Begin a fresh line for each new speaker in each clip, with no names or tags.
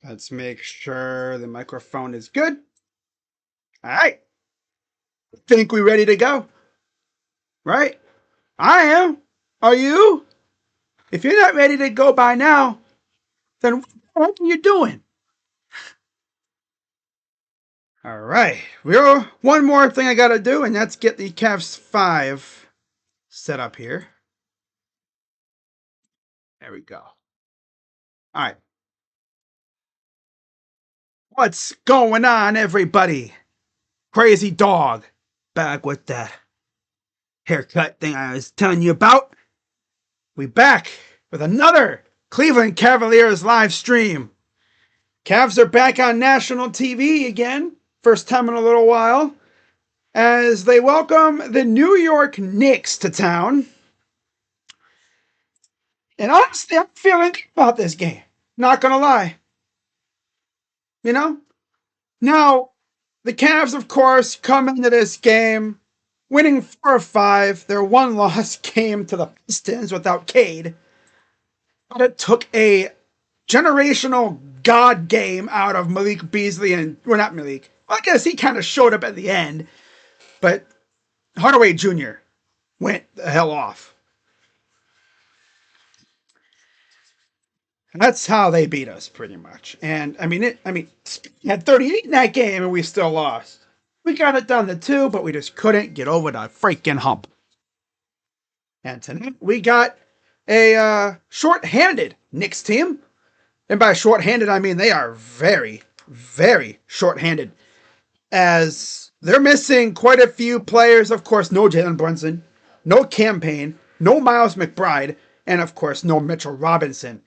Let's make sure the microphone is good. All right. Think we ready to go? Right? I am. Are you? If you're not ready to go by now, then what are you doing? All right. We're one more thing I gotta do, and that's get the Cavs 5 set up here. There we go. All right. What's going on, everybody? Crazy dog. Back with that haircut thing I was telling you about. We back with another Cleveland Cavaliers live stream. Cavs are back on national TV again, first time in a little while, as they welcome the New York Knicks to town. And honestly, I'm feeling good about this game. Not gonna lie. You know? Now, the Cavs, of course, come into this game winning 4 of 5. Their one loss came to the Pistons without Cade. But it took a generational god game out of Malik Beasley and, well, not Malik. Well, I guess he kind of showed up at the end. But Hardaway Jr. went the hell off. And that's how they beat us, pretty much. And had 38 in that game, and we still lost. We got it down to 2, but we just couldn't get over the freaking hump. And tonight we got a short-handed Knicks team, and by short-handed I mean they are very, very short-handed, as they're missing quite a few players. Of course, no Jalen Brunson, no Campaign, no Miles McBride, and of course no Mitchell Robinson.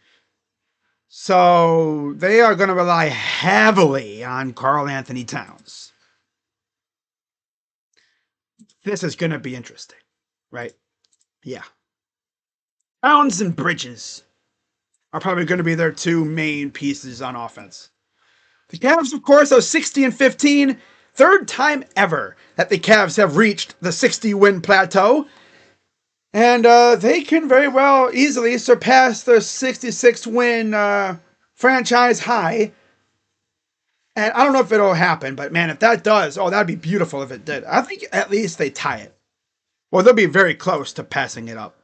So they are going to rely heavily on Karl Anthony Towns. This is going to be interesting, right? Yeah. Towns and Bridges are probably going to be their two main pieces on offense. The Cavs, of course, are 60-15. Third time ever that the Cavs have reached the 60-win plateau. And they can very well easily surpass their 66-win franchise high. And I don't know if it'll happen, but man, if that does, oh, that'd be beautiful if it did. I think at least they tie it. Well, they'll be very close to passing it up.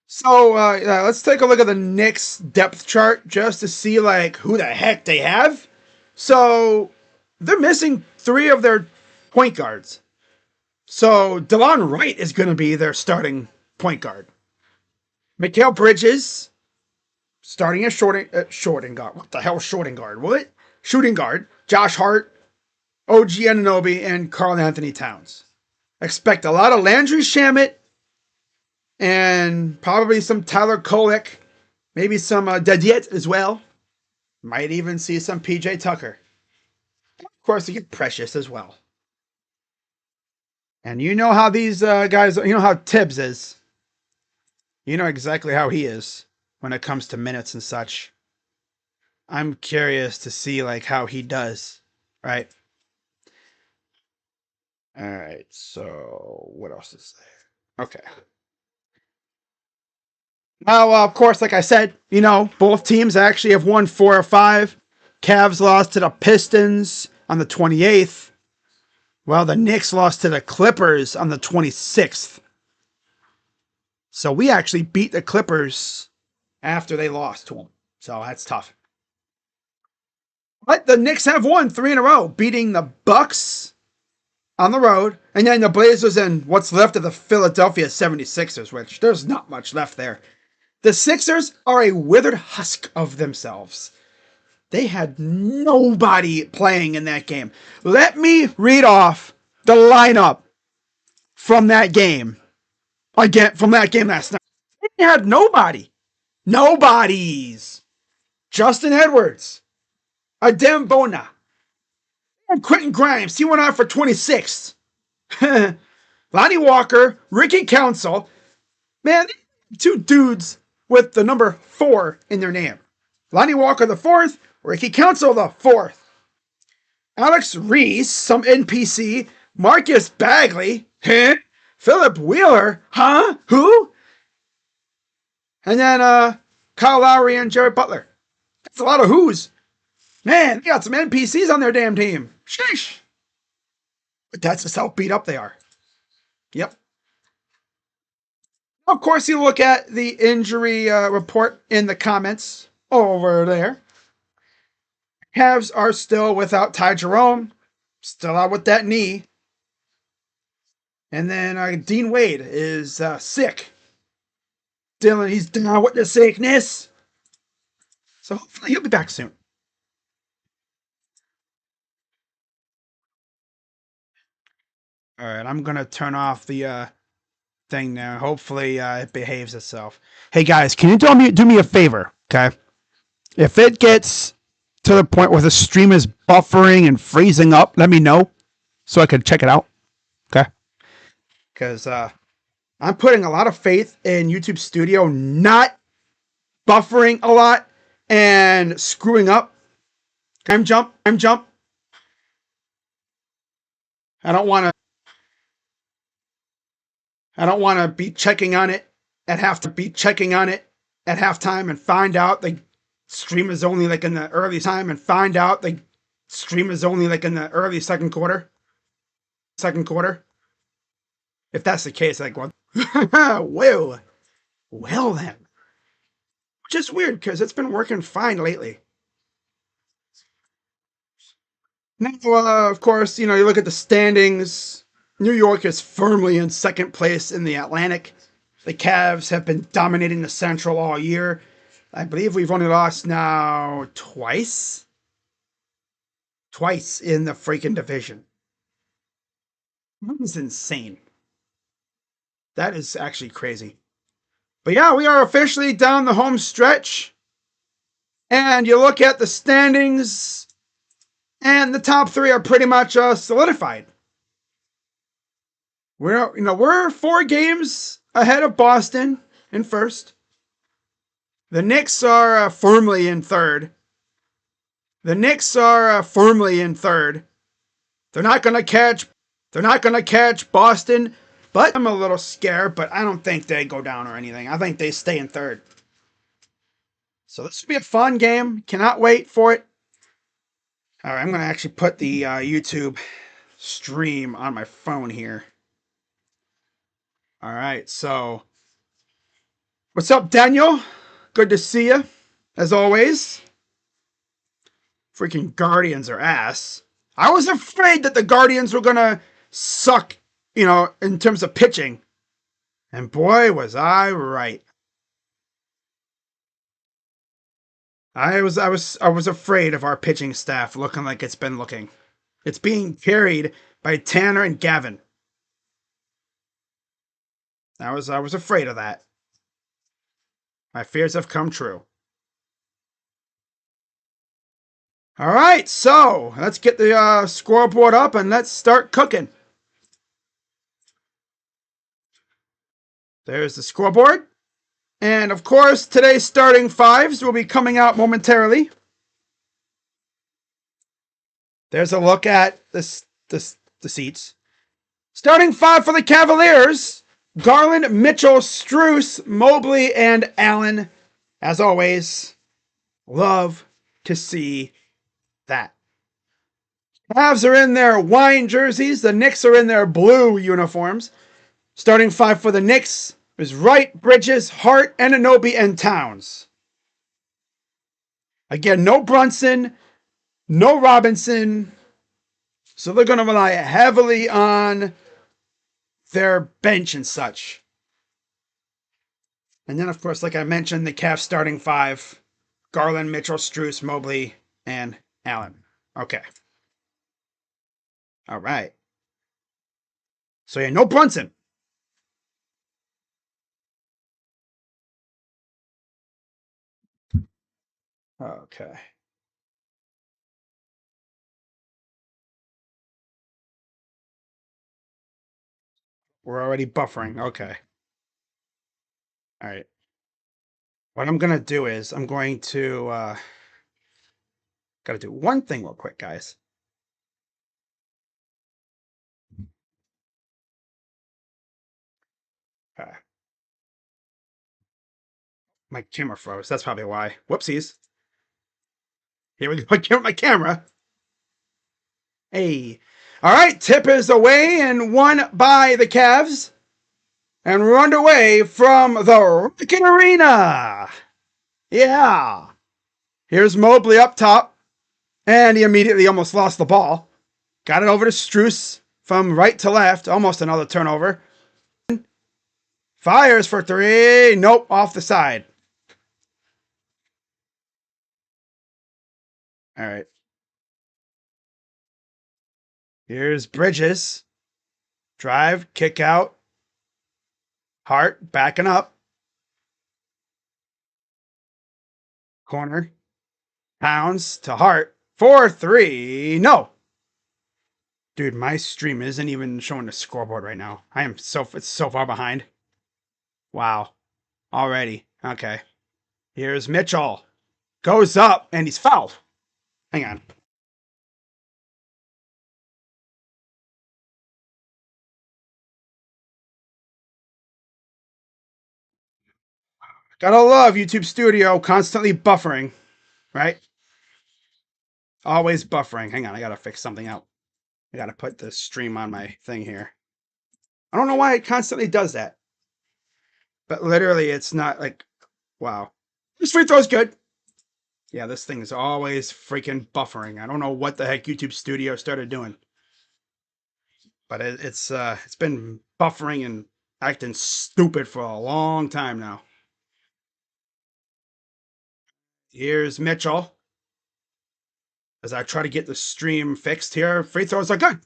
So let's take a look at the Knicks depth chart just to see like who the heck they have. So they're missing 3 of their point guards. So DeLon Wright is going to be their starting point guard. Mikal Bridges starting as shorting guard. What the hell, shorting guard? What? Shooting guard. Josh Hart, OG Anunoby, and Karl Anthony Towns. Expect a lot of Landry Shamet and probably some Tyler Kolek, maybe some Dadiet as well. Might even see some PJ Tucker. Of course, you get Precious as well. And you know how these guys, you know how Tibbs is. You know exactly how he is when it comes to minutes and such. I'm curious to see like how he does, right? All right, so what else is there? Okay. Now, of course, like I said, you know, both teams actually have won 4 or 5. Cavs lost to the Pistons on the 28th. Well, the Knicks lost to the Clippers on the 26th. So we actually beat the Clippers after they lost to them. So that's tough. But the Knicks have won 3 in a row, beating the Bucks on the road, and then the Blazers and what's left of the Philadelphia 76ers, which there's not much left there. The Sixers are a withered husk of themselves. They had nobody playing in that game. Let me read off the lineup from that game. Again, from that game last night. They had nobody. Nobodies. Justin Edwards. Adem Bona. And Quentin Grimes. He went out for 26. Lonnie Walker. Ricky Council. Man, 2 dudes with the number 4 in their name. Lonnie Walker the 4th. Ricky Council the 4th. Alex Reese, some NPC. Marcus Bagley. Philip Wheeler. Huh? Who? And then Kyle Lowry and Jared Butler. That's a lot of who's. Man, they got some NPCs on their damn team. Sheesh. But that's just how beat up they are. Yep. Of course, you look at the injury report in the comments over there. Cavs are still without Ty Jerome. Still out with that knee. And then Dean Wade is sick. Dylan, he's down with the sickness. So hopefully he'll be back soon. All right, I'm going to turn off the thing now. Hopefully it behaves itself. Hey, guys, can you do me a favor, okay? If it gets to the point where the stream is buffering and freezing up, let me know so I can check it out, okay? Because I'm putting a lot of faith in YouTube Studio not buffering a lot and screwing up. Time jump. I don't want to be checking on it at halftime and find out the stream is only like in the early second quarter. If that's the case, like, well, well then. Which is weird because it's been working fine lately. Now, of course, you look at the standings. New York is firmly in second place in the Atlantic. The Cavs have been dominating the Central all year. I believe we've only lost now twice. Twice in the freaking division. That is insane. That is actually crazy. But yeah, we are officially down the home stretch. And you look at the standings, and the top three are pretty much solidified. We're 4 games ahead of Boston in first. The Knicks are firmly in third. They're not going to catch Boston, but I'm a little scared, but I don't think they go down or anything. I think they stay in third. So this will be a fun game. Cannot wait for it. All right, I'm going to actually put the YouTube stream on my phone here. All right, so what's up, Daniel? Good to see you, as always. Freaking Guardians are ass. I was afraid that the Guardians were going to suck, in terms of pitching. And boy, was I right. I was afraid of our pitching staff looking like it's been looking. It's being carried by Tanner and Gavin. I was afraid of that. My fears have come true. All right, so let's get the scoreboard up and let's start cooking. There's the scoreboard. And of course, today's starting fives will be coming out momentarily. There's a look at the seats. Starting 5 for the Cavaliers: Garland, Mitchell, Strus, Mobley, and Allen. As always, love to see that. Cavs are in their wine jerseys. The Knicks are in their blue uniforms. Starting 5 for the Knicks is Wright, Bridges, Hart, Anunoby, and Towns. Again, no Brunson, no Robinson. So they're going to rely heavily on their bench and such. And then, of course, like I mentioned, the Cavs starting 5: Garland, Mitchell, Strus, Mobley, and Allen. Okay. All right. So yeah, no Brunson. Okay. We're already buffering. Okay. All right. What I'm going to do is I'm going to got to do one thing real quick, guys. Okay. My camera froze. That's probably why. Whoopsies. Here we go again with my camera. Hey. All right, tip is away and won by the Cavs and run away from the Rocket Arena. Yeah. Here's Mobley up top, and he immediately almost lost the ball. Got it over to Strus from right to left. Almost another turnover. Fires for three. Nope, off the side. All right. Here's Bridges. Drive, kick out. Hart backing up. Corner. Pounds to Hart. 4-3. No. Dude, my stream isn't even showing the scoreboard right now. It's so far behind. Wow. Already. Okay. Here's Mitchell. Goes up and he's fouled. Hang on. Gotta love YouTube Studio constantly buffering, right? Always buffering. Hang on, I gotta fix something out. I gotta put the stream on my thing here. I don't know why it constantly does that. But literally, it's not like, wow. This free throw's good. Yeah, this thing is always freaking buffering. I don't know what the heck YouTube Studio started doing. But it's been buffering and acting stupid for a long time now. Here's Mitchell. As I try to get the stream fixed here, free throws are good.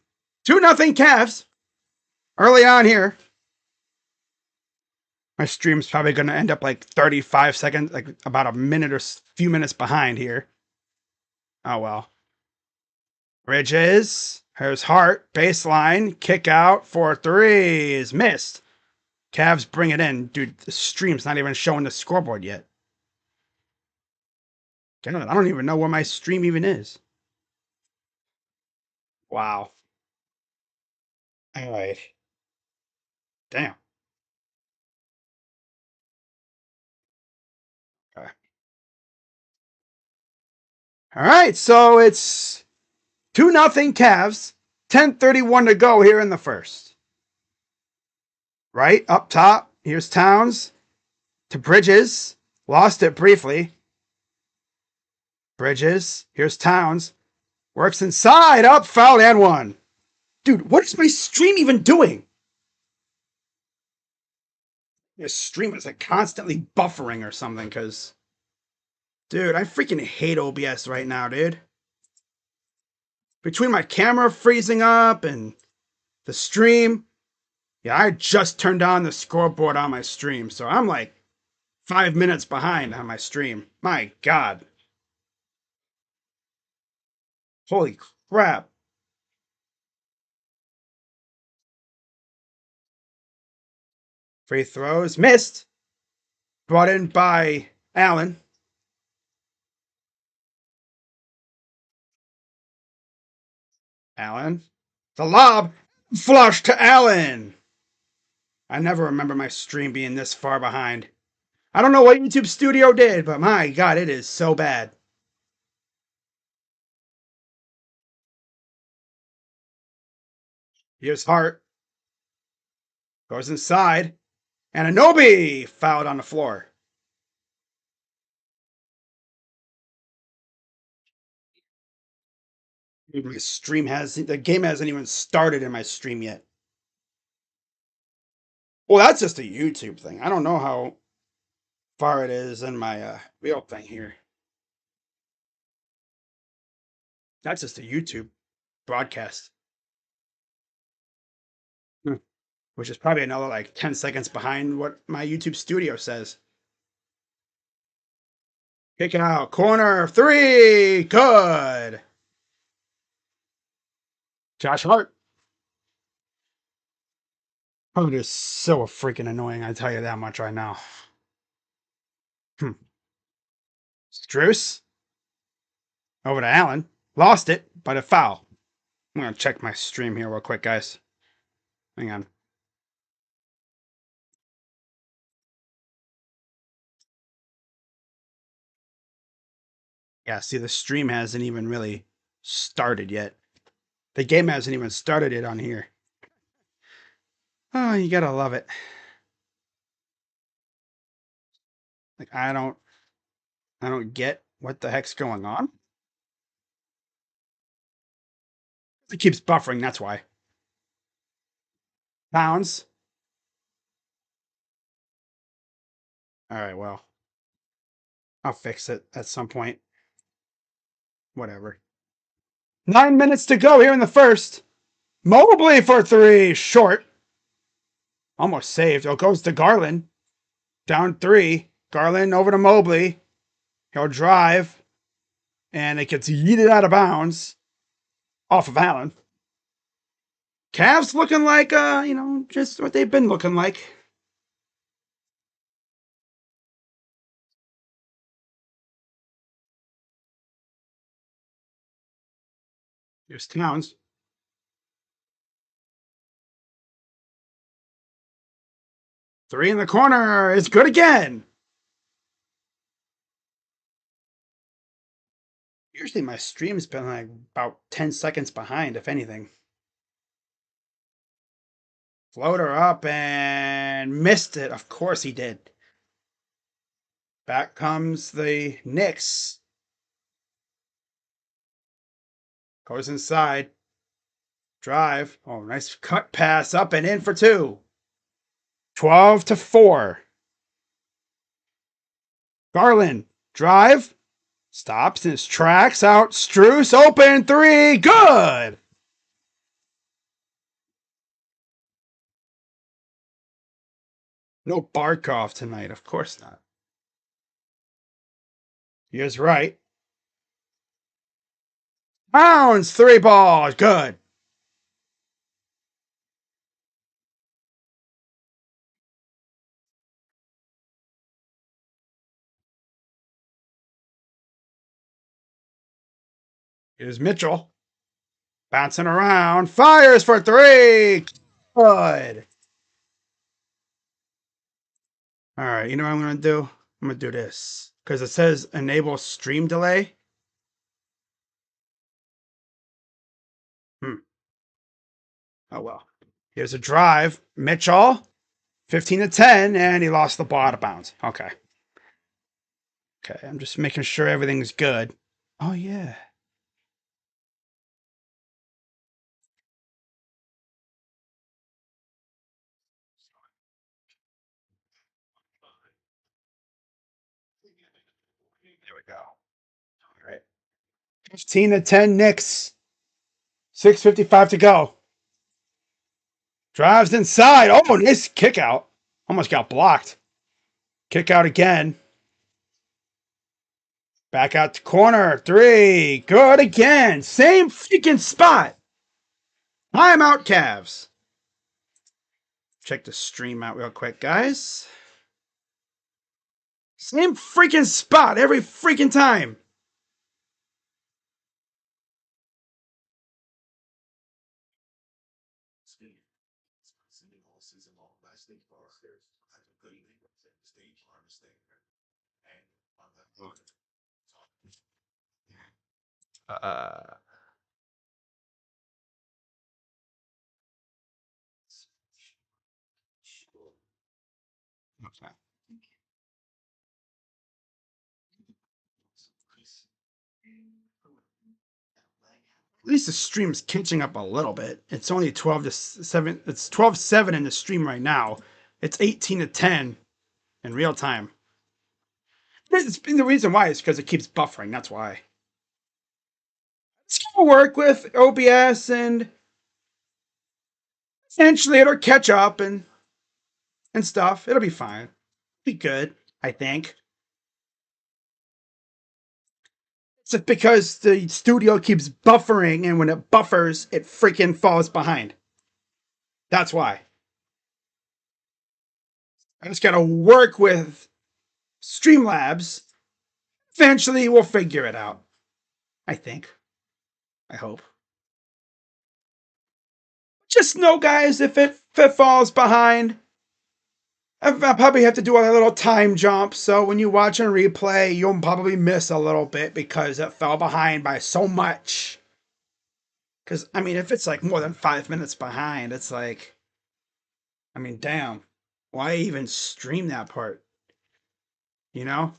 2-0 Cavs. Early on here. My stream's probably going to end up like 35 seconds, like about a minute or few minutes behind here. Oh well. Bridges. Here's Hart. Baseline. Kick out for threes. Missed. Cavs bring it in. Dude, the stream's not even showing the scoreboard yet. Damn it, I don't even know where my stream even is. Wow. All right. Damn. Okay. All right, so it's 2-0 Cavs. 10:31 to go here in the first. Right up top, here's Towns to Bridges. Lost it briefly. Bridges, here's Towns. Works inside, up, foul, and one. Dude, what is my stream even doing? This stream is like constantly buffering or something, because, dude, I freaking hate OBS right now, dude. Between my camera freezing up and the stream. Yeah, I just turned on the scoreboard on my stream, so I'm like 5 minutes behind on my stream. My God. Holy crap. Free throws missed. Brought in by Allen. Allen. The lob. Flush to Allen. I never remember my stream being this far behind. I don't know what YouTube Studio did, but my God, it is so bad. Here's Hart. Goes inside. And Anunoby fouled on the floor. My stream the game hasn't even started in my stream yet. Well, that's just a YouTube thing. I don't know how far it is in my real thing here. That's just a YouTube broadcast. Which is probably another like 10 seconds behind what my YouTube Studio says. Kick out, corner, three, good. Josh Hart. Oh, it is so freaking annoying, I tell you that much right now. Struce. Over to Allen. Lost it, but a foul. I'm going to check my stream here real quick, guys. Hang on. Yeah, see, the stream hasn't even really started yet. The game hasn't even started it on here. Oh, you gotta love it. Like I don't get what the heck's going on. It keeps buffering, that's why. Pounds. All right, well, I'll fix it at some point. Whatever. 9 minutes to go here in the first. Mobley for three. Short. Almost saved. Oh, goes to Garland. Down three. Garland over to Mobley. He'll drive. And it gets yeeted out of bounds. Off of Allen. Cavs looking like, just what they've been looking like. Here's Towns. Three in the corner is good again. Usually my stream's been like about 10 seconds behind, if anything. Floater up and missed it. Of course he did. Back comes the Knicks. Goes inside. Drive. Oh, nice cut pass up and in for two. 12-4. Garland. Drive. Stops in his tracks out. Strus open three. Good. No Barkov tonight. Of course not. He is right. Pounds. Three balls. Good. Here's Mitchell. Bouncing around. Fires for three. Good. All right. You know what I'm going to do? I'm going to do this. Because it says enable stream delay. Oh, well. Here's a drive. Mitchell. 15-10. And he lost the ball out of bounds. Okay. Okay. I'm just making sure everything's good. Oh, yeah. There we go. All right. 15-10 Knicks. 6:55 to go. Drives inside. Oh, nice kick out. Almost got blocked. Kick out again. Back out to corner. Three. Good again. Same freaking spot. Timeout Cavs. Check the stream out real quick, guys. Same freaking spot every freaking time. Uh, At least the stream's catching up a little bit. It's only 12-7. It's 12-7 in the stream right now. It's 18-10 in real time. The reason why is because it keeps buffering. That's why. It's gonna work with OBS and eventually it'll catch up and stuff. It'll be fine. Be good, I think. It's because the studio keeps buffering, and when it buffers, it freaking falls behind. That's why. I just gotta work with Streamlabs. Eventually, we'll figure it out. I think. I hope. Just know, guys, if it falls behind, I probably have to do a little time jump, so when you watch a replay, you'll probably miss a little bit because it fell behind by so much. Because, I mean, if it's like more than 5 minutes behind, it's like, I mean, damn, why even stream that part? You know?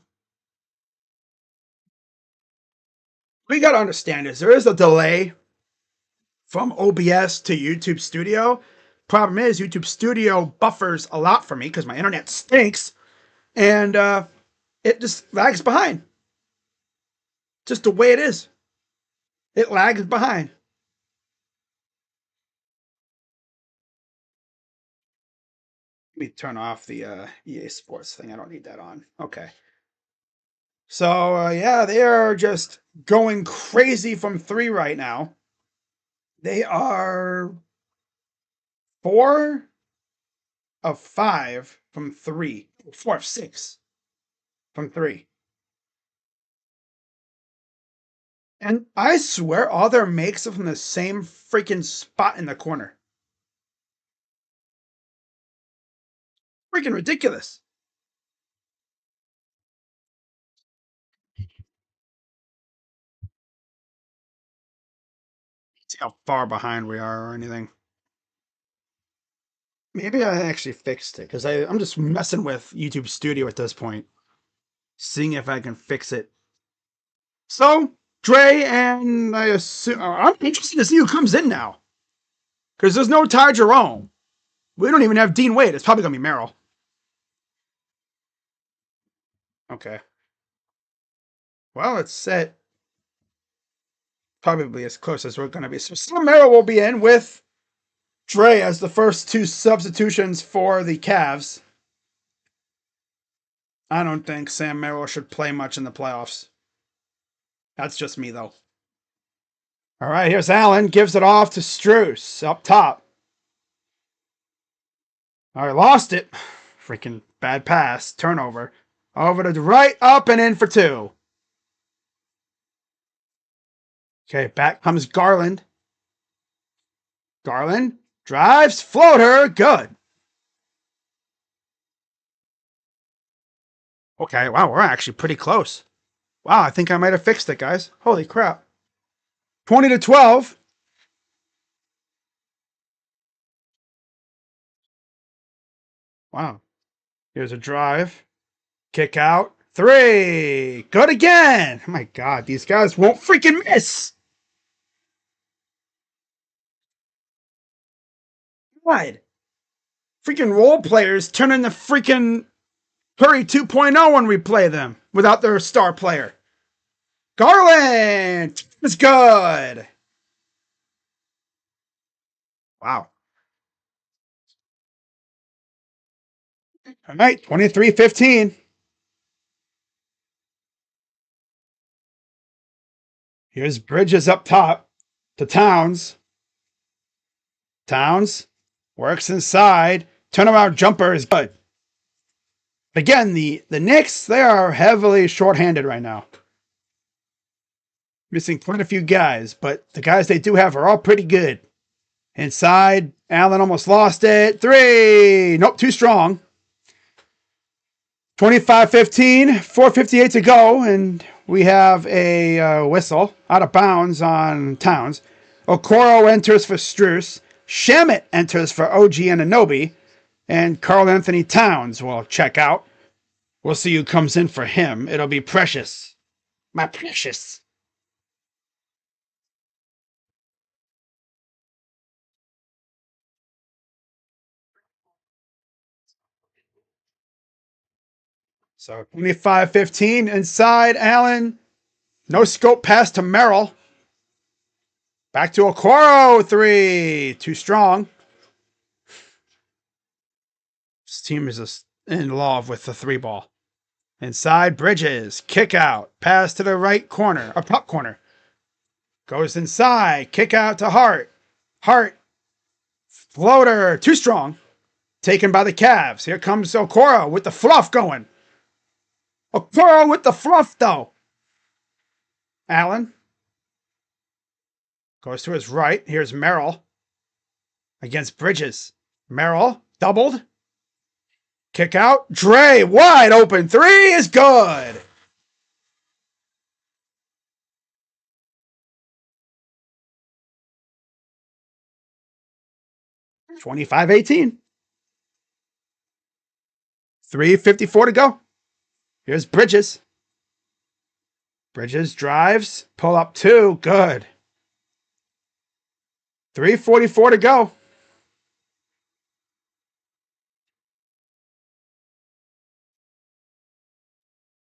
What you gotta understand is there is a delay from OBS to YouTube Studio. Problem is, YouTube Studio buffers a lot for me because my internet stinks, and it just lags behind. Just the way it is. It lags behind. Let me turn off the EA Sports thing. I don't need that on. Okay. So, yeah, they are just going crazy from three right now. They are 4 of 5 from three. 4 of 6 from three. And I swear all their makes are from the same freaking spot in the corner. Freaking ridiculous. See how far behind we are or anything. Maybe I actually fixed it because I'm just messing with YouTube Studio at this point, seeing if I can fix it. So, Dre and I assume I'm interested to see who comes in now because there's no Ty Jerome. We don't even have Dean Wade. It's probably gonna be Merrill. Okay. Well, it's set probably as close as we're gonna be. So Sam Merrill will be in with Dre as the first two substitutions for the Cavs. I don't think Sam Merrill should play much in the playoffs. That's just me, though. All right, here's Allen. Gives it off to Strus up top. All right, lost it. Freaking bad pass. Turnover. Over to the right, up and in for two. Okay, back comes Garland. Garland drives, floater, good. Okay, wow, we're actually pretty close. Wow, I think I might have fixed it, guys. Holy crap. 20-12. Wow. Here's a drive. Kick out. Three. Good again. Oh my God, these guys won't freaking miss. What? Freaking role players turn into freaking Curry 2.0 when we play them without their star player. Garland is good. Wow. All right, 23-15. Here's Bridges up top to Towns. Towns works inside. Turnaround jumper is good. Again, the Knicks, they are heavily shorthanded right now. Missing quite a few guys, but the guys they do have are all pretty good. Inside, Allen almost lost it. Three. Nope, too strong. 25-15, 4:58 to go, and we have a whistle out of bounds on Towns. Okoro enters for Strus. Shamit enters for OG Anunoby. And Karl Anthony Towns will check out. We'll see who comes in for him. It'll be Precious. My Precious. So 25-15 inside Allen. No scope pass to Merrill. Back to Okoro. Three. Too strong. This team is just in love with the three ball. Inside Bridges. Kick out. Pass to the right corner. Or top corner. Goes inside. Kick out to Hart. Hart. Floater. Too strong. Taken by the Cavs. Here comes Okoro with the fluff going. Okoro with the fluff, though. Allen goes to his right. Here's Merrill against Bridges. Merrill doubled. Kick out. Dre, wide open. Three is good. Twenty-five 18. 3:54 to go. Here's Bridges. Bridges drives. Pull up two. Good. 3:44 to go.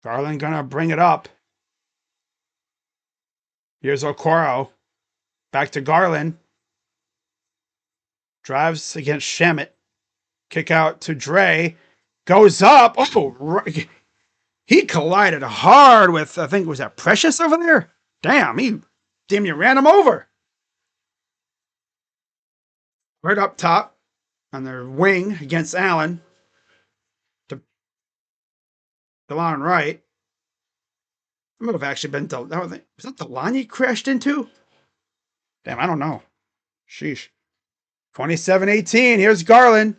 Garland gonna bring it up. Here's Okoro. Back to Garland. Drives against Shamet. Kick out to Dre. Goes up. Oh, he collided hard with, I think, was that Precious over there? Damn, he damn near ran him over. Right up top on their wing against Allen. To DeLon Wright. It might have actually been, was that DeLon he crashed into? Damn, I don't know. Sheesh. 27-18. Here's Garland.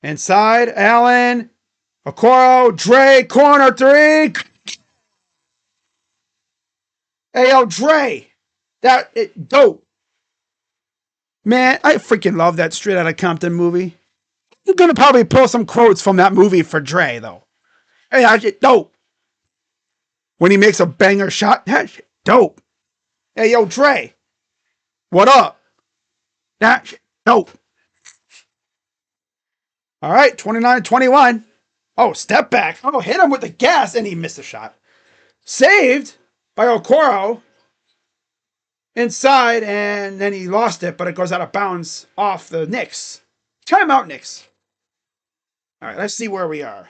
Inside, Allen. Okoro, Dre, corner three. Hey, yo, Dre. Dope. Man, I freaking love that Straight Outta Compton movie. I'm going to probably pull some quotes from that movie for Dre, though. Hey, that shit dope. When he makes a banger shot, that shit dope. Hey, yo, Dre. What up? That shit dope. All right, 29-21. Oh, step back. Oh, hit him with the gas, and he missed a shot. Saved by Okoro. Inside, and then he lost it, but it goes out of bounds off the Knicks. Timeout, Knicks. All right, let's see where we are.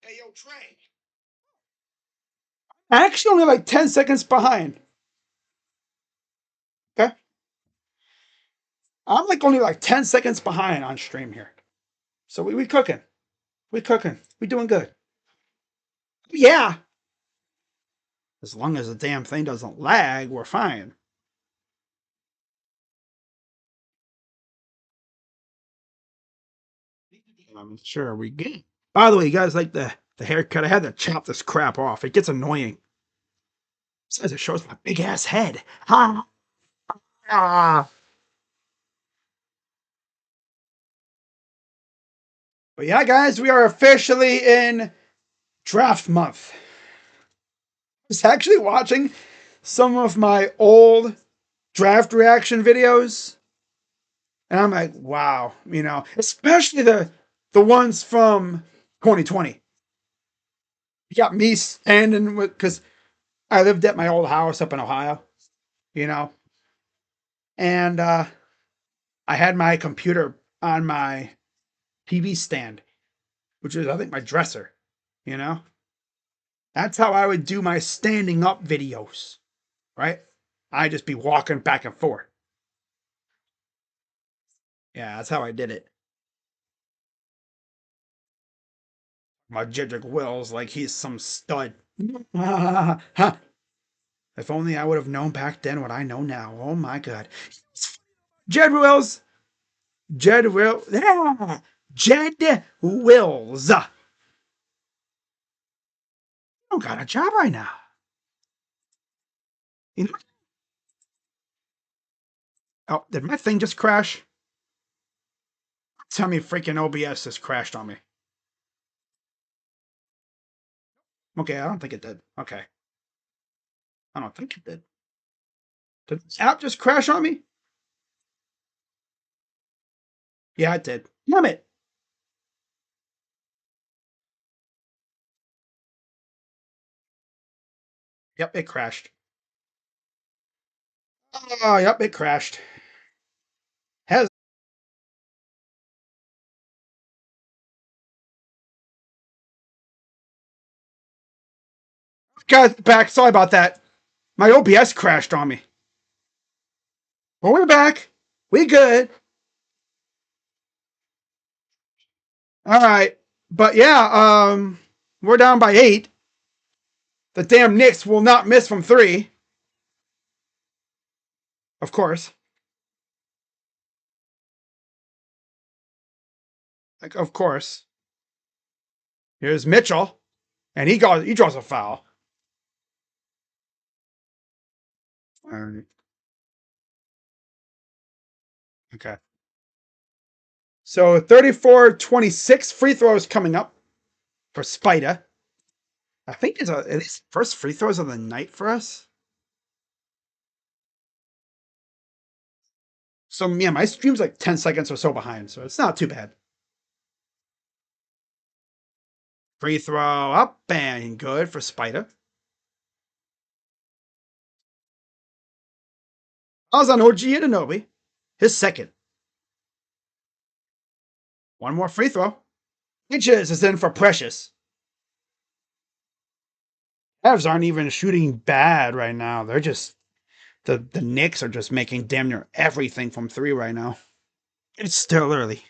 Hey, yo, Trey. Actually, only like 10 seconds behind. Okay? I'm like only like 10 seconds behind on stream here. So we cooking. We cooking. We doing good. Yeah. As long as the damn thing doesn't lag, we're fine. I'm sure we get. By the way, you guys like the haircut? I had to chop this crap off. It gets annoying. Besides, it shows my big ass head. Ha! Ah. But yeah, guys, we are officially in draft month. I was actually watching some of my old draft reaction videos, and I'm like, wow, especially the ones from 2020. You got me standing with, because I lived at my old house up in Ohio, you know, and I had my computer on my TV stand, which is, I think, my dresser, you know. That's how I would do my standing up videos, right? I'd just be walking back and forth. Yeah, that's how I did it. My Jedrick Wills, like he's some stud. If only I would have known back then what I know now. Oh my god. Jed Wills. Jed Wills. Yeah. Jed Wills. You don't got a job right now. You know? Oh, did my thing just crash? Tell me freaking OBS just crashed on me. Okay, I don't think it did. Okay. I don't think it did. Did the app just crash on me? Yeah, it did. Damn it. Yep, it crashed. Oh, yep, it crashed. Has got back. Sorry about that. My OBS crashed on me. But we're back. We good. All right. But yeah, we're down by 8. The damn Knicks will not miss from 3. Of course. Like, of course. Here's Mitchell, and he draws a foul. All right. Okay. So 34-26 free throws coming up for Spida. I think it's at least first free throws of the night for us. So yeah, my stream's like 10 seconds or so behind, so it's not too bad. Free throw up and good for Spida. I was on OG Ananobi. His second. One more free throw. Inches is in for Precious. Cavs aren't even shooting bad right now. They're just the Knicks are just making damn near everything from three right now. It's still early.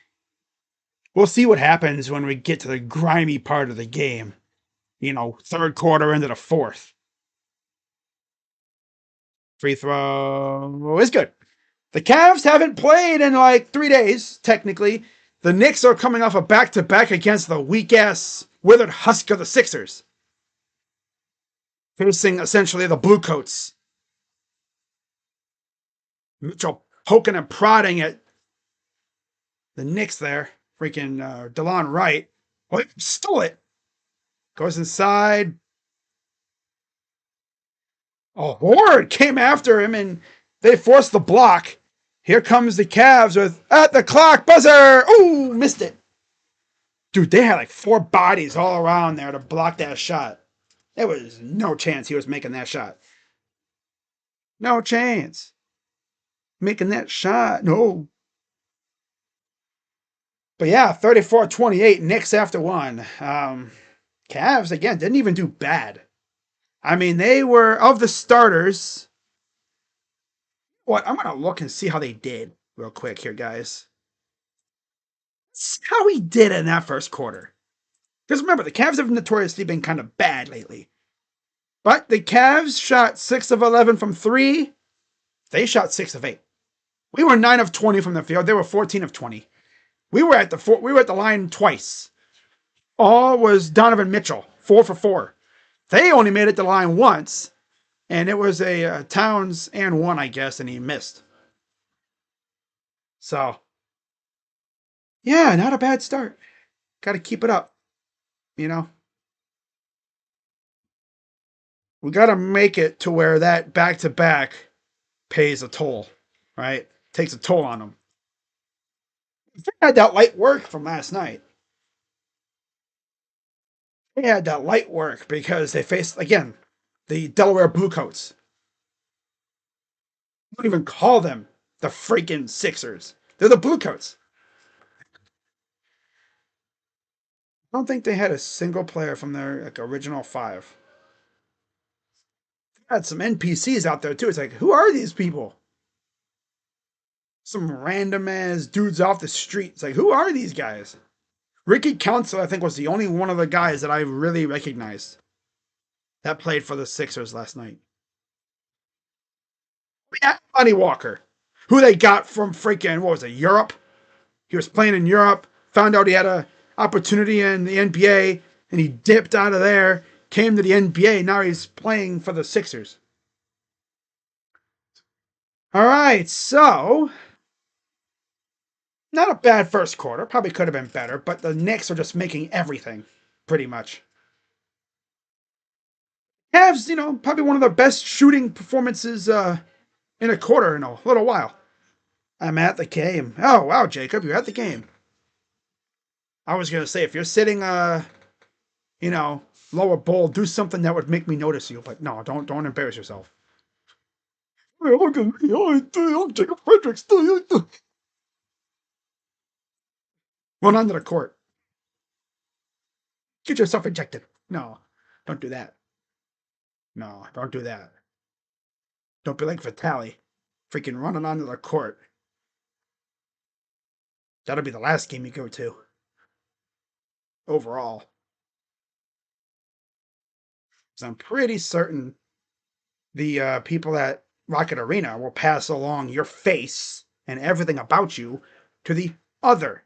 We'll see what happens when we get to the grimy part of the game. Third quarter into the fourth. Free throw is good. The Cavs haven't played in like 3 days, technically. The Knicks are coming off a back-to-back against the weak-ass, withered husk of the Sixers. Facing essentially the Bluecoats. Mitchell poking and prodding at the Knicks there. Freaking DeLon Wright. Oh, he stole it. Goes inside. Oh, Horde came after him and they forced the block. Here comes the Cavs with at the clock buzzer. Ooh, missed it. Dude, they had like 4 bodies all around there to block that shot. There was no chance he was making that shot. No chance. Making that shot. No. But yeah, 34-28, Knicks after one. Cavs, again, didn't even do bad. I mean, they were, of the starters, I'm going to look and see how they did real quick here, guys. See how he did in that first quarter. Because remember, the Cavs have notoriously been kind of bad lately. But the Cavs shot 6 of 11 from 3. They shot 6 of 8. We were 9 of 20 from the field. They were 14 of 20. We were at the line twice. All was Donovan Mitchell, 4 for 4. They only made it to the line once, and it was a Towns and one, I guess, and he missed. So, yeah, not a bad start. Got to keep it up, you know. We got to make it to where that back-to-back pays a toll, right? Takes a toll on them. They had that light work from last night. They had that light work because they faced, again, the Delaware Bluecoats. You don't even call them the freaking Sixers. They're the Bluecoats. I don't think they had a single player from their original 5. They had some NPCs out there too. It's like, who are these people? Some random ass dudes off the street. It's like, who are these guys? Ricky Council, I think, was the only one of the guys that I really recognized that played for the Sixers last night. Yeah, Lonnie Walker, who they got from freaking, what was it, Europe? He was playing in Europe, found out he had an opportunity in the NBA, and he dipped out of there, came to the NBA. Now he's playing for the Sixers. All right, so not a bad first quarter. Probably could have been better, but the Knicks are just making everything, pretty much. Cavs, probably one of the best shooting performances in a quarter in a little while. I'm at the game. Oh, wow, Jacob, you're at the game. I was going to say, if you're sitting, lower bowl, do something that would make me notice you. But no, don't embarrass yourself. I'm Jacob Fredericks. Run onto the court. Get yourself ejected. No, don't do that. No, don't do that. Don't be like Vitali. Freaking running onto the court. That'll be the last game you go to. Overall. So I'm pretty certain the people at Rocket Arena will pass along your face and everything about you to the other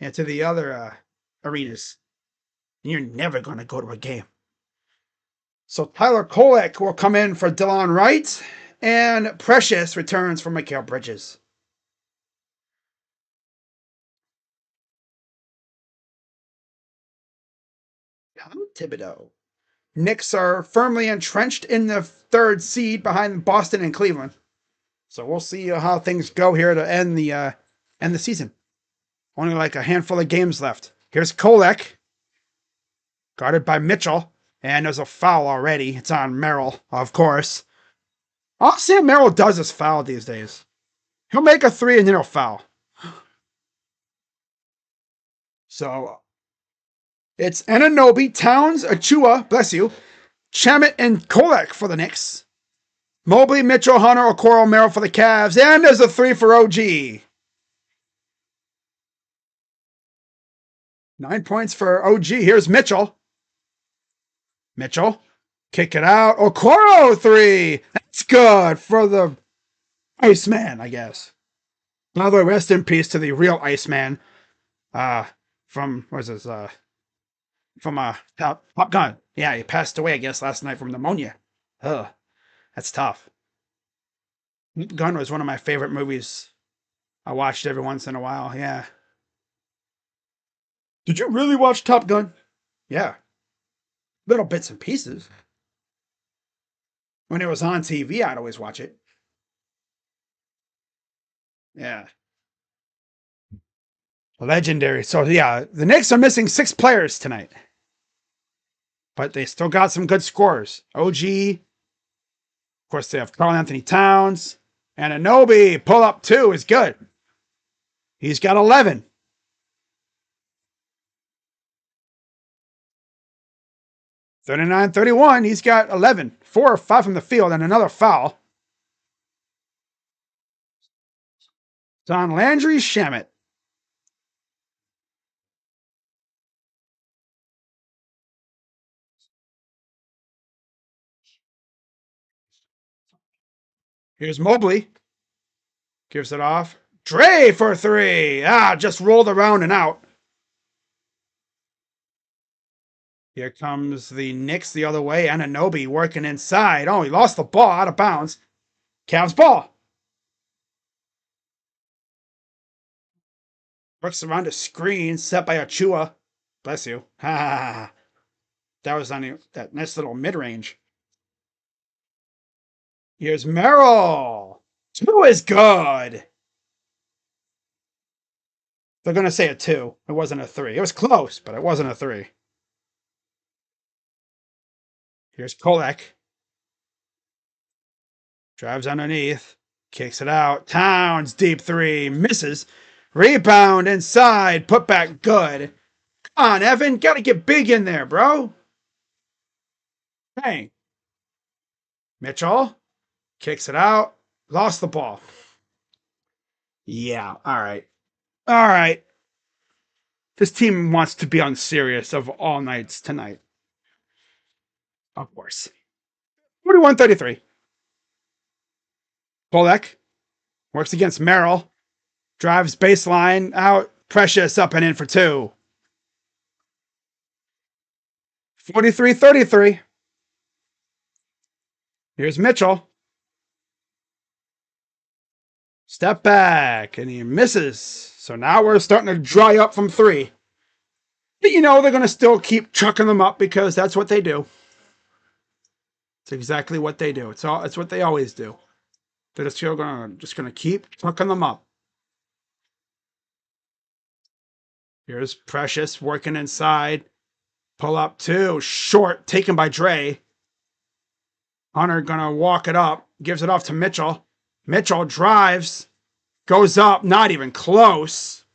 and to the other arenas. You're never going to go to a game. So Tyler Kolek will come in for Delon Wright, and Precious returns for Mikal Bridges. Tom Thibodeau. Knicks are firmly entrenched in the third seed behind Boston and Cleveland. So we'll see how things go here to end the season. Only like a handful of games left. Here's Kolek, guarded by Mitchell, and there's a foul already. It's on Merrill, of course. All Sam Merrill does is foul these days. He'll make a three and then he'll foul. So it's Anunoby, Towns, Achua, bless you, Shamet, and Kolek for the Knicks. Mobley, Mitchell, Hunter, Okoro, Merrill for the Cavs. And there's a three for OG. 9 points for OG. Here's Mitchell. Mitchell. Kick it out. Okoro, three. That's good for the Iceman, I guess. By the way, rest in peace to the real Iceman. From, what is this? From Top Gun. Yeah, he passed away, I guess, last night from pneumonia. Ugh. That's tough. Gun was one of my favorite movies. I watched every once in a while, yeah. Did you really watch Top Gun? Yeah. Little bits and pieces. When it was on TV, I'd always watch it. Yeah. Legendary. So, yeah, the Knicks are missing 6 players tonight. But they still got some good scorers. OG. Of course, they have Karl-Anthony Towns. And Anunoby, pull up 2 is good. He's got 11. (39-31). He's got 11. 4 or 5 from the field and another foul. It's on Landry Shamet. Here's Mobley. Gives it off. Dre for 3. Just rolled around and out. Here comes the Knicks the other way. Anunoby working inside. Oh, he lost the ball out of bounds. Cavs ball. Works around a screen set by Achua. Bless you. Ha. That was on that nice little mid-range. Here's Merrill. 2 is good. They're going to say a 2. It wasn't a 3. It was close, but it wasn't a 3. Here's Kolek. Drives underneath. Kicks it out. Towns, deep 3. Misses. Rebound inside. Put back good. Come on, Evan. Got to get big in there, bro. Hey. Mitchell. Kicks it out. Lost the ball. Yeah, all right. All right. This team wants to be unserious of all nights tonight. Of course. 41-33. Kolek works against Merrill. Drives baseline out. Precious up and in for 2. 43-33. Here's Mitchell. Step back, and he misses. So now we're starting to dry up from 3. But they're going to still keep chucking them up because that's what they do. It's exactly what they do. It's what they always do. They're just going to keep chucking them up. Here's Precious working inside. Pull up 2. Short, taken by Dre. Hunter going to walk it up. Gives it off to Mitchell. Mitchell drives. Goes up. Not even close.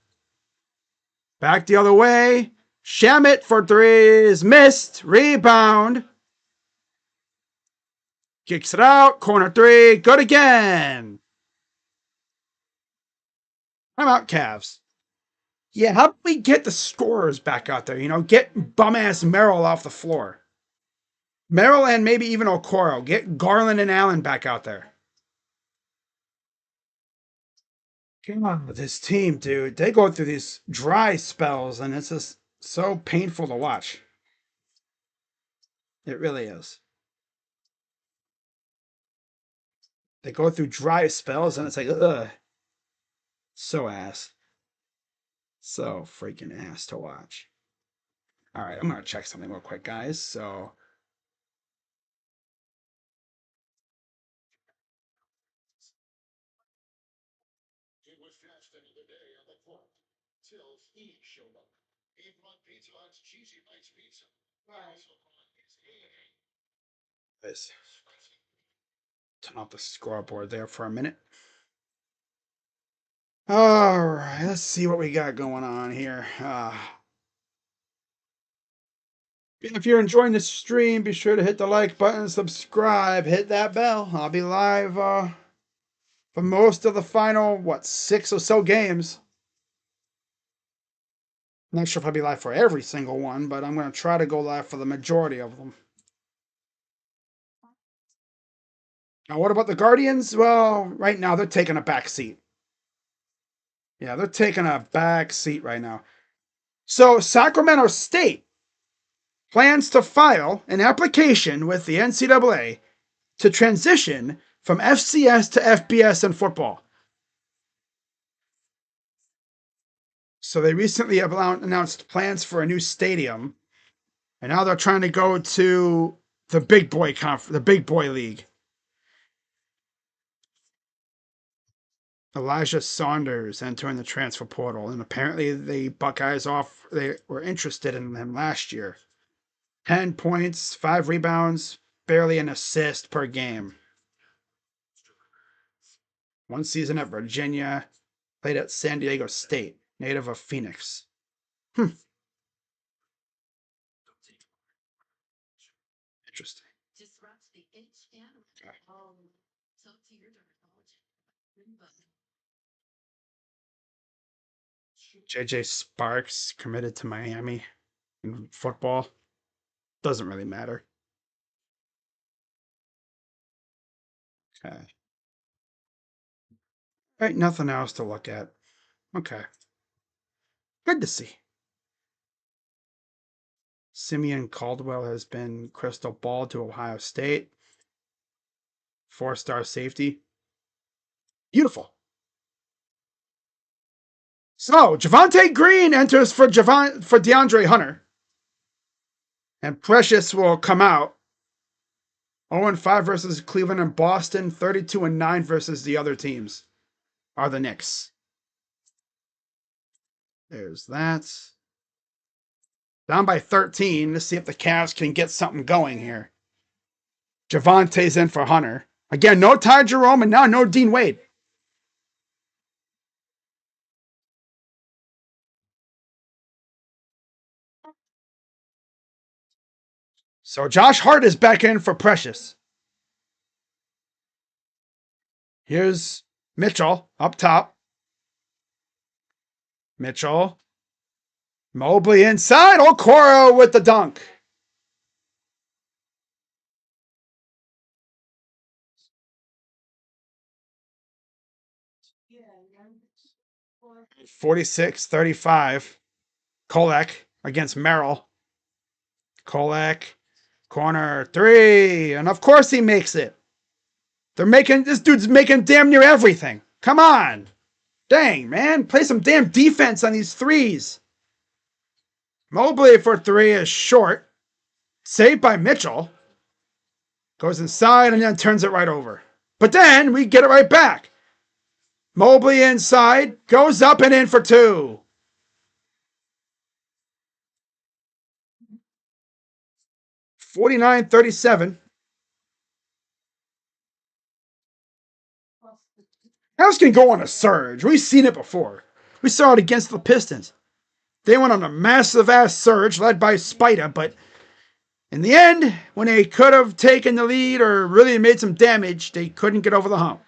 Back the other way. Shamet for 3 is missed. Rebound. Kicks it out. Corner 3. Good again. I'm out, Cavs. Yeah, how about we get the scorers back out there? Get bum-ass Merrill off the floor. Merrill and maybe even Okoro. Get Garland and Allen back out there. God, this team, dude, they go through these dry spells, and it's just so painful to watch. It really is. They go through dry spells, and it's like, ugh, so ass. So freaking ass to watch. All right, I'm gonna check something real quick, guys. So, let's turn off the scoreboard there for a minute. All right, let's see what we got going on here. If you're enjoying the stream, be sure to hit the like button, subscribe, hit that bell. I'll be live for most of the final, 6 or so games. Not sure if I'll be live for every single one, but I'm going to try to go live for the majority of them. Now, what about the Guardians? Well, right now they're taking a back seat. Yeah, they're taking a back seat right now. So, Sacramento State plans to file an application with the NCAA to transition from FCS to FBS in football. So they recently announced plans for a new stadium, and now they're trying to go to the big boy league. Elijah Saunders entering the transfer portal, and apparently the Buckeyes they were interested in him last year. 10 points, 5 rebounds, barely an assist per game. 1 season at Virginia, played at San Diego State, native of Phoenix. Interesting. Okay. JJ Sparks committed to Miami in football. Doesn't really matter. Okay. Right, nothing else to look at. Okay. Good to see. Simeon Caldwell has been crystal ball to Ohio State. 4-star safety. Beautiful. So, Javonte Green enters for DeAndre Hunter. And Precious will come out. 0-5 versus Cleveland and Boston. 32-9 versus the other teams are the Knicks. There's that. Down by 13. Let's see if the Cavs can get something going here. Javonte's in for Hunter. Again, no Ty Jerome, and now no Dean Wade. So Josh Hart is back in for Precious. Here's Mitchell up top. Mitchell. Mobley inside. Okoro with the dunk. Yeah. 46-35. Kolek against Merrill. Kolek. Corner 3. And of course he makes it. This dude's making damn near everything. Come on. Dang, man. Play some damn defense on these threes. Mobley for 3 is short. Saved by Mitchell. Goes inside and then turns it right over. But then we get it right back. Mobley inside. Goes up and in for 2. 49-37. Cavs can go on a surge. We've seen it before. We saw it against the Pistons. They went on a massive-ass surge led by Spida, but in the end, when they could have taken the lead or really made some damage, they couldn't get over the hump.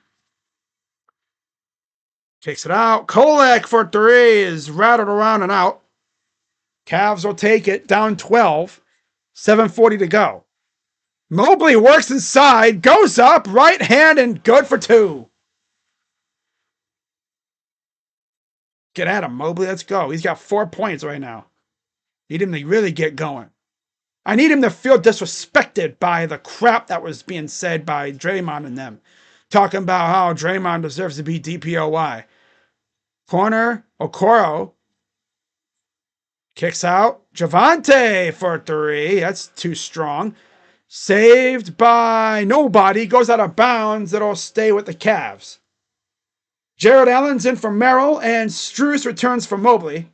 Kicks it out. Kolek for 3 is rattled around and out. Cavs will take it, down 12. 7:40 to go. Mobley works inside, goes up, right hand, and good for 2. Get at him, Mobley. Let's go. He's got 4 points right now. Need him to really get going. I need him to feel disrespected by the crap that was being said by Draymond and them. Talking about how Draymond deserves to be DPOY. Corner, Okoro. Kicks out. Javante for 3. That's too strong. Saved by nobody. Goes out of bounds. It'll stay with the Cavs. Jared Allen's in for Merrill, and Strus returns for Mobley.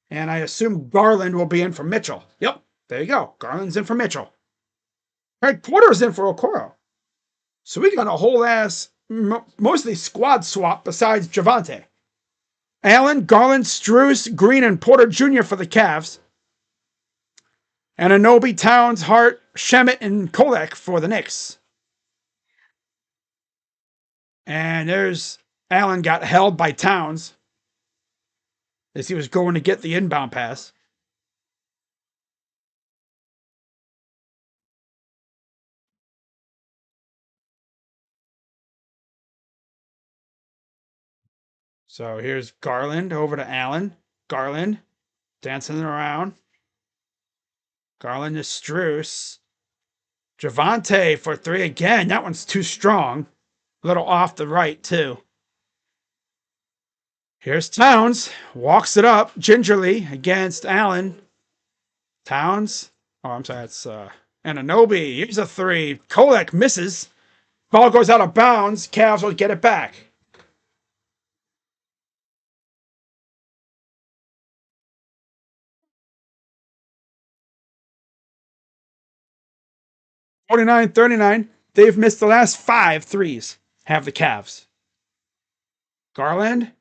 And I assume Garland will be in for Mitchell. Yep, there you go. Garland's in for Mitchell. All right, Porter's in for Okoro. So we got a whole ass, mostly squad swap besides Javante. Allen, Garland, Strus, Green, and Porter Jr. for the Cavs. And Anunoby, Towns, Hart, Shemet, and Kolek for the Knicks. And there's Allen got held by Towns as he was going to get the inbound pass. So here's Garland over to Allen. Garland dancing around. Garland to Strus. Javante for 3 again. That one's too strong. A little off the right, too. Here's Towns. Walks it up gingerly against Allen. Towns. Oh, I'm sorry. It's Anunoby. Here's a 3. Kolek misses. Ball goes out of bounds. Cavs will get it back. (49-39). They've missed the last 5 threes. Have the Cavs. Garland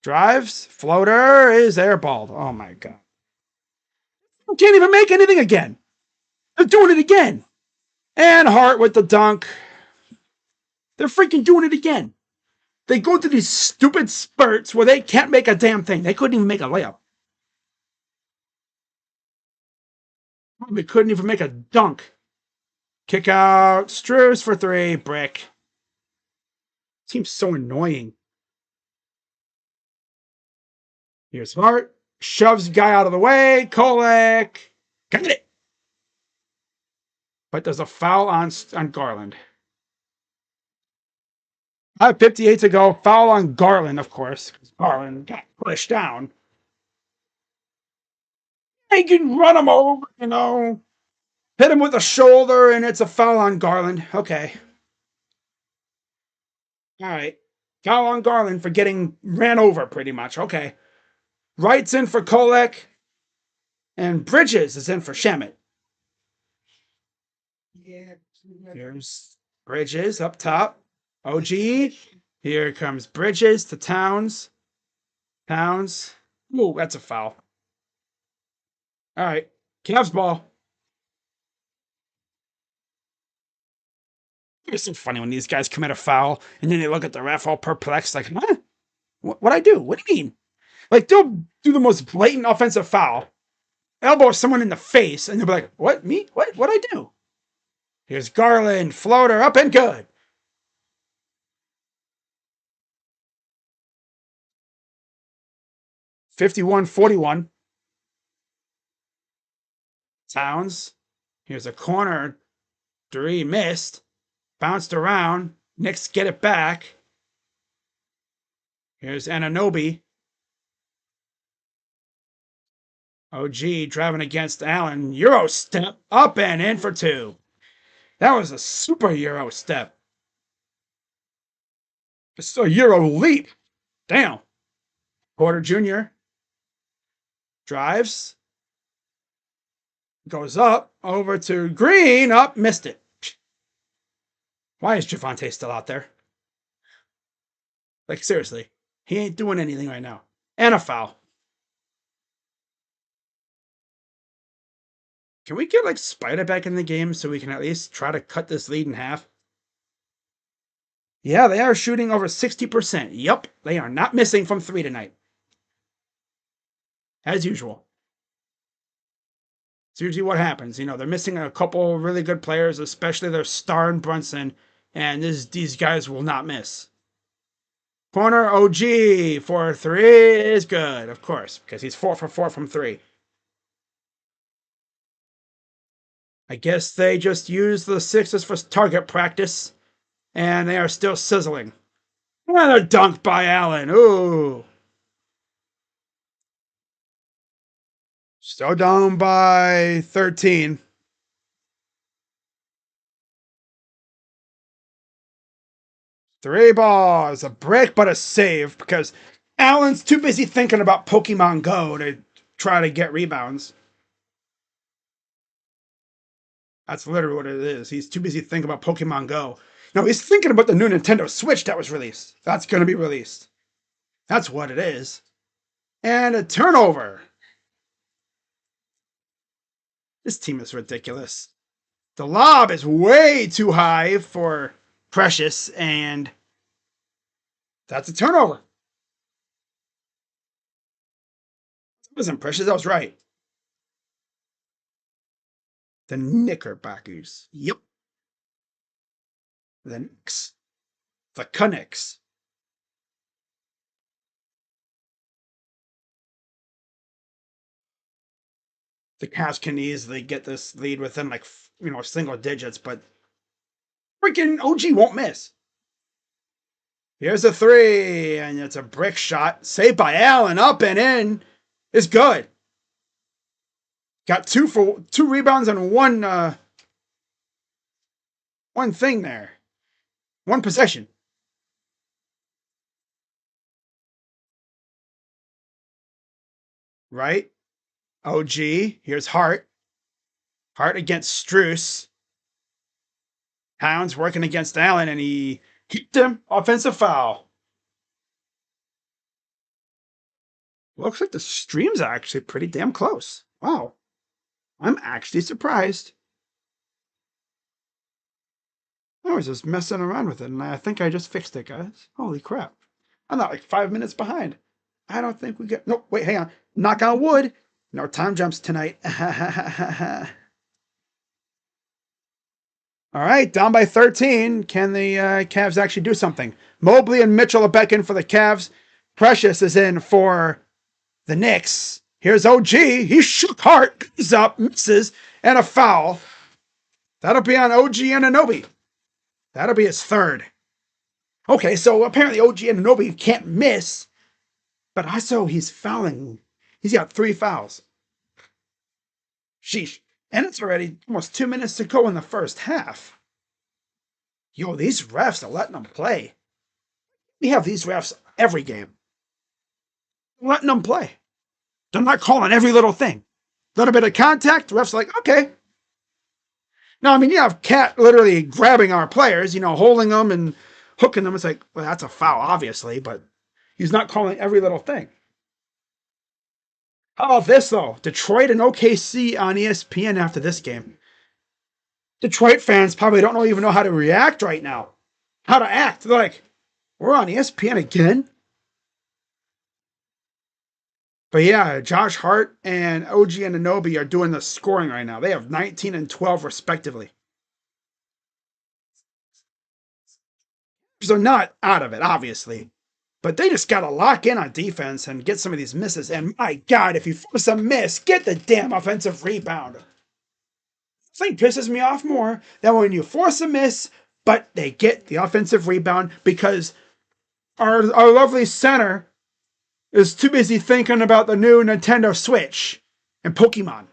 drives. Floater is airballed. Oh my god. Can't even make anything again. They're doing it again. And Hart with the dunk. They're freaking doing it again. They go through these stupid spurts where they can't make a damn thing. They couldn't even make a layup. They couldn't even make a dunk. Kick out. Strus for 3. Brick. Seems so annoying. Here's Hart. Shoves guy out of the way. Kolek. Got it. But there's a foul on Garland. 5:58 to go. Foul on Garland, of course. Garland got pushed down. They can run him over, Hit him with the shoulder, and it's a foul on Garland. Okay. All right. Foul on Garland for getting ran over, pretty much. Okay. Wright's in for Kolek, and Bridges is in for Shemet. Here's Bridges up top. OG. Here comes Bridges to Towns. Towns. Ooh, that's a foul. All right. Cavs ball. It's so funny when these guys commit a foul and then they look at the ref all perplexed, like, huh? What'd I do? What do you mean? Like, they'll do the most blatant offensive foul, elbow someone in the face, and they'll be like, what? Me? What'd I do? Here's Garland, floater, up and good. (51-41). Towns. Here's a corner. 3 missed. Bounced around. Knicks get it back. Here's Anunoby. OG driving against Allen. Euro step. Up and in for 2. That was a super Euro step. It's a Euro leap. Damn. Porter Jr. drives. Goes up. Over to Green. Up. Missed it. Why is Javante still out there? Like, seriously. He ain't doing anything right now. And a foul. Can we get, like, Spider back in the game so we can at least try to cut this lead in half? Yeah, they are shooting over 60%. Yup, they are not missing from 3 tonight. As usual. It's usually what happens. They're missing a couple really good players, especially their star and Brunson, and these guys will not miss. Corner OG for three is good, of course, because he's 4 for 4 from three. I guess they just use the Sixers for target practice, and they are still sizzling. Another dunk by Allen. Ooh. Still down by 13. Three balls. A break, but a save because Allen's too busy thinking about Pokemon Go to try to get rebounds. That's literally what it is. He's too busy thinking about Pokemon Go. No, he's thinking about the new Nintendo Switch that was released. That's going to be released. That's what it is. And a turnover. This team is ridiculous. The lob is way too high for Precious, and that's a turnover. That wasn't Precious, that was right. The Knickerbockers. Yep. The Knicks. The Knicks. The Cavs can easily get this lead within like single digits, but freaking OG won't miss. Here's a three, and it's a brick shot. Saved by Allen, up and in. It's good. Got two rebounds and one thing there. One possession. Right? OG. Here's Hart. Hart against Struess. Towns working against Allen, and he kicked him. Offensive foul. Looks like the streams are actually pretty damn close. Wow. I'm actually surprised. I was just messing around with it, and I think I just fixed it, guys. Holy crap. I'm not like 5 minutes behind. I don't think we get... Nope, wait, hang on. Knock on wood. No time jumps tonight. All right, down by 13. Can the Cavs actually do something? Mobley and Mitchell are back in for the Cavs. Precious is in for the Knicks. Here's OG. He shook Hart. He's up, misses, and a foul. That'll be on OG Anunoby. That'll be his third. Okay, so apparently OG Anunoby can't miss, but also he's fouling. He's got 3 fouls. Sheesh. And it's already almost 2 minutes to go in the first half. Yo, these refs are letting them play. We have these refs every game. Letting them play. They're not calling every little thing. Little bit of contact, refs are like, okay. No, I mean, you have Cat literally grabbing our players, holding them and hooking them. It's like, well, that's a foul, obviously, but he's not calling every little thing. How about this, though? Detroit and OKC on ESPN after this game. Detroit fans probably don't even know how to react right now. How to act. They're like, we're on ESPN again? But yeah, Josh Hart and OG Anunoby are doing the scoring right now. They have 19 and 12 respectively. So not out of it, obviously. But they just got to lock in on defense and get some of these misses. And my God, if you force a miss, get the damn offensive rebound. Thing pisses me off more than when you force a miss, but they get the offensive rebound because our lovely center is too busy thinking about the new Nintendo Switch and Pokemon.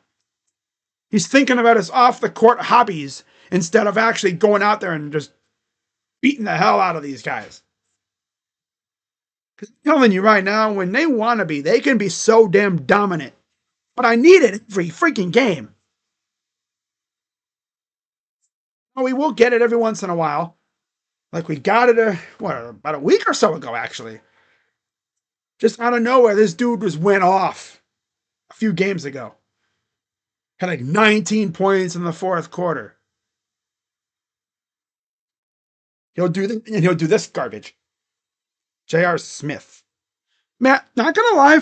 He's thinking about his off-the-court hobbies instead of actually going out there and just beating the hell out of these guys. Because I'm telling you right now, when they want to be, they can be so damn dominant. But I need it every freaking game. Well, we will get it every once in a while. Like we got it about a week or so ago, actually. Just out of nowhere, this dude went off a few games ago. Had like 19 points in the fourth quarter. He'll do this garbage. J.R. Smith. Man, not gonna lie, I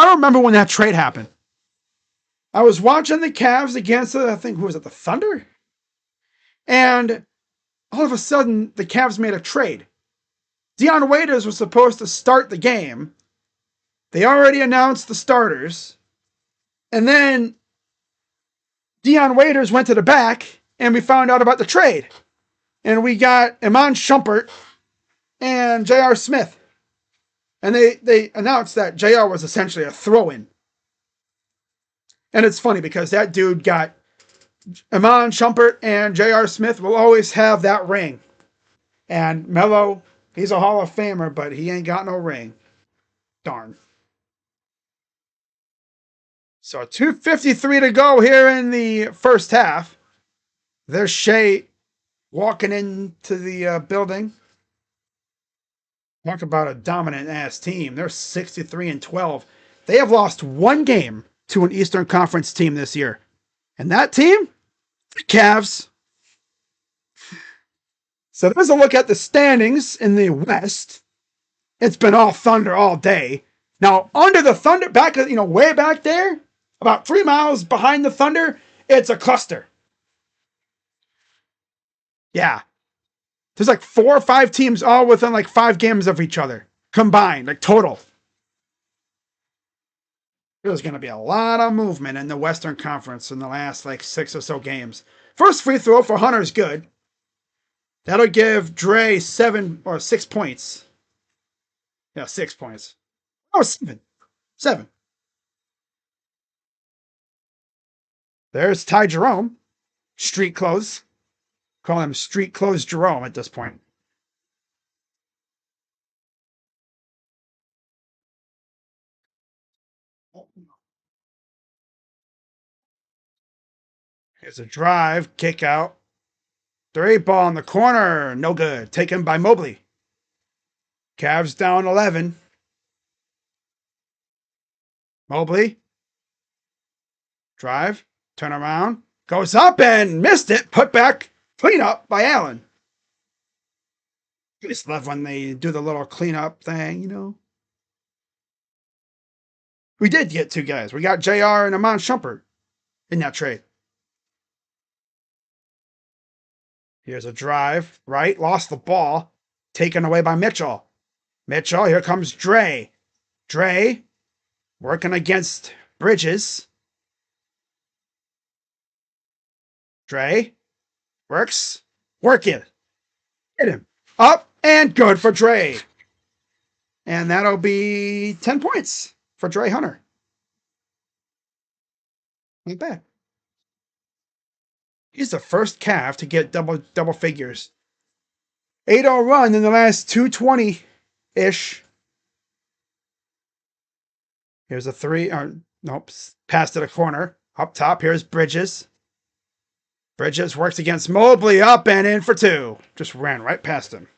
don't remember when that trade happened. I was watching the Cavs against I think who was it, the Thunder? And all of a sudden, the Cavs made a trade. Dion Waiters was supposed to start the game. They already announced the starters. And then Dion Waiters went to the back, and we found out about the trade. And we got Iman Shumpert and J.R. Smith. And they announced that J.R. was essentially a throw-in. And it's funny because that dude got Iman Shumpert and J.R. Smith will always have that ring. And Melo, he's a Hall of Famer, but he ain't got no ring. Darn. So 2:53 to go here in the first half. There's Shea walking into the building. Talk about a dominant ass team. They're 63-12. They have lost one game to an Eastern Conference team this year. And that team, the Cavs. So there's a look at the standings in the West. It's been all Thunder all day. Now, under the Thunder, back, way back there, about 3 miles behind the Thunder, it's a cluster. Yeah. There's like 4 or 5 teams all within like 5 games of each other combined, like total. There's going to be a lot of movement in the Western Conference in the last like 6 or so games. First free throw for Hunter is good. That'll give Dre 7 or 6 points. Yeah, 6 points. Oh, 7. 7. There's Ty Jerome. Street clothes. Call him Street Clothes Jerome at this point. Here's a drive, kick out. 3 ball in the corner. No good. Taken by Mobley. Cavs down 11. Mobley. Drive. Turn around. Goes up and missed it. Put back. Clean up by Allen. I just love when they do the little cleanup thing, We did get 2 guys. We got JR and Iman Shumpert in that trade. Here's a drive. Right. Lost the ball. Taken away by Mitchell. Mitchell. Here comes Dre. Dre. Working against Bridges. Dre. Works. Work it. Hit him. Up and good for Dre. And that'll be 10 points for Dre Hunter. Not bad. He's the first Cav to get double figures. 8-0 run in the last 220-ish. Here's a 3. Nope. Pass to the corner. Up top, here's Bridges. Bridges works against Mobley. Up and in for 2. Just ran right past him.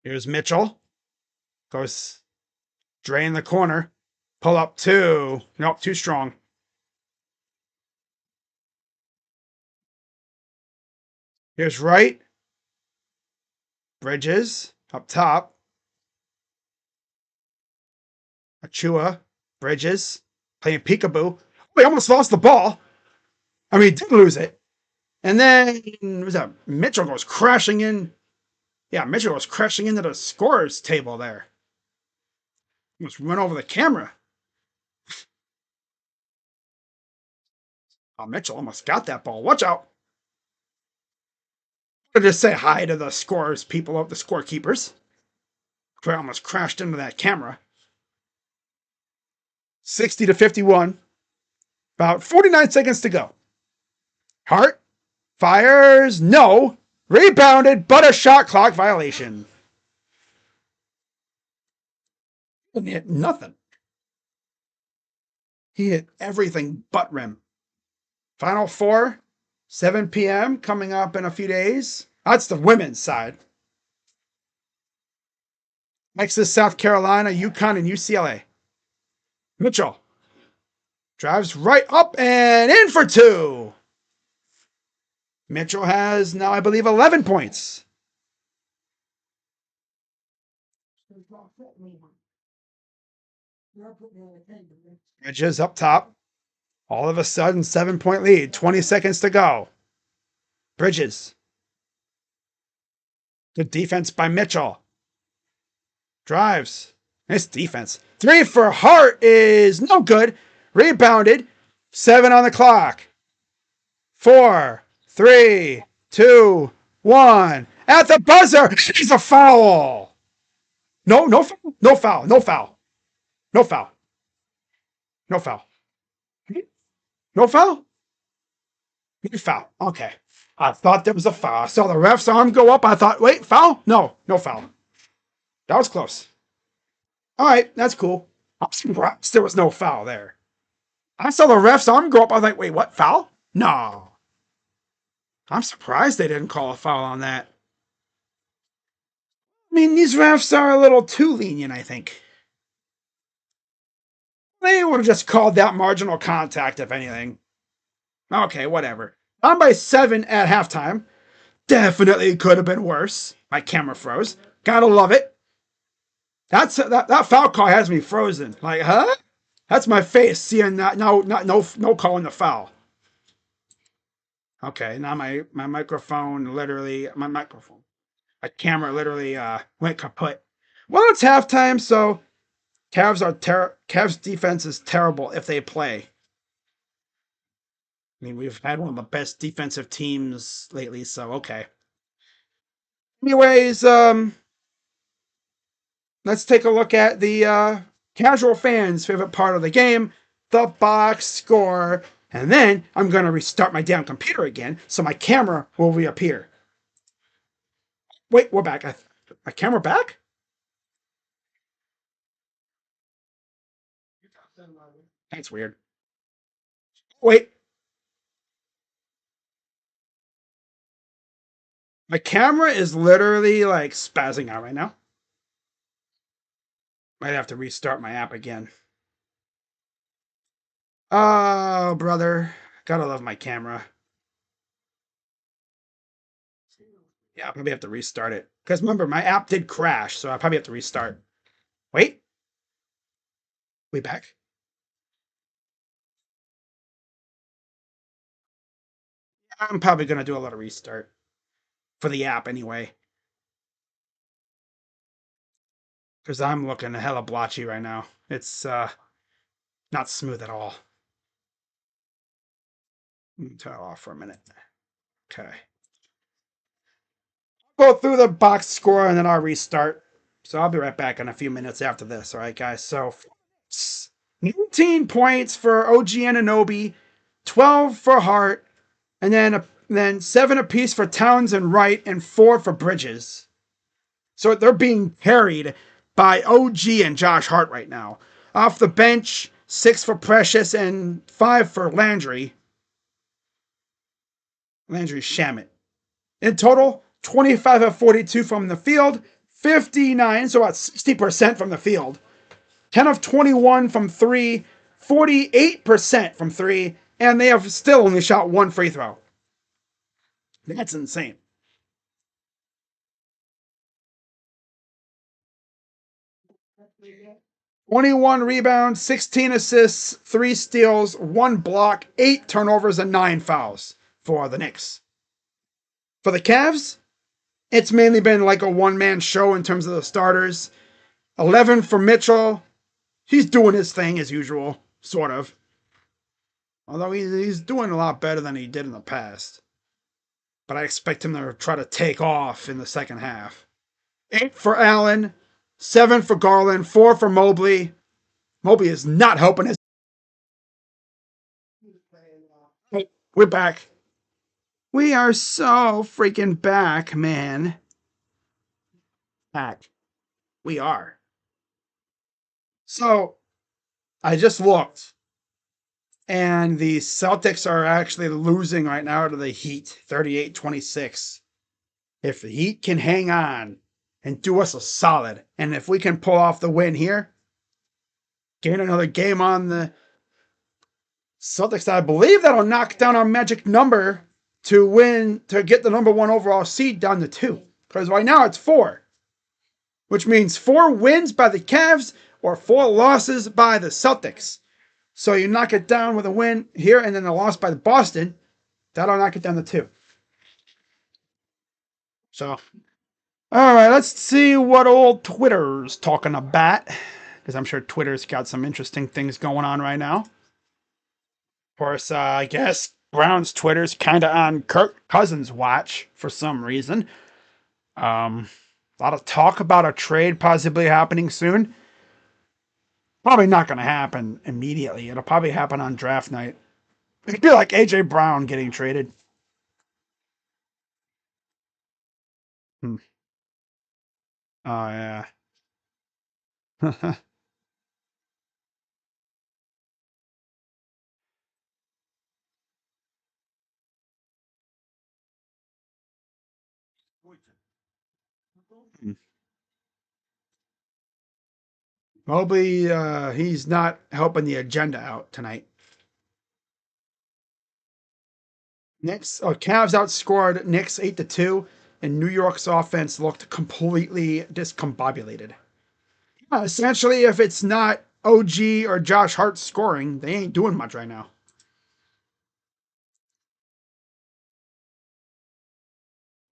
Here's Mitchell. Goes drain the corner. Pull up 2. Nope, too strong. Here's Wright. Bridges up top. Achua. Bridges playing peekaboo. We almost lost the ball. I mean, did lose it. And then was that Mitchell goes crashing in. Yeah, Mitchell goes crashing into the scorer's table there. Almost run over the camera. Oh, Mitchell almost got that ball. Watch out. I'll just say hi to the scorers, people of the scorekeepers. I almost crashed into that camera. 60-51. About 49 seconds to go. Hart fires. No. Rebounded, but a shot clock violation. Didn't hit nothing. He hit everything but rim. Final 4, 7 p.m. coming up in a few days. That's the women's side. Next is South Carolina, UConn, and UCLA. Mitchell drives right up and in for 2. Mitchell has now, I believe, 11 points. Bridges up top. All of a sudden, 7-point lead. 20 seconds to go. Bridges. Good defense by Mitchell. Drives. Nice defense. 3 for Hart is no good. Rebounded. 7 on the clock. 4, 3, 2, 1. At the buzzer. It's a foul. No, no, no foul. No foul. No foul. No foul. No foul? No foul. Okay. I thought there was a foul. I saw the ref's arm go up. I thought, wait, foul? No, no foul. That was close. All right, that's cool. I'm surprised there was no foul there. I saw the ref's arm go up. I was like, wait, what? Foul? No. I'm surprised they didn't call a foul on that. I mean, these refs are a little too lenient, I think. They would have just called that marginal contact, if anything. Okay, whatever. I'm by 7 at halftime. Definitely could have been worse. My camera froze. Gotta love it. That foul call has me frozen. Like, huh? That's my face seeing that. No calling the foul. Okay, now my microphone literally, my camera literally went kaput. Well, it's halftime, so Cavs defense is terrible if they play. I mean, we've had one of the best defensive teams lately, so okay. Anyways, let's take a look at the casual fans' favorite part of the game, the box score. And then I'm going to restart my damn computer again so my camera will reappear. Wait, we're back. My camera back? That's weird. Wait. My camera is literally like spazzing out right now. Might have to restart my app again. Oh, brother. Gotta love my camera. Yeah, I'll probably have to restart it. Because remember, my app did crash, so I'll probably have to restart. Wait. We back? I'm probably going to do a little restart. For the app, anyway. Because I'm looking hella blotchy right now. It's not smooth at all. Let me turn it off for a minute. Okay. Go through the box score and then I'll restart. So I'll be right back in a few minutes after this. All right, guys. So 19 points for OG Anunoby, 12 for Hart, and then 7 apiece for Towns and Wright, and 4 for Bridges. So they're being carried by OG and Josh Hart right now. Off the bench, 6 for Precious and 5 for Landry. Landry Shamet. In total, 25 of 42 from the field, 59, so about 60% from the field. 10 of 21 from 3, 48% from 3, and they have still only shot 1 free throw. That's insane. "21 rebounds, 16 assists, 3 steals, 1 block, 8 turnovers, and 9 fouls for the Knicks. For the Cavs, it's mainly been like a one-man show in terms of the starters. 11 for Mitchell. He's doing his thing as usual, sort of. Although he's doing a lot better than he did in the past. But I expect him to try to take off in the second half. 8 for Allen, 7 for Garland, 4 for Mobley. Mobley is not helping his. We're back. We are so freaking back, man. Back. We are. So, I just looked. And the Celtics are actually losing right now to the Heat, 38-26. If the Heat can hang on and do us a solid, and if we can pull off the win here, gain another game on the Celtics, I believe that'll knock down our magic number to win, to get the number 1 overall seed down to 2. Because right now it's 4. Which means 4 wins by the Cavs or 4 losses by the Celtics. So you knock it down with a win here and then a loss by the Boston. That'll knock it down to 2. So, all right, let's see what old Twitter's talking about. Because I'm sure Twitter's got some interesting things going on right now. Of course, I guess Brown's Twitter's kind of on Kirk Cousins' watch for some reason. A lot of talk about a trade possibly happening soon. Probably not going to happen immediately. It'll probably happen on draft night. It'd be like AJ Brown getting traded. Hmm. Oh yeah. Hopefully, he's not helping the agenda out tonight. Cavs outscored Knicks 8-2, and New York's offense looked completely discombobulated. Essentially, if it's not OG or Josh Hart scoring, they ain't doing much right now.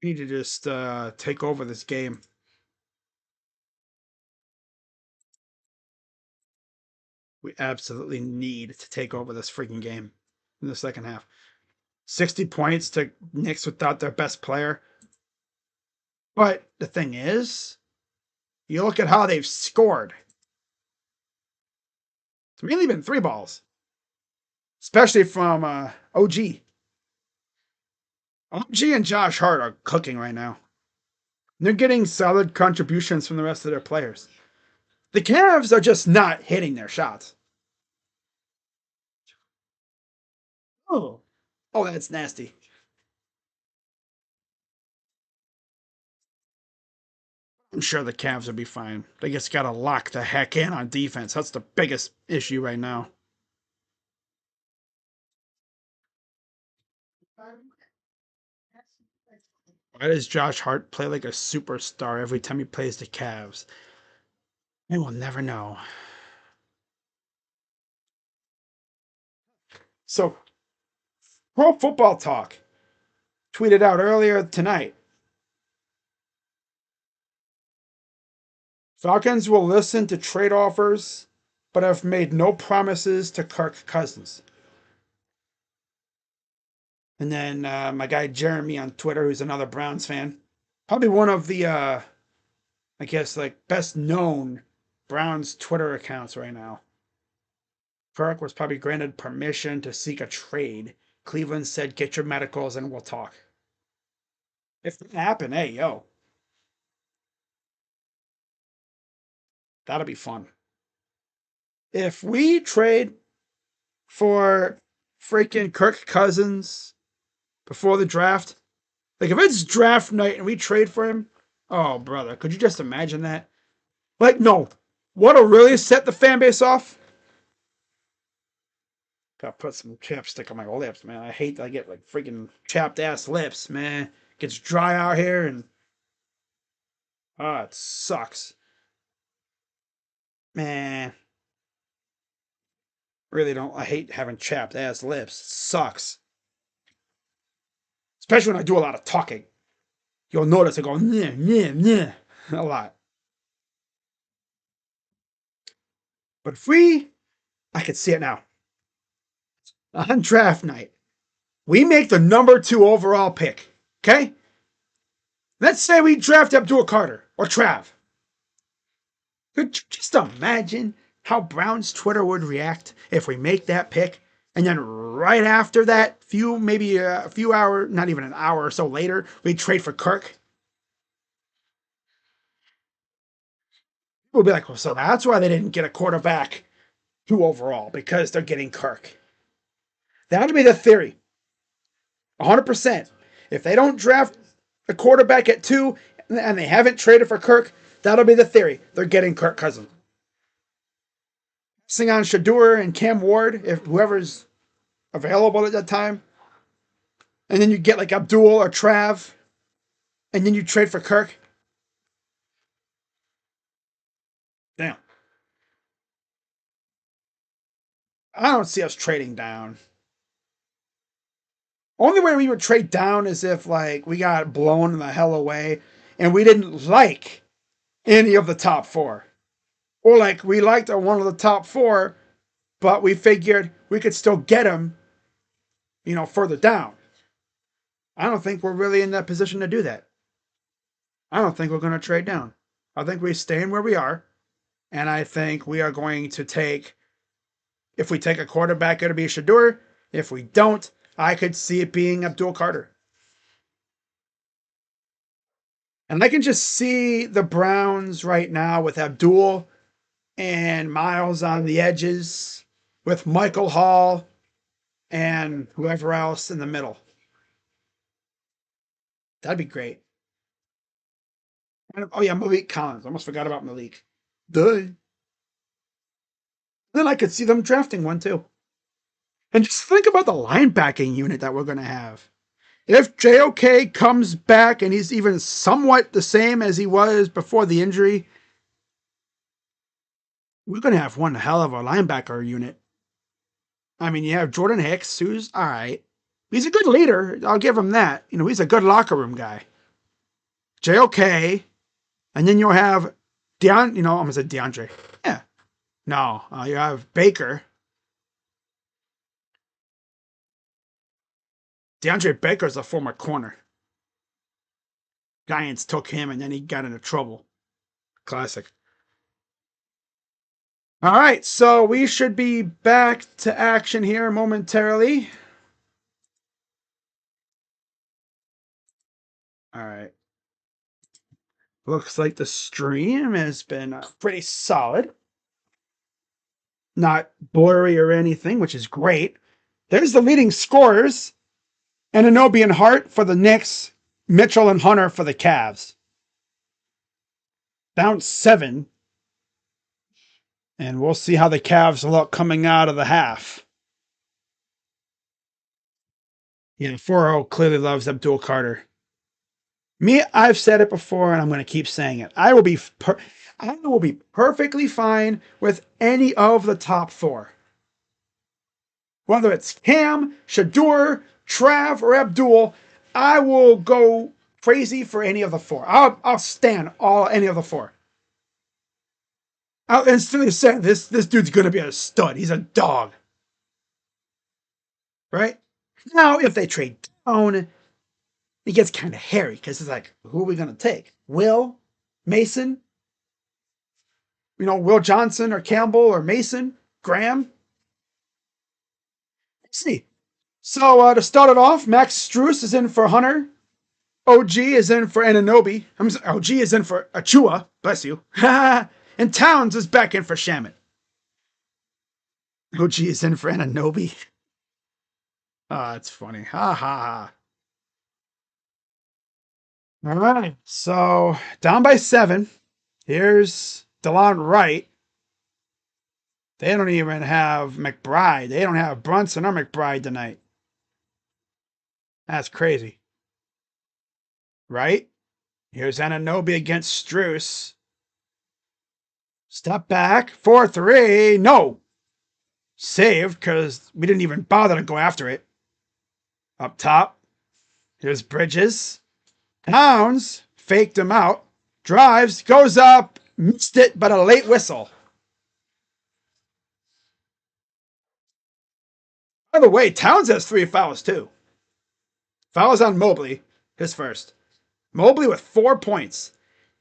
We need to just take over this game. We absolutely need to take over this freaking game in the second half. 60 points to Knicks without their best player. But the thing is, you look at how they've scored. It's mainly been three balls, especially from OG. OG and Josh Hart are cooking right now. They're getting solid contributions from the rest of their players. The Cavs are just not hitting their shots. Oh, oh, that's nasty. I'm sure the Cavs will be fine. They just got to lock the heck in on defense. That's the biggest issue right now. Why does Josh Hart play like a superstar every time he plays the Cavs? We will never know. So, Pro Football Talk tweeted out earlier tonight Falcons will listen to trade offers, but have made no promises to Kirk Cousins. And then my guy Jeremy on Twitter, who's another Browns fan, probably one of the, I guess, like best known Browns Twitter accounts right now. Kirk was probably granted permission to seek a trade. Cleveland said, "Get your medicals and we'll talk." If that happened, hey yo, that'll be fun. If we trade for freaking Kirk Cousins before the draft, like if it's draft night and we trade for him, oh brother, could you just imagine that? Like no, what'll really set the fan base off? Gotta put some chapstick on my lips, man. I hate that I get like freaking chapped ass lips, man. Gets dry out here and it sucks. Man, really don't. I hate having chapped ass lips. It sucks. Especially when I do a lot of talking. You'll notice I go, yeah, yeah, yeah, a lot. But if I could see it now. On draft night, we make the number 2 overall pick. Okay? Let's say we draft Abdul Carter or Trav. Could you just imagine how Brown's Twitter would react if we make that pick and then right after that, maybe a few hours, not even an hour or so later, we trade for Kirk? We'll be like, well, so that's why they didn't get a quarterback 2 overall because they're getting Kirk. That would be the theory. 100%. If they don't draft a quarterback at 2 and they haven't traded for Kirk, that'll be the theory. They're getting Kirk Cousins. Sing on Shadur and Cam Ward, if whoever's available at that time. And then you get like Abdul or Trav, and then you trade for Kirk. Damn. I don't see us trading down. Only way we would trade down is if like we got blown the hell away and we didn't like any of the top four. Or like we liked one of the top four, but we figured we could still get them, further down. I don't think we're really in that position to do that. I don't think we're going to trade down. I think we're staying where we are. And I think we are going to take, if we take a quarterback, it'll be Shadur. If we don't, I could see it being Abdul Carter. And I can just see the Browns right now with Abdul and Miles on the edges, with Michael Hall and whoever else in the middle. That'd be great. Oh yeah, Malik Collins. I almost forgot about Malik. Duh. Then I could see them drafting one too. And just think about the linebacking unit that we're going to have. If JOK comes back and he's even somewhat the same as he was before the injury, we're going to have one hell of a linebacker unit. I mean, you have Jordan Hicks, who's all right. He's a good leader. I'll give him that. He's a good locker room guy. JOK, and then you'll have I'm going to say DeAndre. Yeah. No, you have Baker. DeAndre Baker's a former corner. Giants took him, and then he got into trouble. Classic. All right, so we should be back to action here momentarily. All right. Looks like the stream has been pretty solid. Not blurry or anything, which is great. There's the leading scorers. Anunoby and Hart for the Knicks. Mitchell and Hunter for the Cavs. Down 7. And we'll see how the Cavs look coming out of the half. Yeah, 4-0 clearly loves Abdul Carter. Me, I've said it before, and I'm going to keep saying it. I will be perfectly fine with any of the top 4. Whether it's Cam, Shadur, Trav, or Abdul, I will go crazy for any of the 4. I'll stand any of the 4. I'll instantly say this dude's going to be a stud. He's a dog. Right? Now, if they trade down, it gets kind of hairy because it's like, who are we going to take? Will? Mason? Will Johnson or Campbell or Mason? Graham? Let's see. So to start it off, Max Strus is in for Hunter. OG is in for Anunoby. OG is in for Achua. Bless you. And Towns is back in for Shamit. OG is in for Anunoby. Ah, that's funny. Ha ha ha. All right. So down by 7. Here's DeLon Wright. They don't even have McBride. They don't have Brunson or McBride tonight. That's crazy. Right? Here's Anunoby against Strus. Step back. 4-3. No. Saved because we didn't even bother to go after it. Up top. Here's Bridges. Towns faked him out. Drives. Goes up. Missed it, but a late whistle. By the way, Towns has 3 fouls too. Fouls on Mobley, his first. Mobley with 4 points.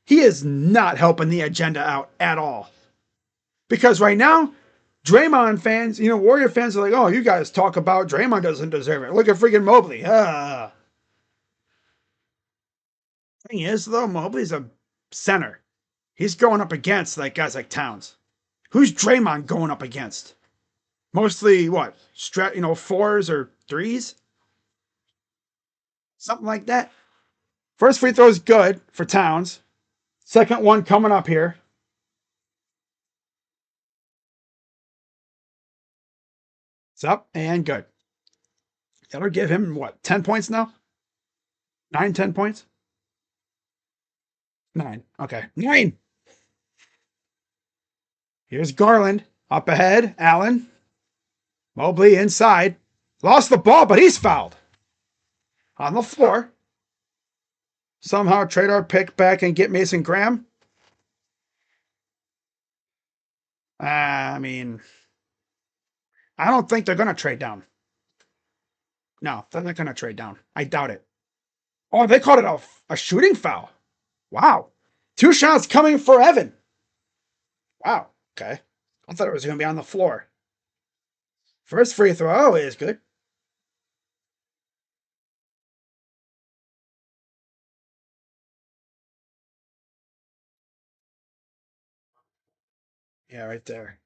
He is not helping the agenda out at all. Because right now, Draymond fans, Warrior fans are like, oh, you guys talk about Draymond doesn't deserve it. Look at freaking Mobley. Thing is, though, Mobley's a center. He's going up against guys like Towns. Who's Draymond going up against? Mostly what? 4s or 3s? Something like that. First free throw is good for Towns. Second one coming up here. It's up and good. That'll give him, 10 points now? 9, 10 points? 9. Okay. 9. Here's Garland. Up ahead. Allen. Mobley inside. Lost the ball, but he's fouled. on the floor. Somehow trade our pick back and get Mason Graham. I mean, I don't think they're going to trade down. No, they're not going to trade down. I doubt it. Oh, they called it a shooting foul. Wow. 2 shots coming for Evan. Wow. Okay. I thought it was going to be on the floor. First free throw is good. Yeah, right there.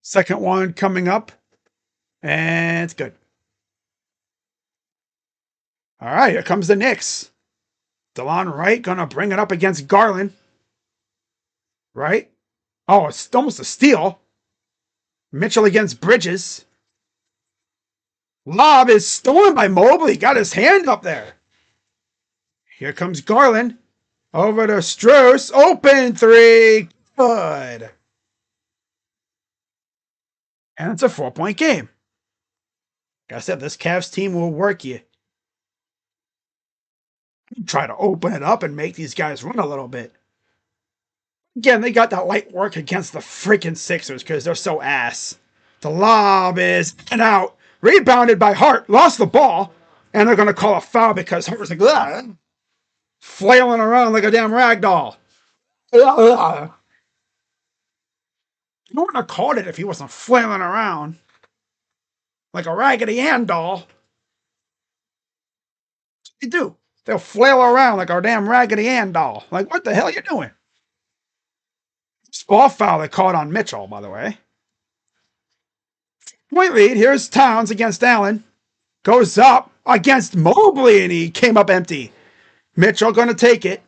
Second one coming up, and it's good. All right, here comes the Knicks. DeLon Wright gonna bring it up against Garland. Right? Oh, it's almost a steal. Mitchell against Bridges. Lob is stolen by Mobley. Got his hand up there. Here comes Garland. Over to Strus. Open three. Good. And it's a 4-point game. Like I said, this Cavs team will work you. Try to open it up and make these guys run a little bit. Again, they got that light work against the freaking Sixers because they're so ass. The lob is and out. Rebounded by Hart. Lost the ball. And they're going to call a foul because Hart was like, ugh, flailing around like a damn rag doll. Ugh. You wouldn't have called it if he wasn't flailing around like a Raggedy Ann doll. You do. They'll flail around like our damn Raggedy Ann doll. Like, what the hell are you doing? Ball foul they called on Mitchell, by the way. Point lead. Here's Towns against Allen. Goes up against Mobley, and he came up empty. Mitchell going to take it.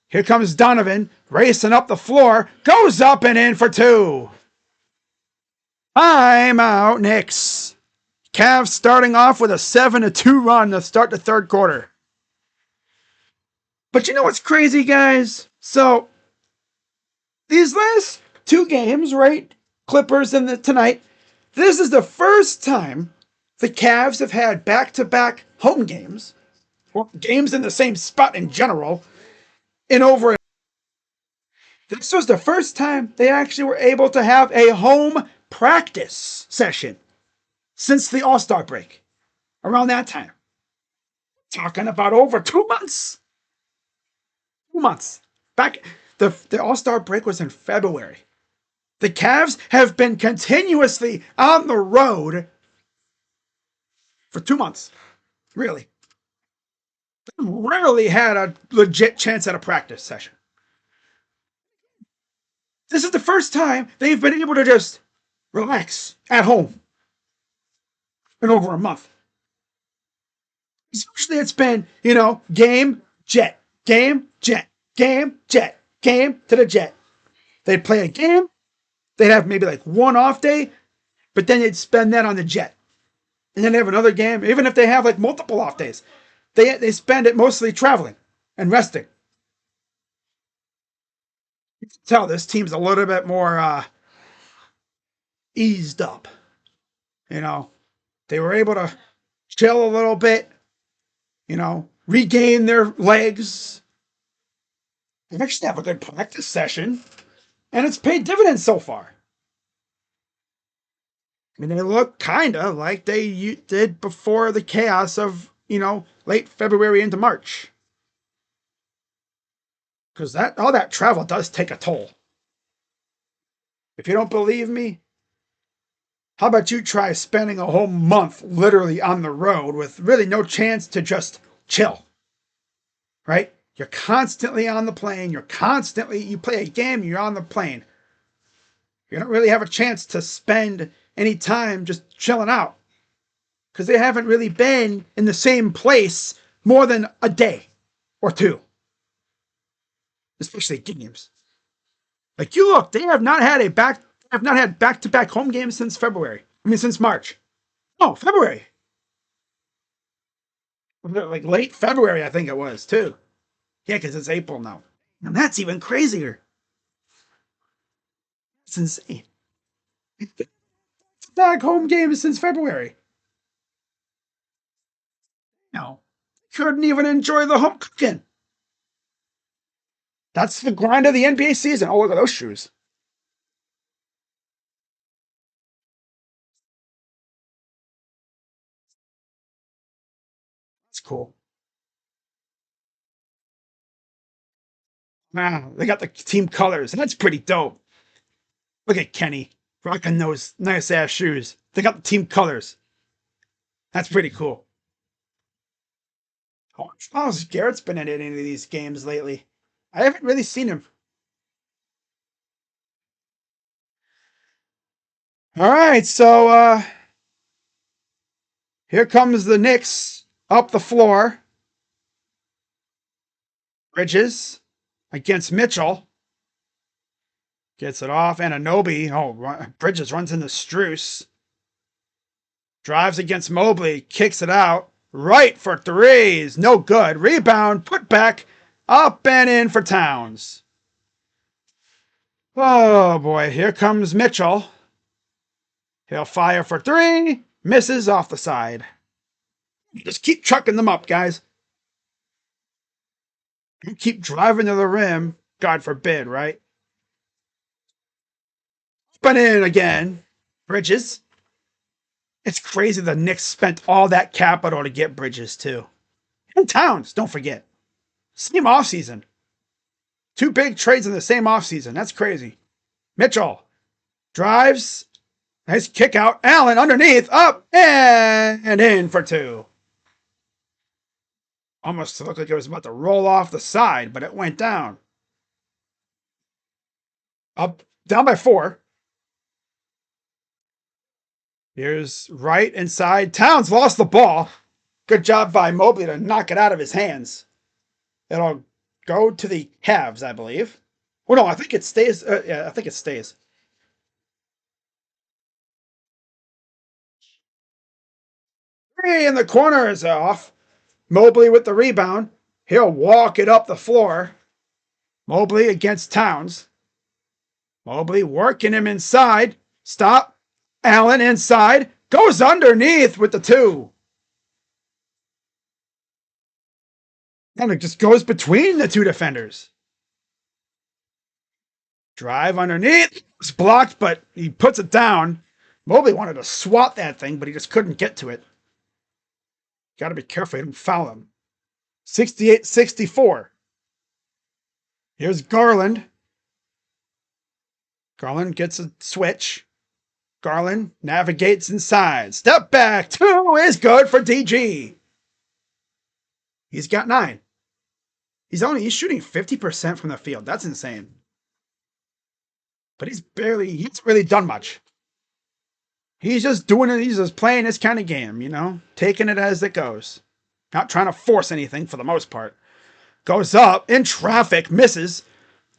Here comes Donovan racing up the floor. Goes up and in for 2. Timeout, Knicks. Cavs starting off with a 7-2 run to start the third quarter. But you know what's crazy, guys? So, these last 2 games, right? Clippers and tonight. This is the first time the Cavs have had back-to-back home games, or games in the same spot in general, in over. This was the first time they actually were able to have a home practice session since the All-Star break. Around that time. Talking about over 2 months. 2 months. Back, the All-Star break was in February. The Cavs have been continuously on the road for 2 months. Really. They rarely had a legit chance at a practice session. This is the first time they've been able to just relax at home in over a month. Usually it's been, game, jet, game, jet, game, jet, game to the jet. They'd play a game, they'd have maybe like one off day, but then they'd spend that on the jet. And then they have another game, even if they have like multiple off days. They spend it mostly traveling and resting. You can tell this team's a little bit more eased up. They were able to chill a little bit, regain their legs. They actually have a good practice session, and it's paid dividends so far. I mean, they look kind of like they did before the chaos of, late February into March. Because all that travel does take a toll. If you don't believe me, how about you try spending a whole month literally on the road with really no chance to just chill, right? You're constantly on the plane. You play a game, you're on the plane. You don't really have a chance to spend any time just chilling out because they haven't really been in the same place more than a day or 2, especially games. Like you look, they have not had back-to-back home games since February. Since March. Oh, February. Like late February, I think it was too. Yeah, because it's April now. And that's even crazier. It's insane. Back home games since February. No. couldn't even enjoy the home cooking. That's the grind of the NBA season. Oh, look at those shoes. That's cool. Wow, they got the team colors, and that's pretty dope. Look at Kenny rocking those nice ass shoes. They got the team colors. That's pretty cool. Oh, how's Garrett's been in any of these games lately? I haven't really seen him. All right, so here comes the Knicks up the floor. Bridges against Mitchell. Gets it off. Anunoby. Oh, Bridges runs into Struce. Drives against Mobley. Kicks it out. Right for threes. No good. Rebound. Put back. Up and in for Towns. Oh, boy. Here comes Mitchell. He'll fire for three. Misses off the side. Just keep chucking them up, guys. You keep driving to the rim. God forbid, right? But in again. Bridges. It's crazy the Knicks spent all that capital to get Bridges, too. And Towns, don't forget. Same offseason. Two big trades in the same offseason. That's crazy. Mitchell drives. Nice kick out. Allen underneath. Up and in for two. Almost looked like it was about to roll off the side, but it went down. Up, down by 4. Here's right inside. Towns lost the ball. Good job by Mobley to knock it out of his hands. It'll go to the Cavs, I believe. Well, no, I think it stays. Yeah, I think it stays. Three in the corner is off. Mobley with the rebound. He'll walk it up the floor. Mobley against Towns. Mobley working him inside. Stop. Allen inside. Goes underneath with the 2. And it just goes between the 2 defenders. Drive underneath. It's blocked, but he puts it down. Mobley wanted to swat that thing, but he just couldn't get to it. Got to be careful you don't foul him. 68-64. Here's Garland. Garland gets a switch. Garland navigates inside. Step back. 2 is good for DG. He's got 9. He's shooting 50% from the field. That's insane. But he hasn't really done much. He's just doing it. He's just playing this kind of game, taking it as it goes. Not trying to force anything for the most part. Goes up in traffic, misses.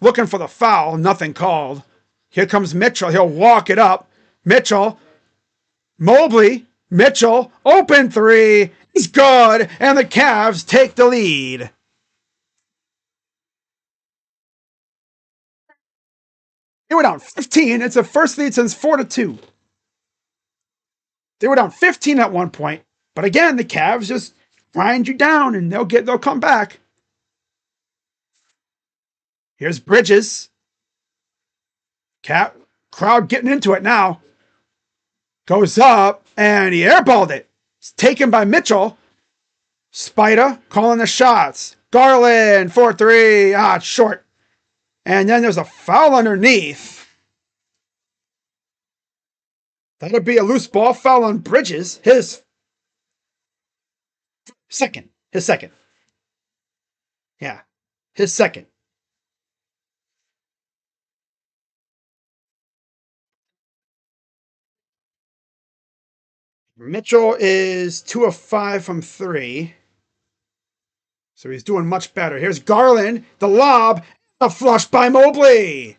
Looking for the foul, nothing called. Here comes Mitchell. He'll walk it up. Mitchell. Mobley. Mitchell. Open 3. He's good. And the Cavs take the lead. They were down 15. It's the first lead since 4-2. They were down 15 at one point. But again, the Cavs just grind you down and they'll come back. Here's Bridges. Crowd getting into it now. Goes up and he airballed it. It's taken by Mitchell. Spider calling the shots. Garland for 3. It's short. And then there's a foul underneath. That'll be a loose ball foul on Bridges. His second. Yeah, his second. Mitchell is 2 of 5 from 3. So he's doing much better. Here's Garland, the lob, a flush by Mobley.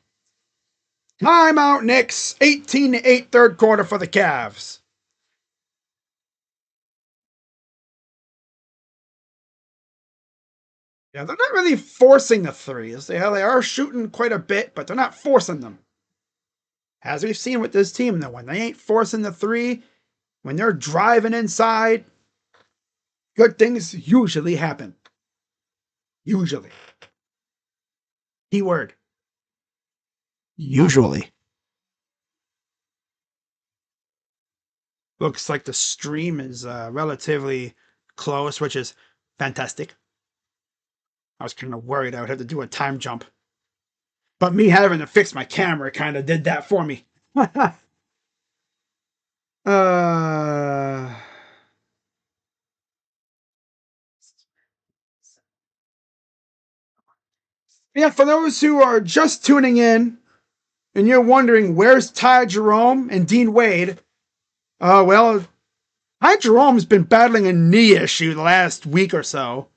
Timeout, Knicks. 18-8 third quarter for the Cavs. Yeah, they're not really forcing the threes. They are shooting quite a bit, but they're not forcing them. As we've seen with this team, though, when they ain't forcing the 3, when they're driving inside, good things usually happen. Usually. Keyword. Usually. Looks like the stream is relatively close, which is fantastic. I was kind of worried I would have to do a time jump. But me having to fix my camera kind of did that for me. uh, yeah, for those who are just tuning in and you're wondering where's Ty Jerome and Dean Wade, well, Ty Jerome's been battling a knee issue the last week or so.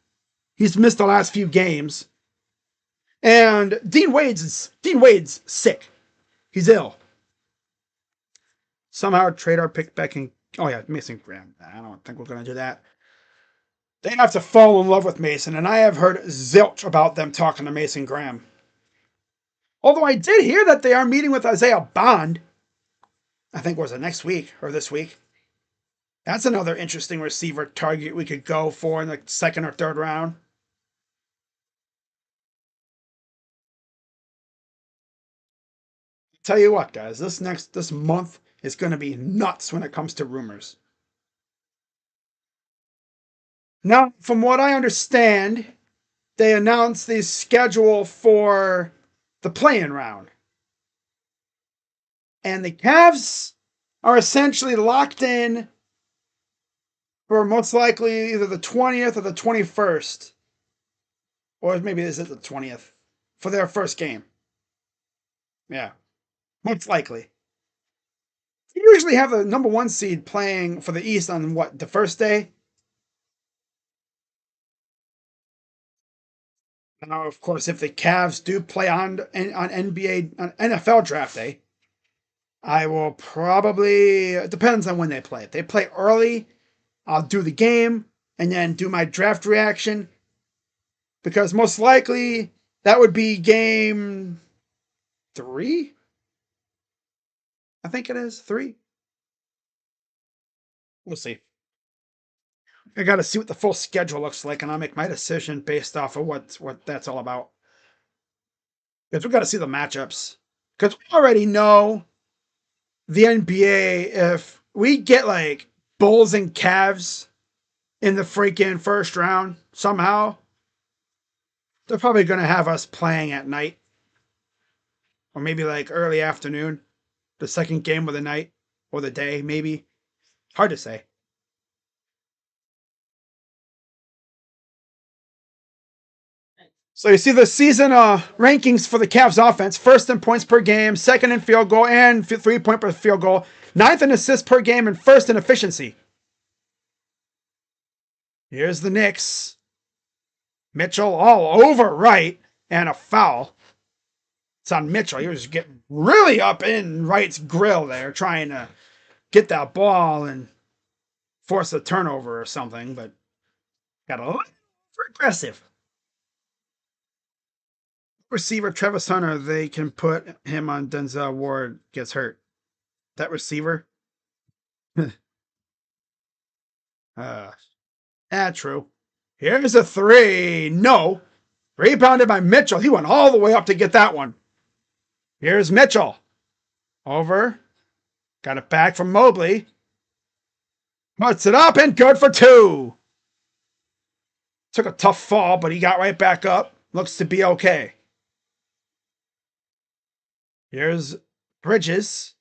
He's missed the last few games. And Dean Wade's sick. He's ill. Somehow trade our pick back in. Oh yeah, Mason Graham. I don't think we're gonna do that. They have to fall in love with Mason, and I have heard zilch about them talking to Mason Graham. Although I did hear that they are meeting with Isaiah Bond. I think was it next week or this week. That's another interesting receiver target we could go for in the second or third round. Tell you what, guys, this month is going to be nuts when it comes to rumors. Now, from what I understand, they announced the schedule for the play-in round. And the Cavs are essentially locked in for most likely either the 20th or the 21st. Or maybe is it the 20th for their first game. Yeah, most likely. You usually have the number 1 seed playing for the East on what, the first day? Now, of course, if the Cavs do play on NFL draft day, I will probably, it depends on when they play. If they play early, I'll do the game and then do my draft reaction, because most likely that would be game 3. I think it is 3. We'll see. I got to see what the full schedule looks like, and I'll make my decision based off of what that's all about. Because we got to see the matchups. Because we already know the NBA, if we get like Bulls and Cavs in the freaking first round somehow, they're probably going to have us playing at night. Or maybe like early afternoon. The second game of the night. Or the day, maybe. Hard to say. So you see the season rankings for the Cavs offense. First in points per game, second in field goal and 3-point per field goal. 9th in assists per game, and first in efficiency. Here's the Knicks. Mitchell all over Wright, and a foul. It's on Mitchell. He was getting really up in Wright's grill there, trying to get that ball and force a turnover or something, but got a little aggressive. Receiver Travis Hunter, they can put him on Denzel Ward gets hurt. That receiver? True. Here's a 3. No. Rebounded by Mitchell. He went all the way up to get that one. Here's Mitchell. Over. Got it back from Mobley. Puts it up and good for 2. Took a tough fall, but he got right back up. Looks to be okay. Here's Bridges.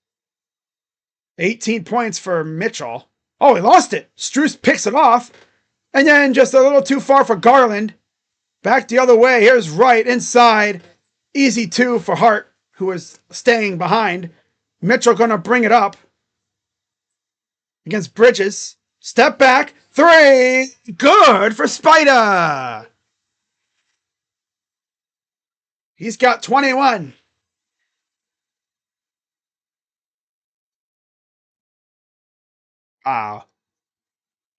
18 points for Mitchell. Oh, he lost it. Strus picks it off. And then just a little too far for Garland. Back the other way. Here's Wright inside. Easy 2 for Hart, who is staying behind. Mitchell going to bring it up against Bridges. Step back. 3. Good for Spider. He's got 21. Wow.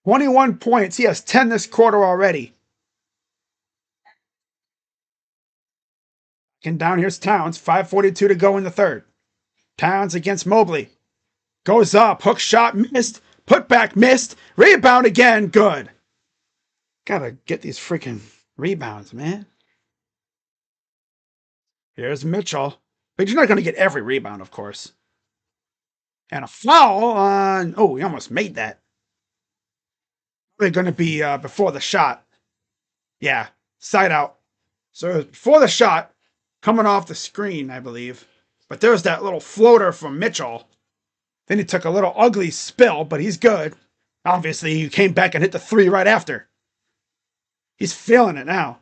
21 points. He has 10 this quarter already. And down here's Towns. 5:42 to go in the third. Towns against Mobley. Goes up. Hook shot missed. Put back missed. Rebound again. Good. Gotta get these freaking rebounds, man. Here's Mitchell. But you're not going to get every rebound, of course. And a foul on. Oh, he almost made that. They're going to be before the shot. Yeah, side out. So before the shot, coming off the screen, I believe. But there's that little floater from Mitchell. Then he took a little ugly spill, but he's good. Obviously, he came back and hit the three right after. He's feeling it now.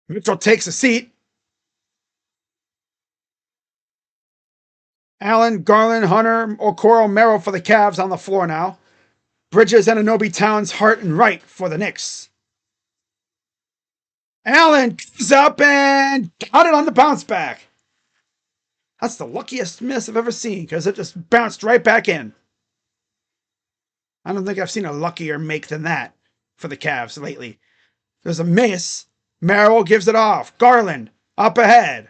Mitchell takes a seat. Allen, Garland, Hunter, Okoro, Merrill for the Cavs on the floor now. Bridges, Anunoby, Towns, Hart, and Wright for the Knicks. Allen comes up and got it on the bounce back. That's the luckiest miss I've ever seen because it just bounced right back in. I don't think I've seen a luckier make than that for the Cavs lately. There's a miss. Merrill gives it off. Garland up ahead.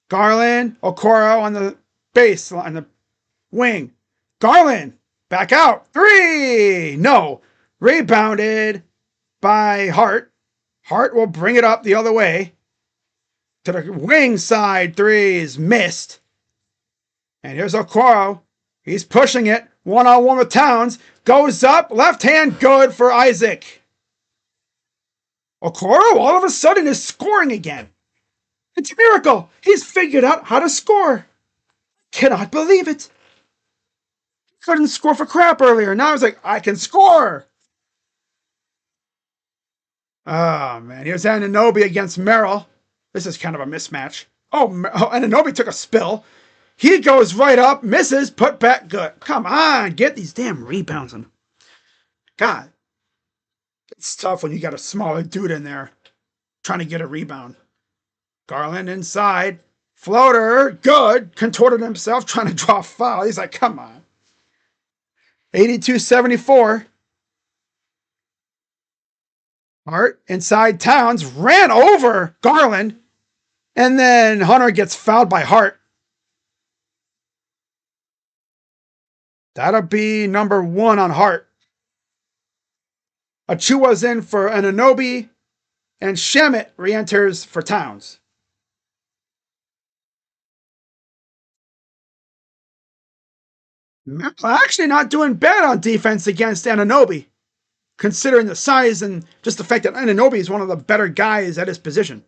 Garland, Okoro on the base, on the wing. Garland back out. Three. No. Rebounded by Hart. Hart will bring it up the other way. To the wing side. Three is missed. And here's Okoro. He's pushing it. One-on-one with Towns. Goes up. Left hand good for Isaac. Okoro all of a sudden is scoring again. It's a miracle. He's figured out how to score. Cannot believe it. Couldn't score for crap earlier. Now he's like, I can score. Oh, man. Here's Anunoby against Merrill. This is kind of a mismatch. Oh, Anunoby took a spill. He goes right up, misses, put back good. Come on, get these damn rebounds. God, it's tough when you got a smaller dude in there trying to get a rebound. Garland inside. Floater, good. Contorted himself, trying to draw a foul. He's like, come on. 82-74. Hart inside Towns. Ran over Garland. And then Hunter gets fouled by Hart. That'll be number 1 on Hart. Achua's in for Anunoby. And Shamet re-enters for Towns. Actually not doing bad on defense against Anunoby, considering the size and just the fact that Anunoby is one of the better guys at his position.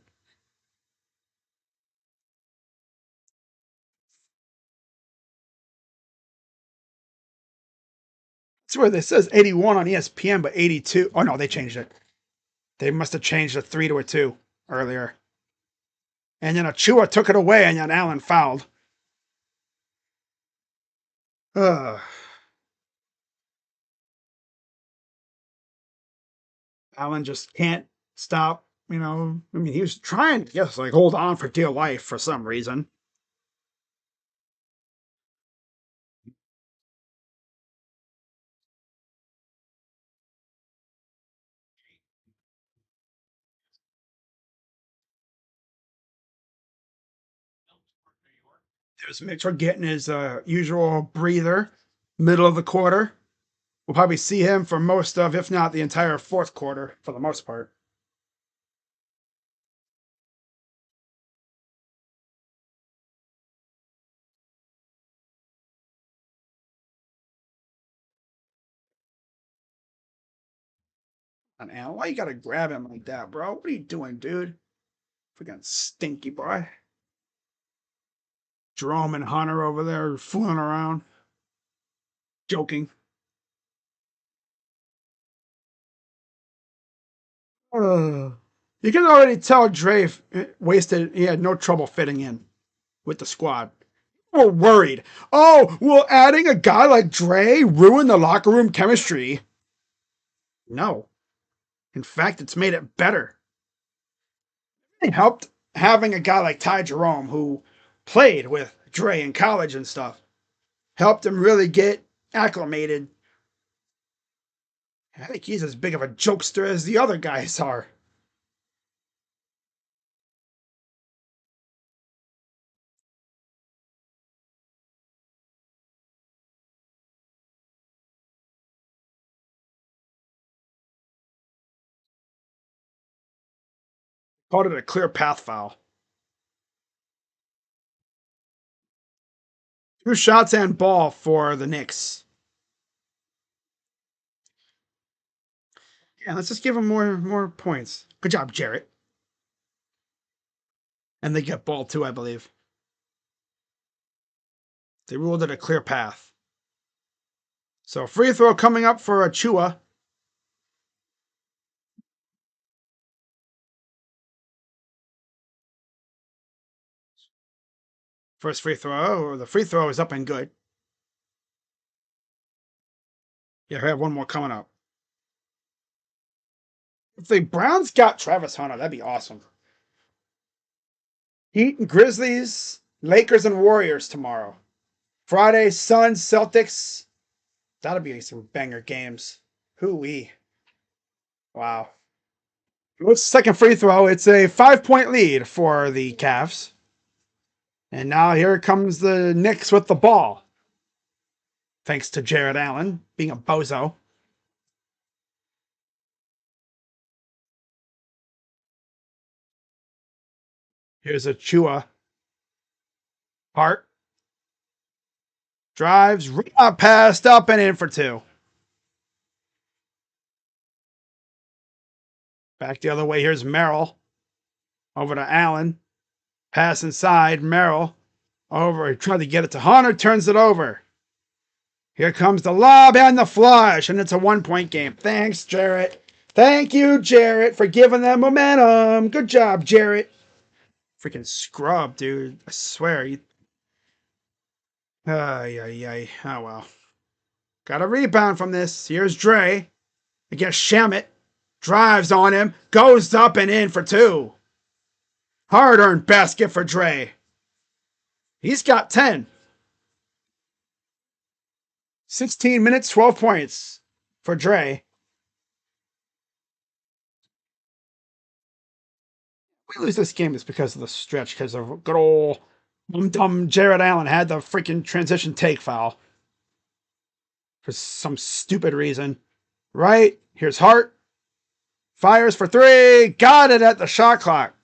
That's where this says 81 on ESPN, but 82. Oh, no, they changed it. They must have changed a 3 to a 2 earlier. And then Achua took it away, and then Allen fouled. Ugh. Allen just can't stop, you know. I mean, he was trying to just like hold on for dear life for some reason. There's Mitchell getting his usual breather, middle of the quarter. We'll probably see him for most of, if not the entire fourth quarter, for the most part. And Allen, why you gotta grab him like that, bro? What are you doing, dude? Freaking stinky boy. Jerome and Hunter over there fooling around, joking. You can already tell Dre wasted. He had no trouble fitting in with the squad. We're worried. Oh, will adding a guy like Dre ruin the locker room chemistry? No. In fact, it's made it better. It helped having a guy like Ty Jerome who played with Dre in college and stuff. Helped him really get acclimated. I think he's as big of a jokester as the other guys are. Called it a clear path foul. 2 shots and ball for the Knicks. Yeah, let's just give them more points. Good job, Jarrett. And they get ball too, I believe. They ruled it a clear path. So free throw coming up for Achua. First free throw, or the free throw is up and good. Yeah, we have one more coming up. If the Browns got Travis Hunter, that'd be awesome. Heat and Grizzlies, Lakers and Warriors tomorrow. Friday, Suns, Celtics. That'll be some banger games. Hoo-wee. Wow. Second free throw. It's a 5-point lead for the Cavs. And now here comes the Knicks with the ball. Thanks to Jared Allen being a bozo. Here's Achua. Hart. Drives. Passed up and in for 2. Back the other way. Here's Merrill. Over to Allen. Pass inside. Merrill. Over. He tried to get it to Hunter. Turns it over. Here comes the lob and the flush. And it's a 1-point game. Thanks, Jarrett. Thank you, Jarrett, for giving them momentum. Good job, Jarrett. Freaking scrub, dude. I swear. Ay. Oh, well. Got a rebound from this. Here's Dre. Against Shamet. Drives on him. Goes up and in for 2. Hard-earned basket for Dre. He's got 10. 16 minutes, 12 points for Dre. We lose this game is because of the stretch, because of good old dumb Jared Allen had the freaking transition take foul. For some stupid reason. Right? Here's Hart. Fires for 3. Got it at the shot clock.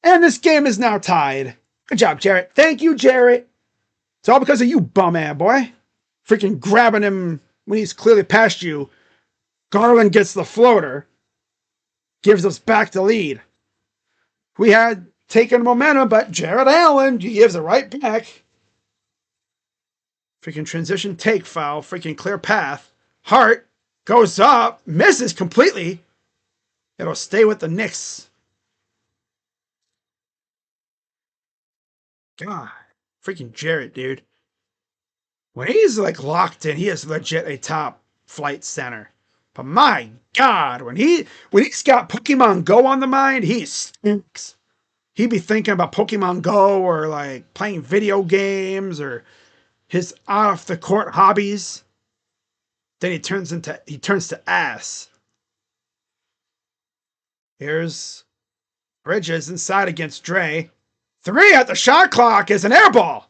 And this game is now tied. Good job, Jarrett. Thank you, Jarrett. It's all because of you, bum-ass boy. Freaking grabbing him when he's clearly past you. Garland gets the floater. Gives us back the lead. We had taken momentum, but Jared Allen gives it right back. Freaking transition take foul. Freaking clear path. Hart goes up. Misses completely. It'll stay with the Knicks. God. Freaking Jarrett, dude. When he's like locked in, he is legit a top flight center. But my God, when he's got Pokemon Go on the mind, he stinks. He'd be thinking about Pokemon Go or like playing video games or his off the court hobbies. Then he turns to ass. Here's Bridges inside against Dre. 3 at the shot clock is an air ball.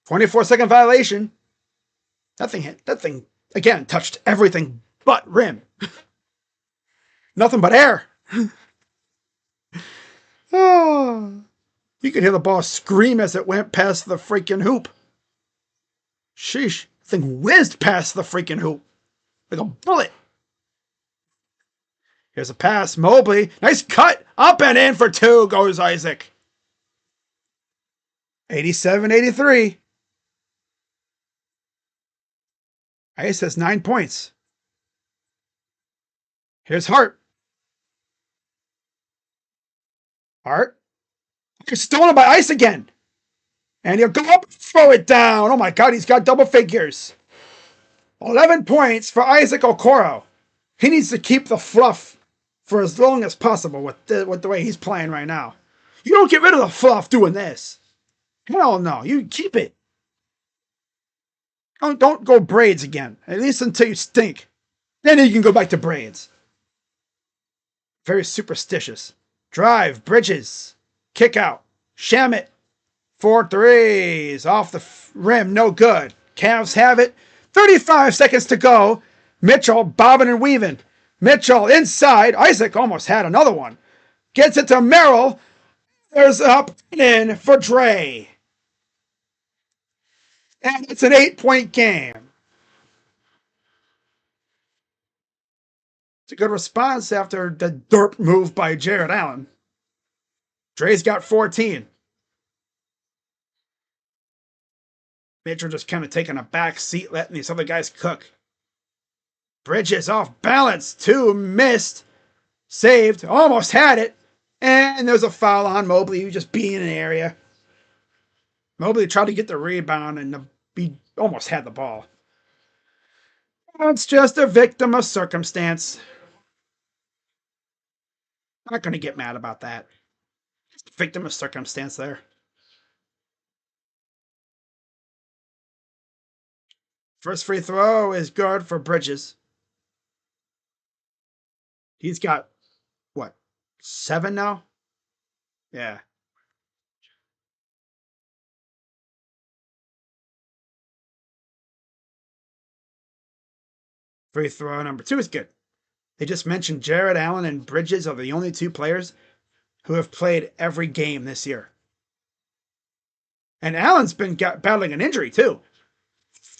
24-second violation. That thing again touched everything but rim. Nothing but air. Oh, you could hear the ball scream as it went past the freaking hoop. Sheesh. The thing whizzed past the freaking hoop like a bullet. Here's a pass. Mobley. Nice cut. Up and in for 2 goes Isaac. 87-83. Ice has 9 points. Here's Hart. Hart. You're stolen by Ice again. And he'll go up and throw it down. Oh my God, he's got double figures. 11 points for Isaac Okoro. He needs to keep the fluff for as long as possible with the way he's playing right now. You don't get rid of the fluff doing this. Hell no, you keep it. Don't go braids again. At least until you stink. Then you can go back to braids. Very superstitious. Drive, Bridges. Kick out. Shamet. 4 threes. Off the rim. No good. Cavs have it. 35 seconds to go. Mitchell bobbing and weaving. Mitchell inside. Isaac almost had another one. Gets it to Merrill. There's up and in for Dre. And it's an 8-point game. It's a good response after the derp move by Jared Allen. Dre's got 14. Mitchell just kind of taking a back seat, letting these other guys cook. Bridges off balance, 2 missed, saved, almost had it, and there's a foul on Mobley, who just being in an area. Mobley tried to get the rebound, and he almost had the ball. It's just a victim of circumstance. I'm not going to get mad about that. Just a victim of circumstance there. First free throw is good for Bridges. He's got, what, 7 now? Yeah. Free throw number 2 is good. They just mentioned Jared Allen and Bridges are the only 2 players who have played every game this year. And Allen's been battling an injury, too.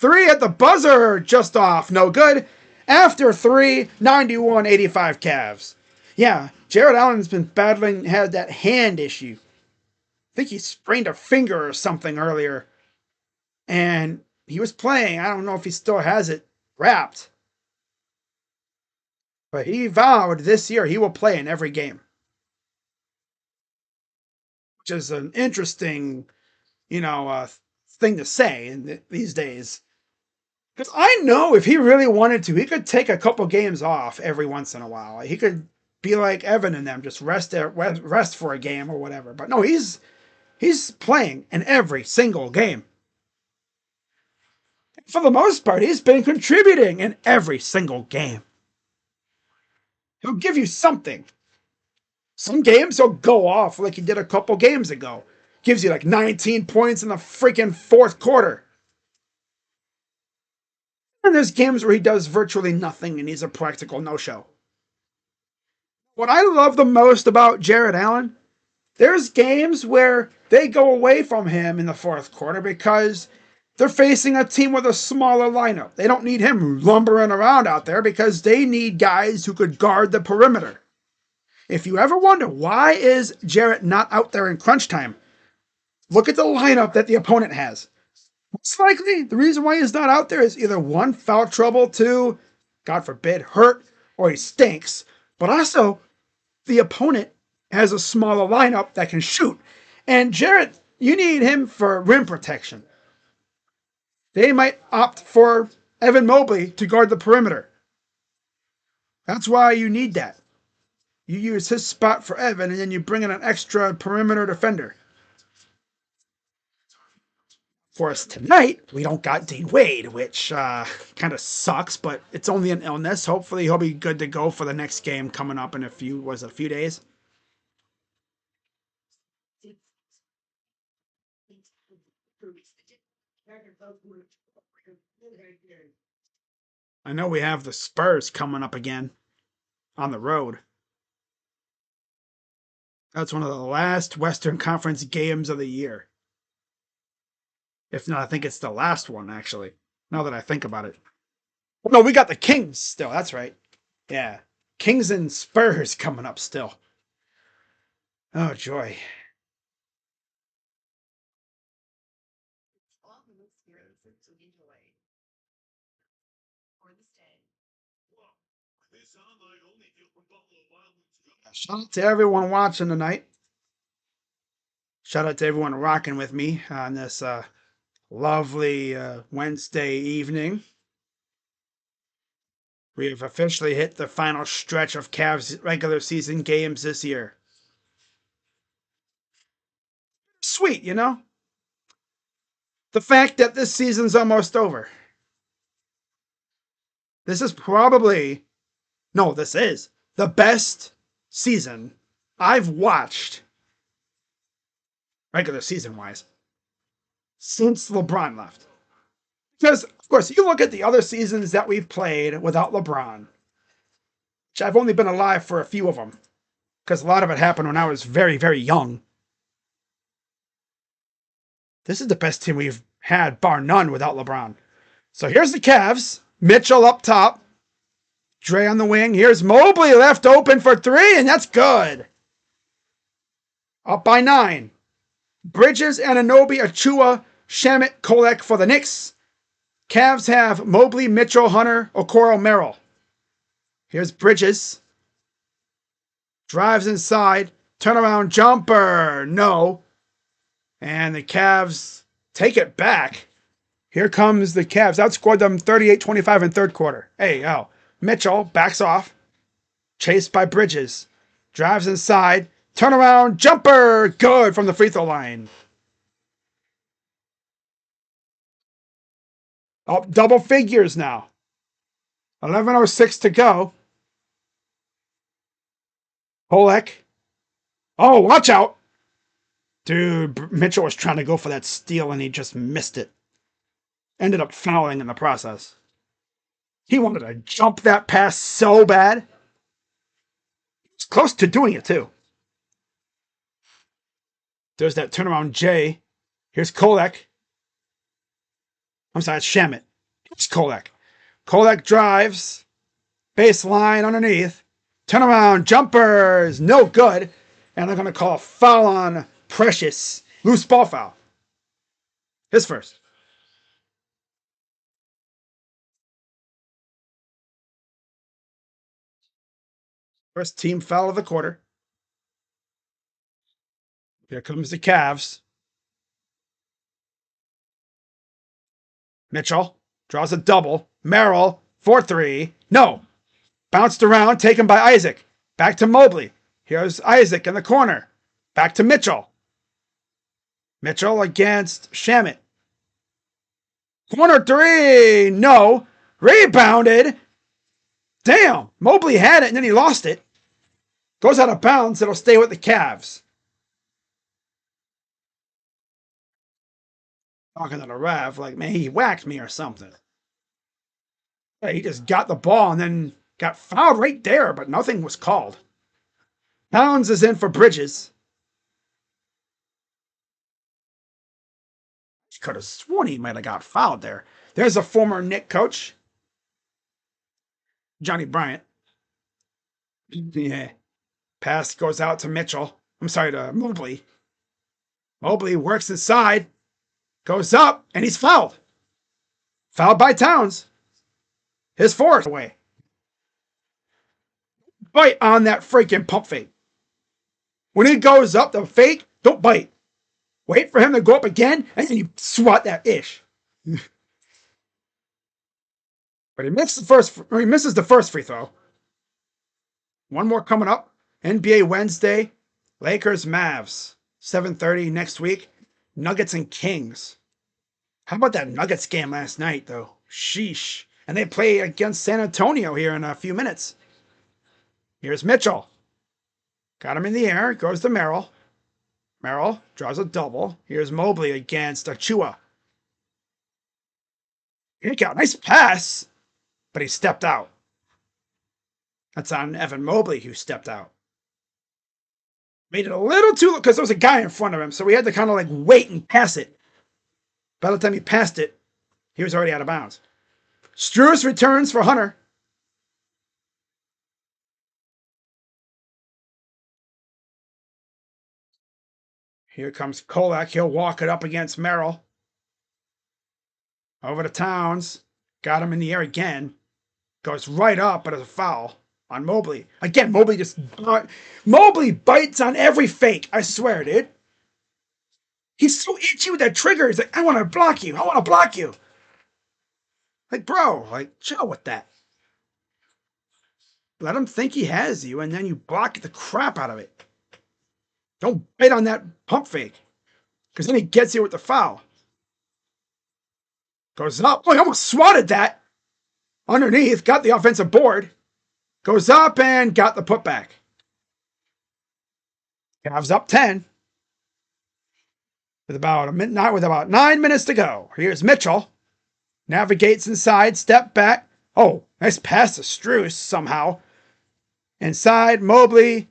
3 at the buzzer, just off, no good. After 3, 91-85 Cavs. Yeah, Jared Allen's been had that hand issue. I think he sprained a finger or something earlier. And he was playing. I don't know if he still has it wrapped. But he vowed this year he will play in every game. Which is an interesting, thing to say in these days. Because I know if he really wanted to, he could take a couple games off every once in a while. He could be like Evan and them, just rest for a game or whatever. But no, he's playing in every single game. For the most part, he's been contributing in every single game. He'll give you something. Some games he'll go off like he did a couple games ago. Gives you like 19 points in the freaking 4th quarter. And there's games where he does virtually nothing and he's a practical no-show. What I love the most about Jared Allen, there's games where they go away from him in the 4th quarter because they're facing a team with a smaller lineup. They don't need him lumbering around out there because they need guys who could guard the perimeter. If you ever wonder why is Jarrett not out there in crunch time, look at the lineup that the opponent has. Most likely, the reason why he's not out there is either 1, foul trouble, 2, God forbid, hurt, or he stinks. But also, the opponent has a smaller lineup that can shoot. And Jarrett, you need him for rim protection. They might opt for Evan Mobley to guard the perimeter. That's why you need that. You use his spot for Evan, and then you bring in an extra perimeter defender. For us tonight, we don't got Dean Wade, which kind of sucks, but it's only an illness. Hopefully he'll be good to go for the next game coming up in a few days. I know we have the Spurs coming up again on the road. That's one of the last Western Conference games of the year. If not, I think it's the last one, actually, now that I think about it. No, we got the Kings still. That's right. Yeah. Kings and Spurs coming up still. Oh, joy. Shout out to everyone watching tonight. Shout out to everyone rocking with me on this lovely Wednesday evening. We have officially hit the final stretch of Cavs regular season games this year. Sweet, The fact that this season's almost over. This is the best season I've watched, regular season wise, since LeBron left. Because, of course, you look at the other seasons that we've played without LeBron, which I've only been alive for a few of them. because a lot of it happened when I was very, very young. This is the best team we've had, bar none, without LeBron. So here's the Cavs. Mitchell up top. Dre on the wing. Here's Mobley left open for three, and that's good. Up by 9. Bridges, Anunoby, Achua, Shamet, Kolek for the Knicks. Cavs have Mobley, Mitchell, Hunter, Okoro, Merrill. Here's Bridges. Drives inside. Turnaround jumper. No. And the Cavs take it back. Here comes the Cavs. Outscored them 38-25 in third quarter. Hey, oh. Mitchell backs off. Chased by Bridges. Drives inside. Turnaround jumper. Good from the free throw line. Up double figures now. 11:06 to go. Kolek. Oh, watch out. Dude, Mitchell was trying to go for that steal and he just missed it. Ended up fouling in the process. He wanted to jump that pass so bad. He was close to doing it too. There's that turnaround J. Here's Kolek. I'm sorry, it's Shamet. It's Kolek. Kolek drives. Baseline underneath. Turnaround jumpers. No good. And they're going to call a foul on Precious. Loose ball foul. His first. First team foul of the quarter. Here comes the Cavs. Mitchell draws a double. Merrill, 4-3. No. Bounced around, taken by Isaac. Back to Mobley. Here's Isaac in the corner. Back to Mitchell. Mitchell against Shamet. Corner 3. No. Rebounded. Damn. Mobley had it and then he lost it. Goes out of bounds. It'll stay with the Cavs. Talking to the ref, like, man, he whacked me or something. Yeah, he just got the ball and then got fouled right there, but nothing was called. Towns is in for Bridges. He could have sworn he might have got fouled there. There's a former Knicks coach, Johnny Bryant. Yeah. Pass goes out to Mitchell. I'm sorry, to Mobley. Mobley works inside. Goes up, and he's fouled. Fouled by Towns. His fourth away. Bite on that freaking pump fake. When he goes up to fake, don't bite. Wait for him to go up again, and then you swat that ish. But he misses the first free throw. One more coming up. NBA Wednesday. Lakers, Mavs. 7:30 next week. Nuggets and Kings. How about that Nuggets game last night, though? Sheesh. And they play against San Antonio here in a few minutes. Here's Mitchell. Got him in the air. Goes to Merrill. Merrill draws a double. Here's Mobley against Achua. Here you go. Nice pass. But he stepped out. That's on Evan Mobley, who stepped out. Made it a little too, because there was a guy in front of him, so we had to kind of like wait and pass it. By the time he passed it, he was already out of bounds. Strus returns for Hunter. Here comes Kolek. He'll walk it up against Merrill. Over to Towns. Got him in the air again. Goes right up, but it's a foul on Mobley. Again, Mobley bites on every fake. I swear, dude. He's so itchy with that trigger. He's like, I want to block you. I want to block you. Like, bro, like, chill with that. Let him think he has you, and then you block the crap out of it. Don't bite on that pump fake, because then he gets you with the foul. Goes up. Oh, he almost swatted that. Underneath, got the offensive board. Goes up and got the putback. Cavs up 10. With about 9 minutes to go. Here's Mitchell. Navigates inside, step back. Oh, nice pass to Strus somehow. Inside, Mobley.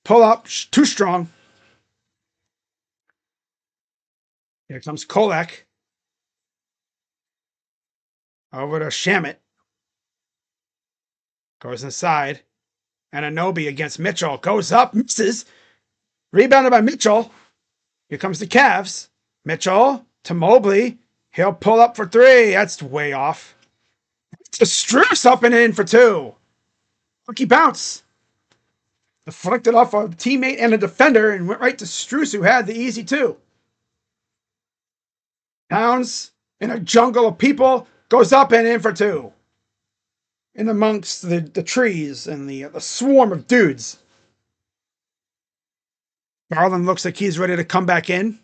Pull up, too strong. Here comes Kolek. Over to Shamit. Goes inside. Anunoby against Mitchell. Goes up, misses. Rebounded by Mitchell. Here comes the Cavs. Mitchell to Mobley. He'll pull up for three. That's way off. To Strus up and in for two. Lucky bounce. Deflected off a teammate and a defender and went right to Strus, who had the easy two. Towns in a jungle of people goes up and in for two. In amongst the trees and the swarm of dudes. Garland looks like he's ready to come back in.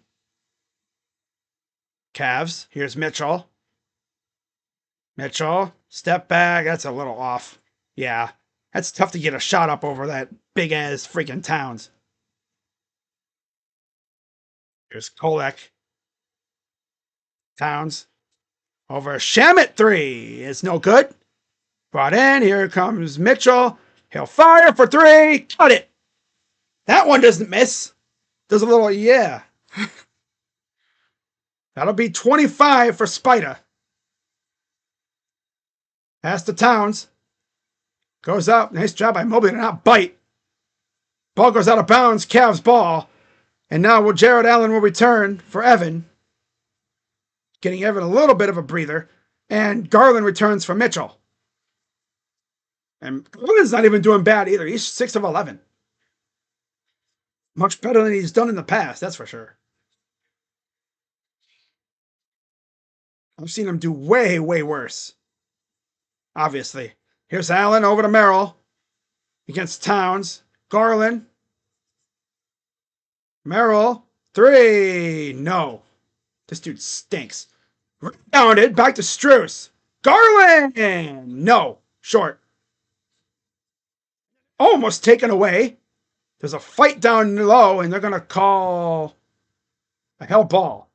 Cavs. Here's Mitchell. Mitchell. Step back. That's a little off. Yeah. That's tough to get a shot up over that big ass freaking Towns. Here's Kolek. Towns. Over Shamit three. It's no good. Brought in. Here comes Mitchell. He'll fire for three. Cut it. That one doesn't miss. Does a little, yeah. That'll be 25 for Spida. Pass to Towns. Goes up. Nice job by Mobley to not bite. Ball goes out of bounds. Cavs ball. And now Jared Allen will return for Evan. Getting Evan a little bit of a breather. And Garland returns for Mitchell. And Garland's not even doing bad either. He's 6 of 11. Much better than he's done in the past, that's for sure. I've seen him do way, way worse. Obviously. Here's Allen over to Merrill. Against Towns. Garland. Merrill. Three. No. This dude stinks. Rebounded. Back to Strus. Garland. No. Short. Almost taken away. There's a fight down low, and they're going to call a hell ball.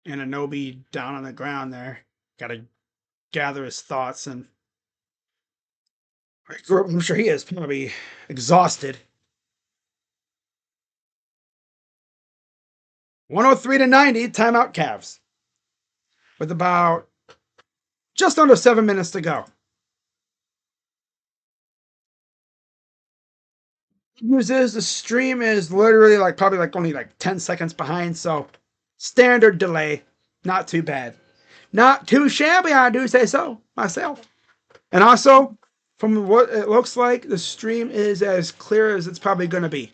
And Anunoby down on the ground there. Got to gather his thoughts. And I'm sure he is probably exhausted. 103-90, timeout Cavs. With about just under 7 minutes to go. Good news is the stream is literally probably only 10 seconds behind, so standard delay. Not too bad. Not too shabby, I do say so myself. And also, from what it looks like, the stream is as clear as it's probably going to be.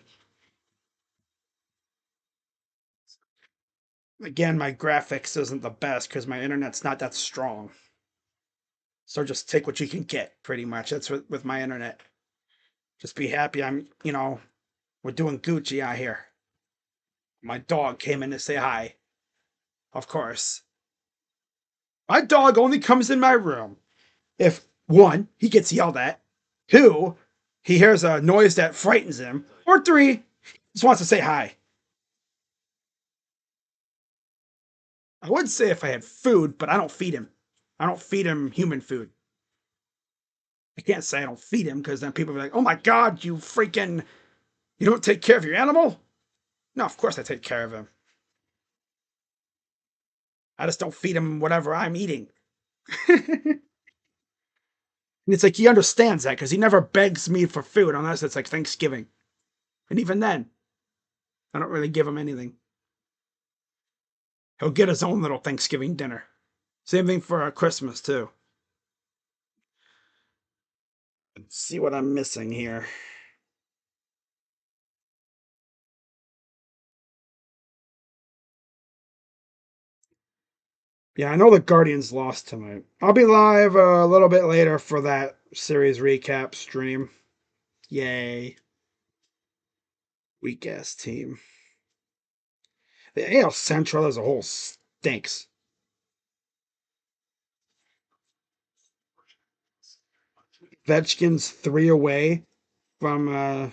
Again, my graphics isn't the best because my internet's not that strong. So just take what you can get, pretty much. That's with my internet. Just be happy we're doing Gucci out here. My dog came in to say hi. Of course. My dog only comes in my room if, one, he gets yelled at, two, he hears a noise that frightens him, or three, he just wants to say hi. I would say if I had food, but I don't feed him. I don't feed him human food. I can't say I don't feed him because then people will be like, oh my God, you don't take care of your animal? No, of course I take care of him. I just don't feed him whatever I'm eating. And it's he understands that because he never begs me for food unless it's Thanksgiving. And even then, I don't really give him anything. He'll get his own little Thanksgiving dinner. Same thing for Christmas, too. Let's see what I'm missing here. Yeah, I know the Guardians lost tonight. I'll be live a little bit later for that series recap stream. Yay. Weak ass team. The AL Central as a whole stinks. Vetchkin's 3 away from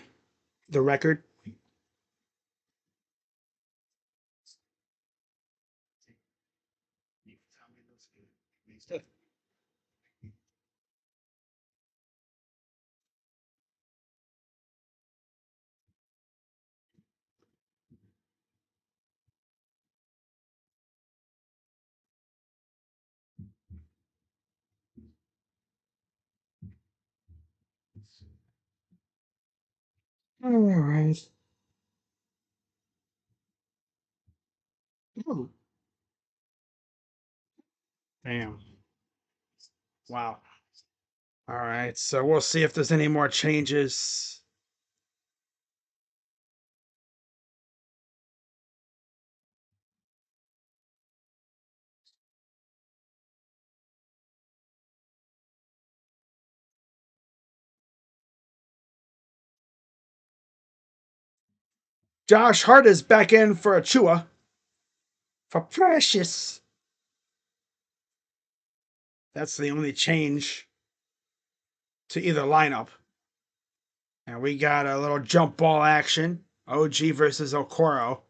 the record. All right. Ooh, damn. Wow. All right. So we'll see if there's any more changes. Josh Hart is back in for Achua for Precious. That's the only change to either lineup. And we got a little jump ball action. OG versus Okoro.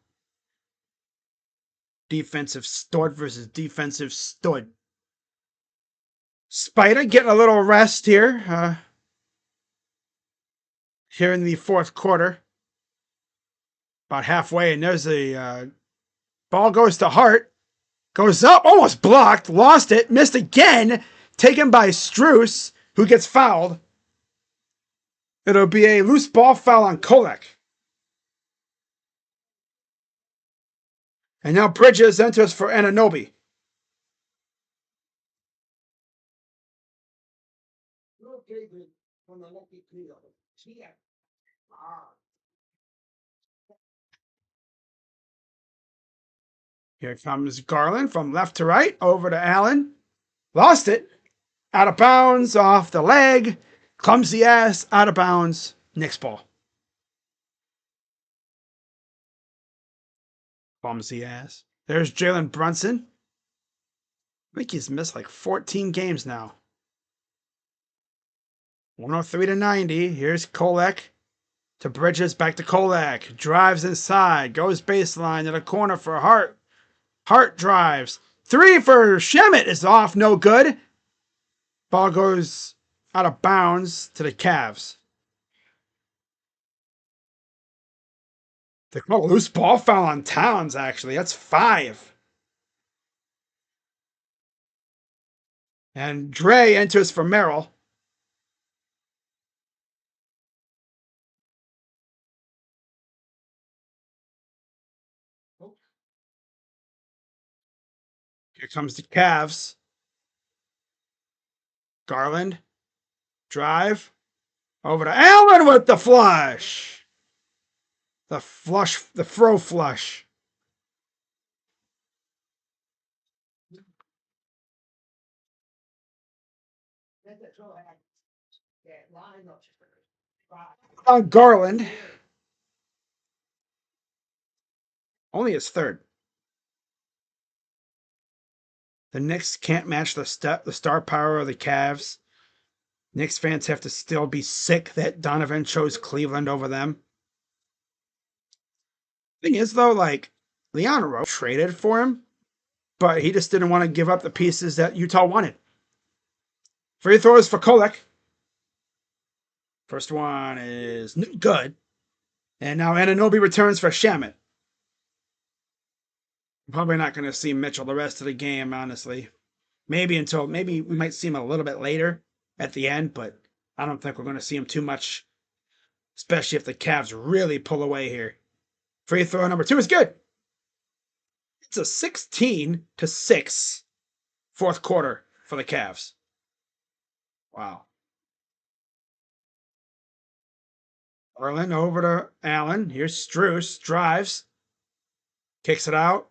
Defensive stud versus defensive stud. Spider getting a little rest here in the fourth quarter. About halfway, and there's the ball goes to Hart. Goes up, almost blocked, lost it, missed again. Taken by Struess, who gets fouled. It'll be a loose ball foul on Kolek. And now Bridges enters for Anunoby. Here comes Garland from left to right, over to Allen. Lost it. Out of bounds, off the leg. Clumsy ass, out of bounds. Knicks ball. Clumsy ass. There's Jalen Brunson. I think he's missed like 14 games now. 103 to 90. Here's Kolek to Bridges, back to Kolek. Drives inside, goes baseline to the corner for Hart. Hart drives. Three for Shemet is off, no good. Ball goes out of bounds to the Cavs. They call a loose ball foul on Towns, actually. That's 5. And Dre enters for Merrill. Here comes the Cavs. Garland. Drive. Over to Allen with the flush. The fro flush. Garland. Only his third. The Knicks can't match the star power of the Cavs. Knicks fans have to still be sick that Donovan chose Cleveland over them. Thing is, though, like, Leon Rose traded for him, but he just didn't want to give up the pieces that Utah wanted. Free throws for Kolek. First one is good. And now Anunoby returns for Shamet. Probably not going to see Mitchell the rest of the game, honestly. Maybe we might see him a little bit later at the end, but I don't think we're going to see him too much, especially if the Cavs really pull away here. Free throw number 2 is good. It's a 16-6 fourth quarter for the Cavs. Wow. Garland over to Allen. Here's Struess. Drives. Kicks it out.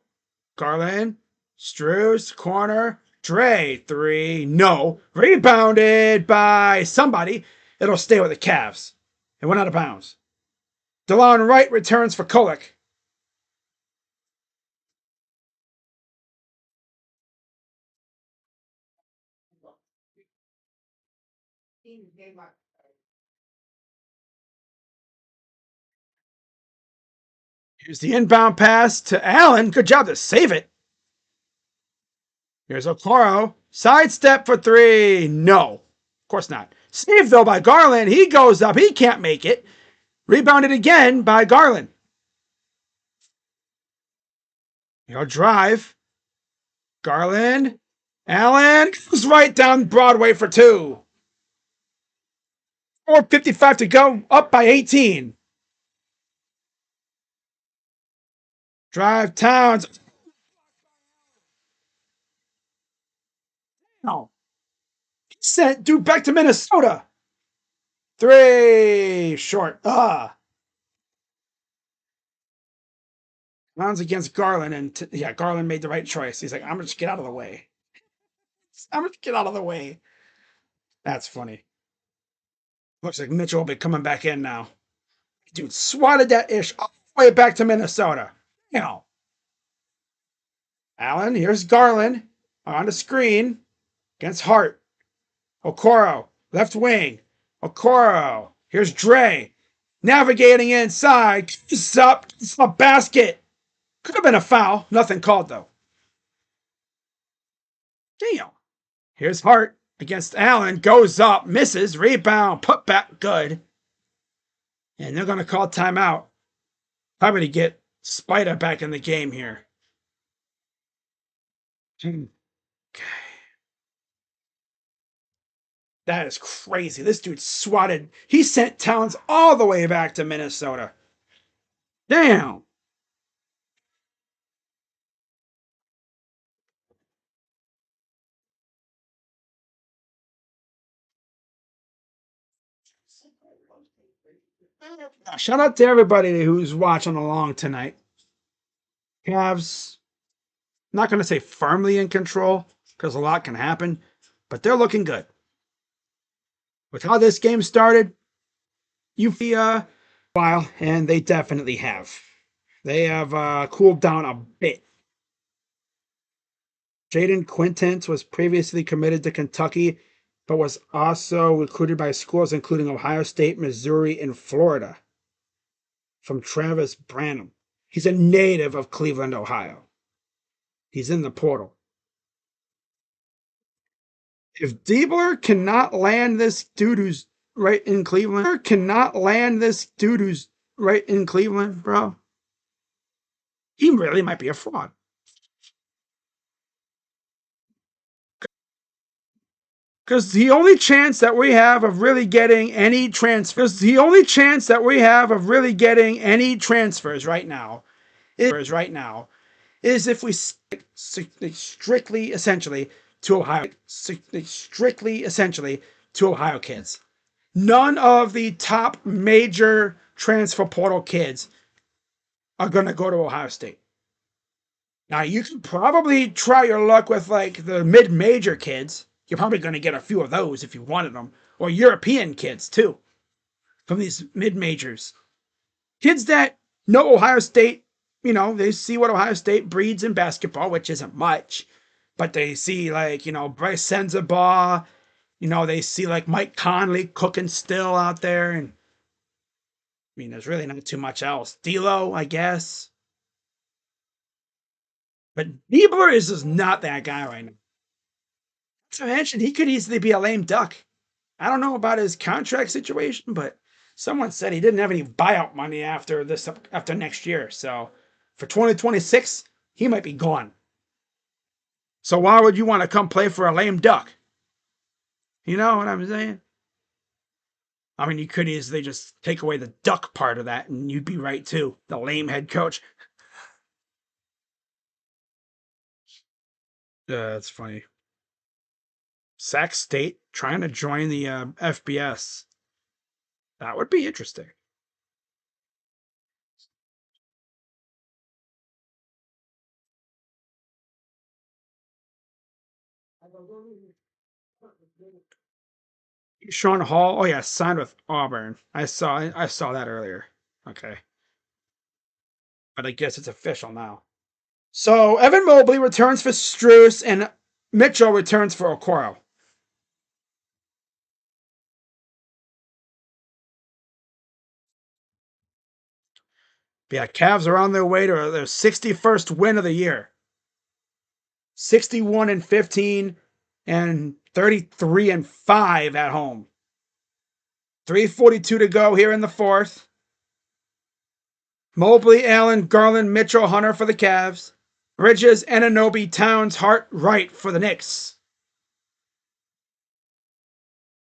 Garland. Struess. Corner. Dre. 3. No. Rebounded by somebody. It'll stay with the Cavs. It went out of bounds. DeLon Wright returns for Kolek. Here's the inbound pass to Allen. Good job to save it. Here's Okoro. Sidestep for 3. No. Of course not. Saved, though, by Garland. He goes up. He can't make it. Rebounded again by Garland. He'll drive. Garland. Allen goes right down Broadway for 2. 4:55 to go. Up by 18. Drive Towns. No. He sent dude back to Minnesota. Three. Short. Towns against Garland. And yeah, Garland made the right choice. He's like, I'm going to just get out of the way. I'm going to get out of the way. That's funny. Looks like Mitchell will be coming back in now. Dude swatted that ish all the way back to Minnesota. You know, Allen, here's Garland on the screen against Hart. Okoro, left wing. Okoro. Here's Dre. Navigating inside. It's up. It's a basket. Could have been a foul. Nothing called, though. Damn. Here's Hart against Allen. Goes up. Misses. Rebound. Put back. Good. And they're going to call timeout. Probably to get Spider back in the game here. Okay. That is crazy. This dude swatted. He sent Towns all the way back to Minnesota. Damn. Shout out to everybody who's watching along tonight. Cavs, not going to say firmly in control because a lot can happen, but they're looking good. With how this game started, you feel while, and they definitely have. They have cooled down a bit. Jaden Quintance was previously committed to Kentucky, but was also recruited by schools including Ohio State, Missouri, and Florida. From Travis Branham. He's a native of Cleveland, Ohio. He's in the portal. If Diebler cannot land this dude who's right in Cleveland, bro, he really might be a fraud. Because the only chance that we have of really getting any transfers right now is if we stick strictly essentially to Ohio kids. None of the top major transfer portal kids are going to go to Ohio State. Now, you can probably try your luck with like the mid-major kids. You're probably going to get a few of those if you wanted them. Or European kids, too, from these mid-majors. Kids that know Ohio State, you know, they see what Ohio State breeds in basketball, which isn't much. But they see, like, you know, Bryce Sensabaugh. You know, they see, like, Mike Conley cooking still out there. And, I mean, there's really not too much else. D'Lo, I guess. But Niebler is just not that guy right now. As I mentioned, he could easily be a lame duck. I don't know about his contract situation, but someone said he didn't have any buyout money after next year. So for 2026, he might be gone. So why would you want to come play for a lame duck? You know what I'm saying? I mean, you could easily just take away the duck part of that, and you'd be right too. The lame head coach. That's funny. Sac State trying to join the FBS. That would be interesting. Sean Hall. Oh yeah, signed with Auburn. I saw that earlier. Okay, but I guess it's official now. So Evan Mobley returns for Struess and Mitchell returns for Okoro. But yeah, Cavs are on their way to their 61st win of the year. 61-15 and 33-5 at home. 3:42 to go here in the fourth. Mobley, Allen, Garland, Mitchell, Hunter for the Cavs. Bridges, Anunoby, Towns, Hart, Wright for the Knicks.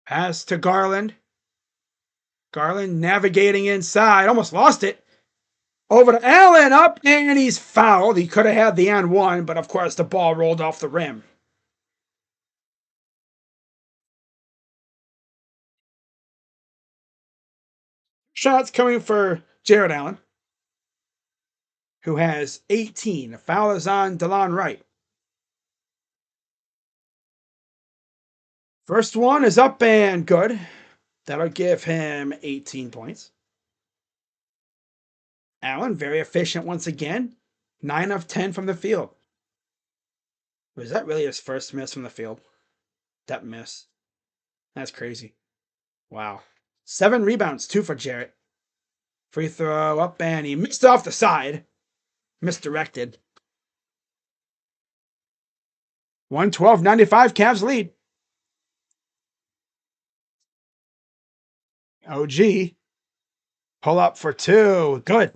Pass to Garland. Garland navigating inside. Almost lost it. Over to Allen, up, and he's fouled. He could have had the and one, but of course the ball rolled off the rim. Shots coming for Jared Allen, who has 18. The foul is on DeLon Wright. First one is up and good. That'll give him 18 points. Allen, very efficient once again. 9 of 10 from the field. Was that really his first miss from the field? That miss. That's crazy. Wow. 7 rebounds, 2 for Jarrett. Free throw up, and he missed off the side. Misdirected. 112-95, Cavs lead. OG. Pull up for 2. Good.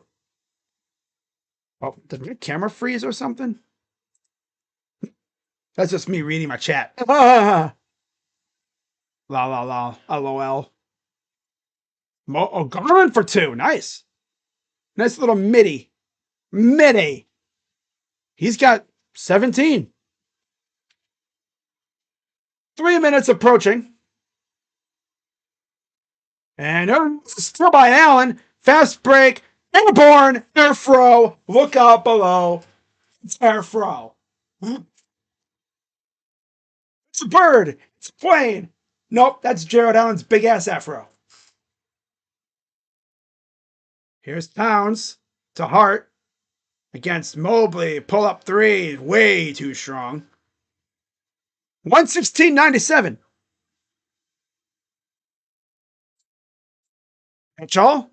Oh, did my camera freeze or something? That's just me reading my chat. La la la. LOL. Garland for 2. Nice. Nice little midi. Midi. He's got 17. 3 minutes approaching. And still by Allen. Fast break. Airborne. Air throw. Look out below. It's air throw. It's a bird. It's a plane. Nope, that's Jared Allen's big ass afro. Here's Towns to Hart against Mobley. Pull up 3. Way too strong. 116-97. Mitchell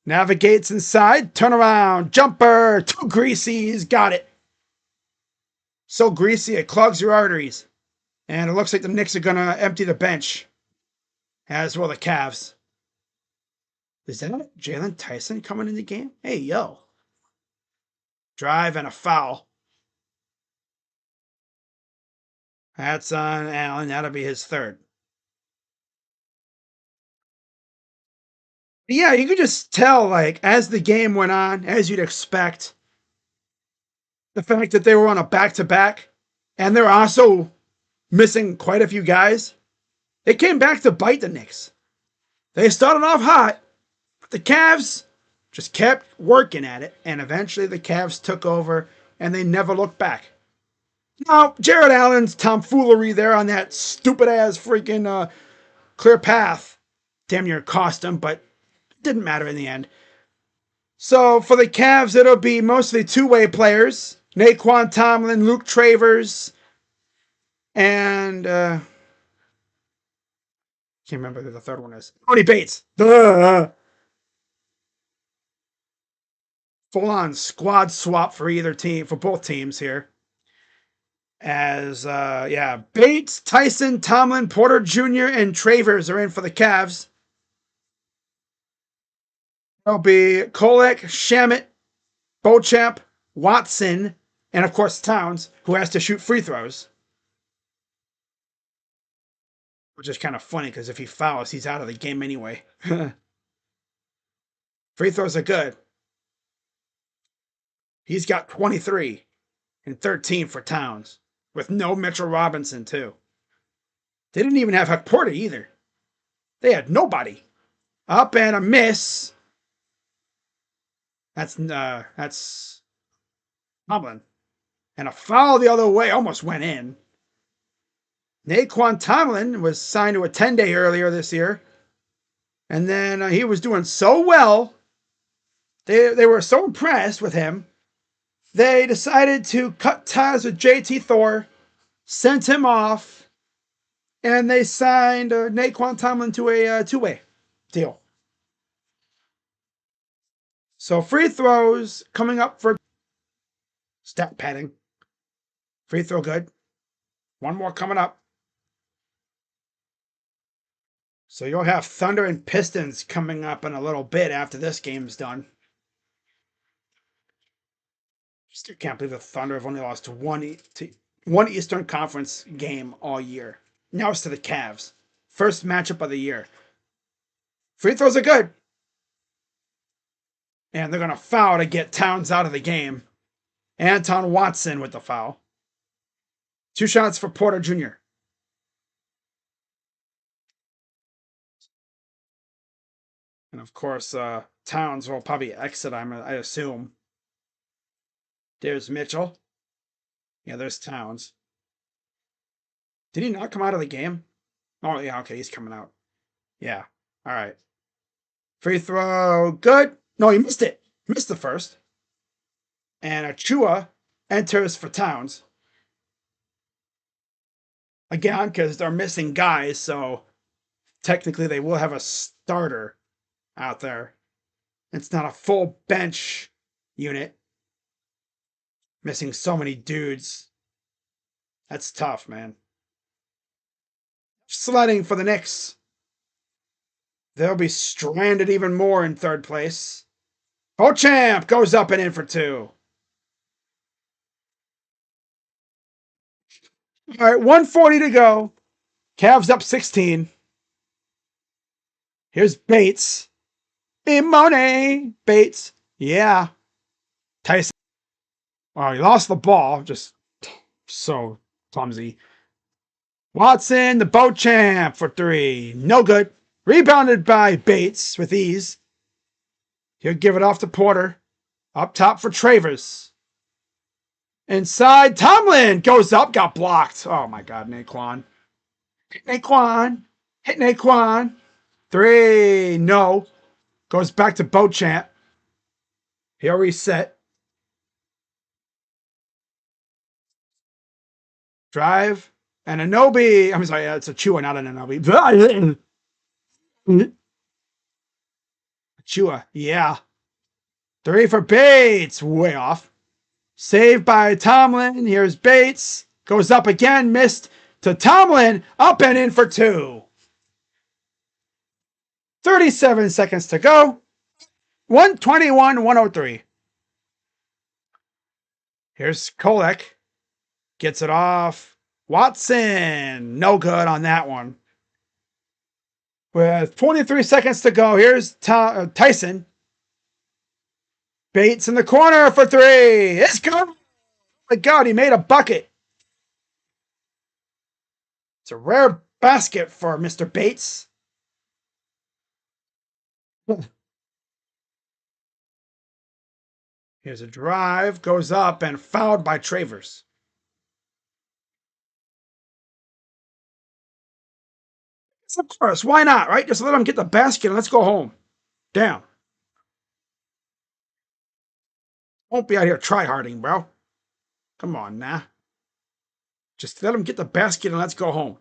navigates inside. Turnaround. Jumper. 2 greasies. Got it. So greasy it clogs your arteries. And it looks like the Knicks are going to empty the bench. As will the Cavs. Is that Jalen Tyson coming in the game? Hey, yo. Drive and a foul. That's on Allen. That'll be his 3rd. Yeah, you could just tell, like, as the game went on, as you'd expect, the fact that they were on a back-to-back, and they're also missing quite a few guys, it came back to bite the Knicks. They started off hot, but the Cavs just kept working at it, and eventually the Cavs took over, and they never looked back. Now, Jared Allen's tomfoolery there on that stupid-ass freaking clear path damn near cost him, but it didn't matter in the end. So for the Cavs, it'll be mostly two-way players. Naquan Tomlin, Luke Travers, and can't remember who the third one is. Cody Bates. Duh. Full-on squad swap for either team, for both teams here. As Bates, Tyson, Tomlin, Porter Jr., and Travers are in for the Cavs. There'll be Kolek, Shamet, Beauchamp, Watson, and of course Towns, who has to shoot free throws. Which is kind of funny because if he fouls, he's out of the game anyway. Free throws are good. He's got 23 and 13 for Towns, with no Mitchell Robinson, too. They didn't even have Huck Porter either. They had nobody. Up and a miss. That's Tomlin. And a foul the other way almost went in. Naquan Tomlin was signed to a 10-day earlier this year. And then he was doing so well. They were so impressed with him. They decided to cut ties with JT Thor, sent him off, and they signed Naquan Tomlin to a two-way deal. So free throws coming up for stat padding. Free throw good. One more coming up. So you'll have Thunder and Pistons coming up in a little bit after this game's done. Still can't believe the Thunder have only lost one Eastern Conference game all year. Now it's to the Cavs. First matchup of the year. Free throws are good. And they're going to foul to get Towns out of the game. Anton Watson with the foul. 2 shots for Porter Jr. And of course, Towns will probably exit, I assume. There's Mitchell. Yeah, there's Towns. Did he not come out of the game? Oh, yeah, okay, he's coming out. Yeah, all right. Free throw, good. No, he missed it. He missed the first. And Achua enters for Towns. Again, because they're missing guys, so technically they will have a starter out there. It's not a full bench unit. Missing so many dudes. That's tough, man. Sledding for the Knicks. They'll be stranded even more in third place. Beauchamp goes up and in for 2. All right, 1:40 to go. Cavs up 16. Here's Bates. Imone. Bates. Yeah. Tyson. Oh, he lost the ball. Just so clumsy. Watson, the Beauchamp for 3. No good. Rebounded by Bates with ease. He'll give it off to Porter. Up top for Travers. Inside, Tomlin goes up, got blocked. Oh my God, Naquan. Hit Naquan. Hit Naquan. 3. No. Goes back to Beauchamp. He'll reset. Drive. And Anobi. I'm sorry, it's Achua, not an Anobi. Achua, yeah. 3 for Bates. Way off. Saved by Tomlin. Here's Bates. Goes up again. Missed to Tomlin. Up and in for 2. 37 seconds to go. 121-103. Here's Kolek. Gets it off. Watson. No good on that one. With 23 seconds to go, here's Tyson. Bates in the corner for 3. It's good. Oh my God, he made a bucket. It's a rare basket for Mr. Bates. Here's a drive. Goes up and fouled by Travers. Of course, why not, right? Just let him get the basket and let's go home. Damn. Won't be out here try-harding, bro. Come on, nah. Just let him get the basket and let's go home.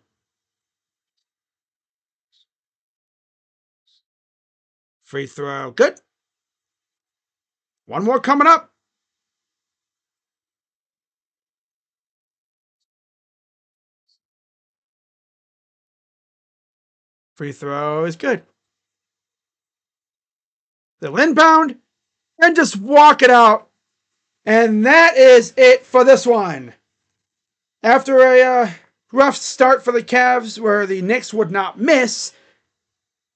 Free throw. Good. One more coming up. Free throw is good. They'll inbound and just walk it out. And that is it for this one. After a rough start for the Cavs where the Knicks would not miss,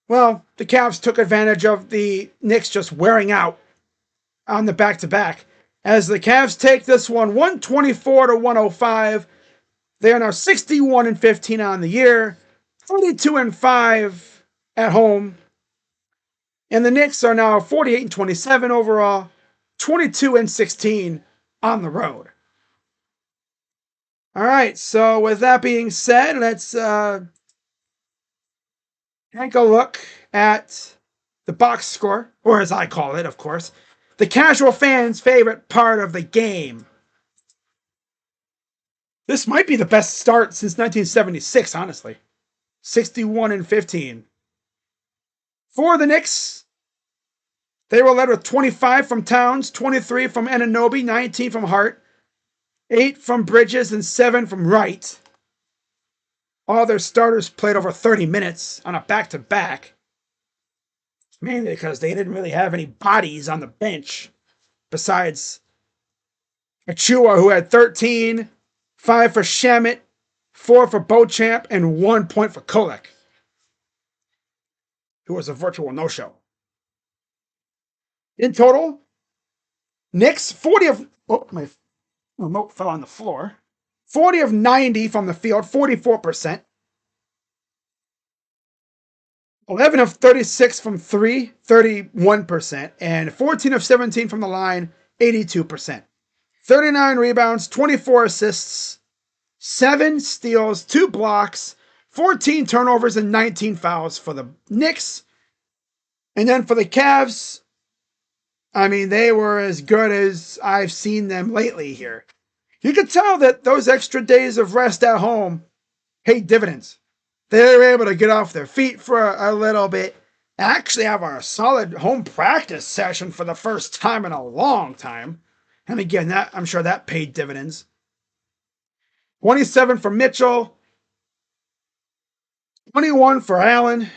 well, the Cavs took advantage of the Knicks just wearing out on the back-to-back. As the Cavs take this one 124-105, they are now 61-15 on the year, 42-5 at home. And the Knicks are now 48-27 overall, 22-16 on the road. All right, so with that being said, let's take a look at the box score, or as I call it, of course, the casual fan's favorite part of the game. This might be the best start since 1976, honestly. 61-15. For the Knicks, they were led with 25 from Towns, 23 from Anunoby, 19 from Hart, 8 from Bridges, and 7 from Wright. All their starters played over 30 minutes on a back-to-back. Mainly because they didn't really have any bodies on the bench besides Achua, who had 13, 5 for Shamet, 4 for Beauchamp, and 1 point for Kolek, who was a virtual no-show. In total, Knicks 40 of my remote fell on the floor. 40 of 90 from the field, 44%. 11 of 36 from 3, 31%. And 14 of 17 from the line, 82%. 39 rebounds, 24 assists, 7 steals, 2 blocks, 14 turnovers, and 19 fouls for the Knicks. And then for the Cavs, I mean, they were as good as I've seen them lately here. You could tell that those extra days of rest at home paid dividends. They were able to get off their feet for a little bit, actually have a solid home practice session for the first time in a long time. And again, that I'm sure that paid dividends. 27 for Mitchell, 21 for Allen.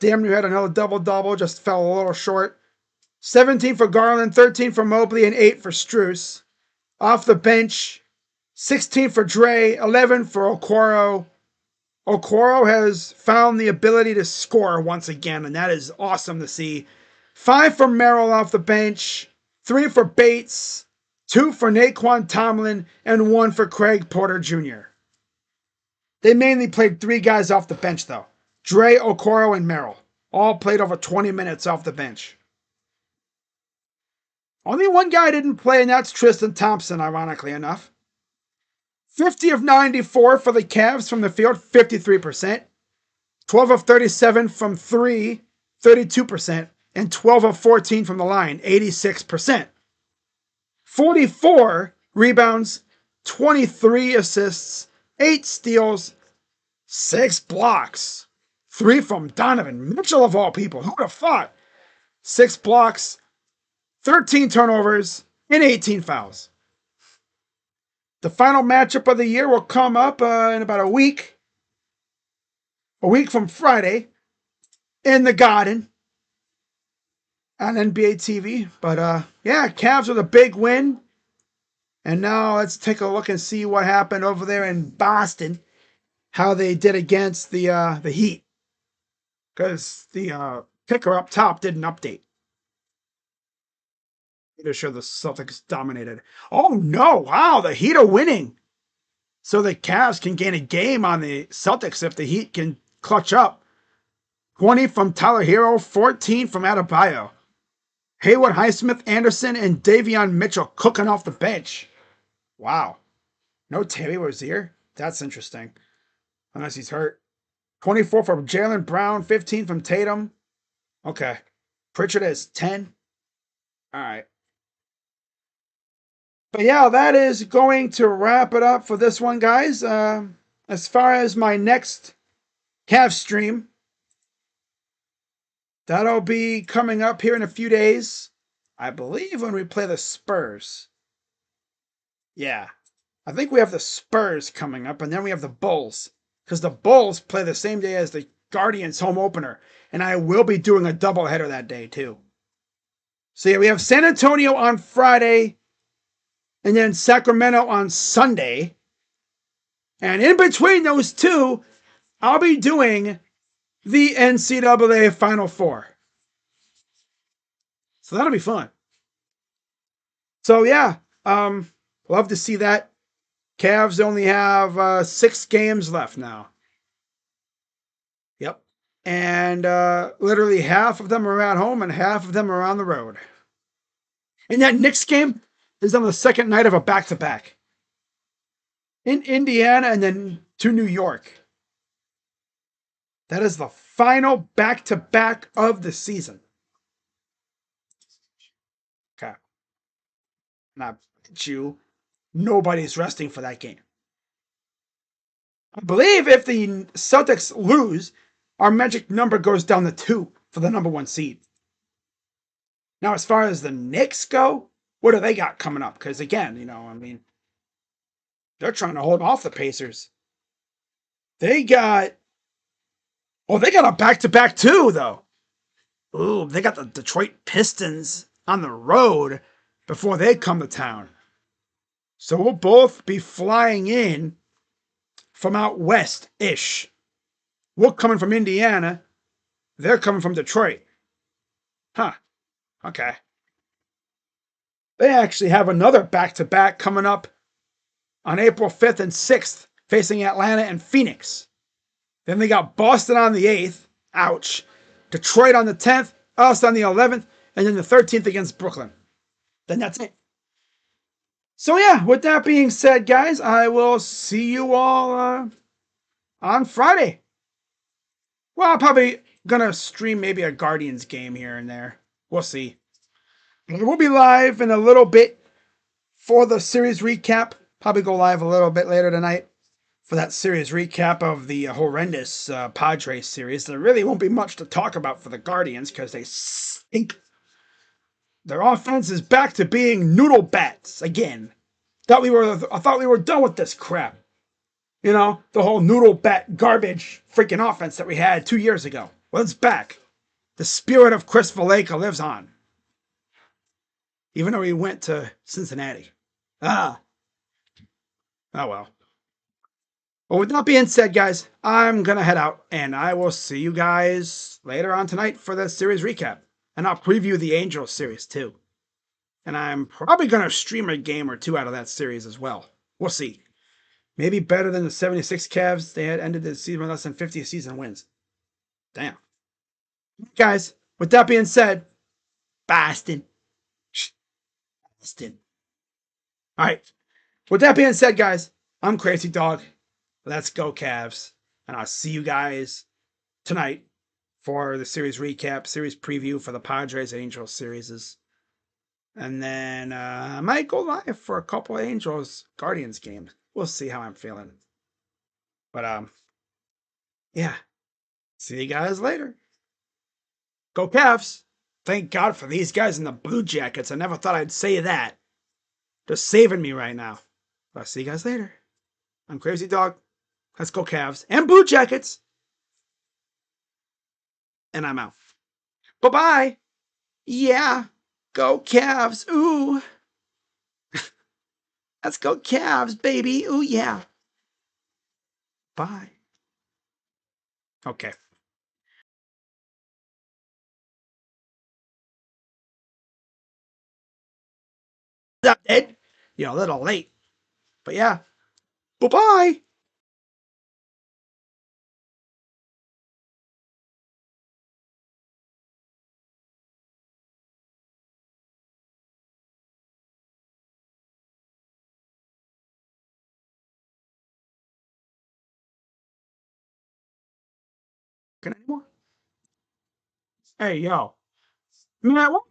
Damn near had another double-double, just fell a little short. 17 for Garland, 13 for Mobley, and 8 for Strus. Off the bench, 16 for Dre, 11 for Okoro. Okoro has found the ability to score once again, and that is awesome to see. 5 for Merrill off the bench, 3 for Bates, 2 for Naquan Tomlin, and 1 for Craig Porter Jr. They mainly played 3 guys off the bench, though. Dre, Okoro, and Merrill. All played over 20 minutes off the bench. Only one guy didn't play, and that's Tristan Thompson, ironically enough. 50 of 94 for the Cavs from the field, 53%. 12 of 37 from 3, 32%. And 12 of 14 from the line, 86%. 44 rebounds, 23 assists, 8 steals, 6 blocks. 3 from Donovan Mitchell, of all people. Who would have thought? 6 blocks, 13 turnovers, and 18 fouls. The final matchup of the year will come up in about a week from Friday, in the Garden on NBA TV. But yeah, Cavs with a big win. And now let's take a look and see what happened over there in Boston, how they did against the Heat. Because the picker up top didn't update. To show the Celtics dominated. Oh no, wow, the Heat are winning. So the Cavs can gain a game on the Celtics if the Heat can clutch up. 20 from Tyler Hero, 14 from Adebayo. Hayward, Highsmith, Anderson, and Davion Mitchell cooking off the bench. Wow. No Terry Rozier? That's interesting. Unless he's hurt. 24 from Jaylen Brown, 15 from Tatum. Okay. Pritchard is 10. All right. But yeah, that is going to wrap it up for this one, guys. As far as my next Cavs stream, that'll be coming up here in a few days. I believe when we play the Spurs. Yeah. I think we have the Spurs coming up, and then we have the Bulls. Because the Bulls play the same day as the Guardians home opener. And I will be doing a doubleheader that day, too. So yeah, we have San Antonio on Friday, and then Sacramento on Sunday. And in between those two, I'll be doing the NCAA Final Four. So that'll be fun. So yeah, love to see that. Cavs only have 6 games left now. Yep. And literally half of them are at home and half of them are on the road. And that Knicks game is on the second night of a back-to-back. In Indiana and then to New York. That is the final back-to-back of the season. Okay. Now, nobody's resting for that game. I believe if the Celtics lose, our magic number goes down to 2 for the number 1 seed. Now, as far as the Knicks go, what do they got coming up? Because again, they're trying to hold off the Pacers. They got a back-to-back too, though. Ooh, they got the Detroit Pistons on the road before they come to town. So we'll both be flying in from out west-ish. We're coming from Indiana. They're coming from Detroit. Huh. Okay. They actually have another back-to-back coming up on April 5th and 6th, facing Atlanta and Phoenix. Then they got Boston on the 8th. Ouch. Detroit on the 10th, us on the 11th, and then the 13th against Brooklyn. Then that's it. So yeah, with that being said, guys, I will see you all on Friday. Well, I'm probably gonna stream maybe a Guardians game here and there. We'll see. We'll be live in a little bit for the series recap. Probably go live a little bit later tonight for that series recap of the horrendous Padres series. There really won't be much to talk about for the Guardians because they stink. Their offense is back to being noodle bats again. I thought we were done with this crap. You know, the whole noodle bat garbage freaking offense that we had 2 years ago. Well, it's back. The spirit of Chris Valaika lives on. Even though he went to Cincinnati. Oh well. Well, with that being said, guys, I'm going to head out, and I will see you guys later on tonight for the series recap. And I'll preview the Angels series, too. And I'm probably going to stream a game or two out of that series as well. We'll see. Maybe better than the 76 Cavs. They had ended the season with less than 50 season wins. Damn. Guys, with that being said, Boston. Boston. All right. With that being said, guys, I'm Crazy Dog. Let's go, Cavs. And I'll see you guys tonight for the series recap, series preview for the Padres Angels series. And then I might go live for a couple of Angels Guardians games. We'll see how I'm feeling. But yeah. See you guys later. Go Cavs. Thank God for these guys in the Blue Jackets. I never thought I'd say that. They're saving me right now. But I'll see you guys later. I'm Crazy Dog. Let's go Cavs and Blue Jackets. And I'm out. Bye-bye. Yeah. Go Cavs. Ooh. Let's go Cavs, baby. Ooh, yeah. Bye. Okay. Ed, you're a little late. But yeah. Bye-bye. Can anymore? Hey, yo. Man, what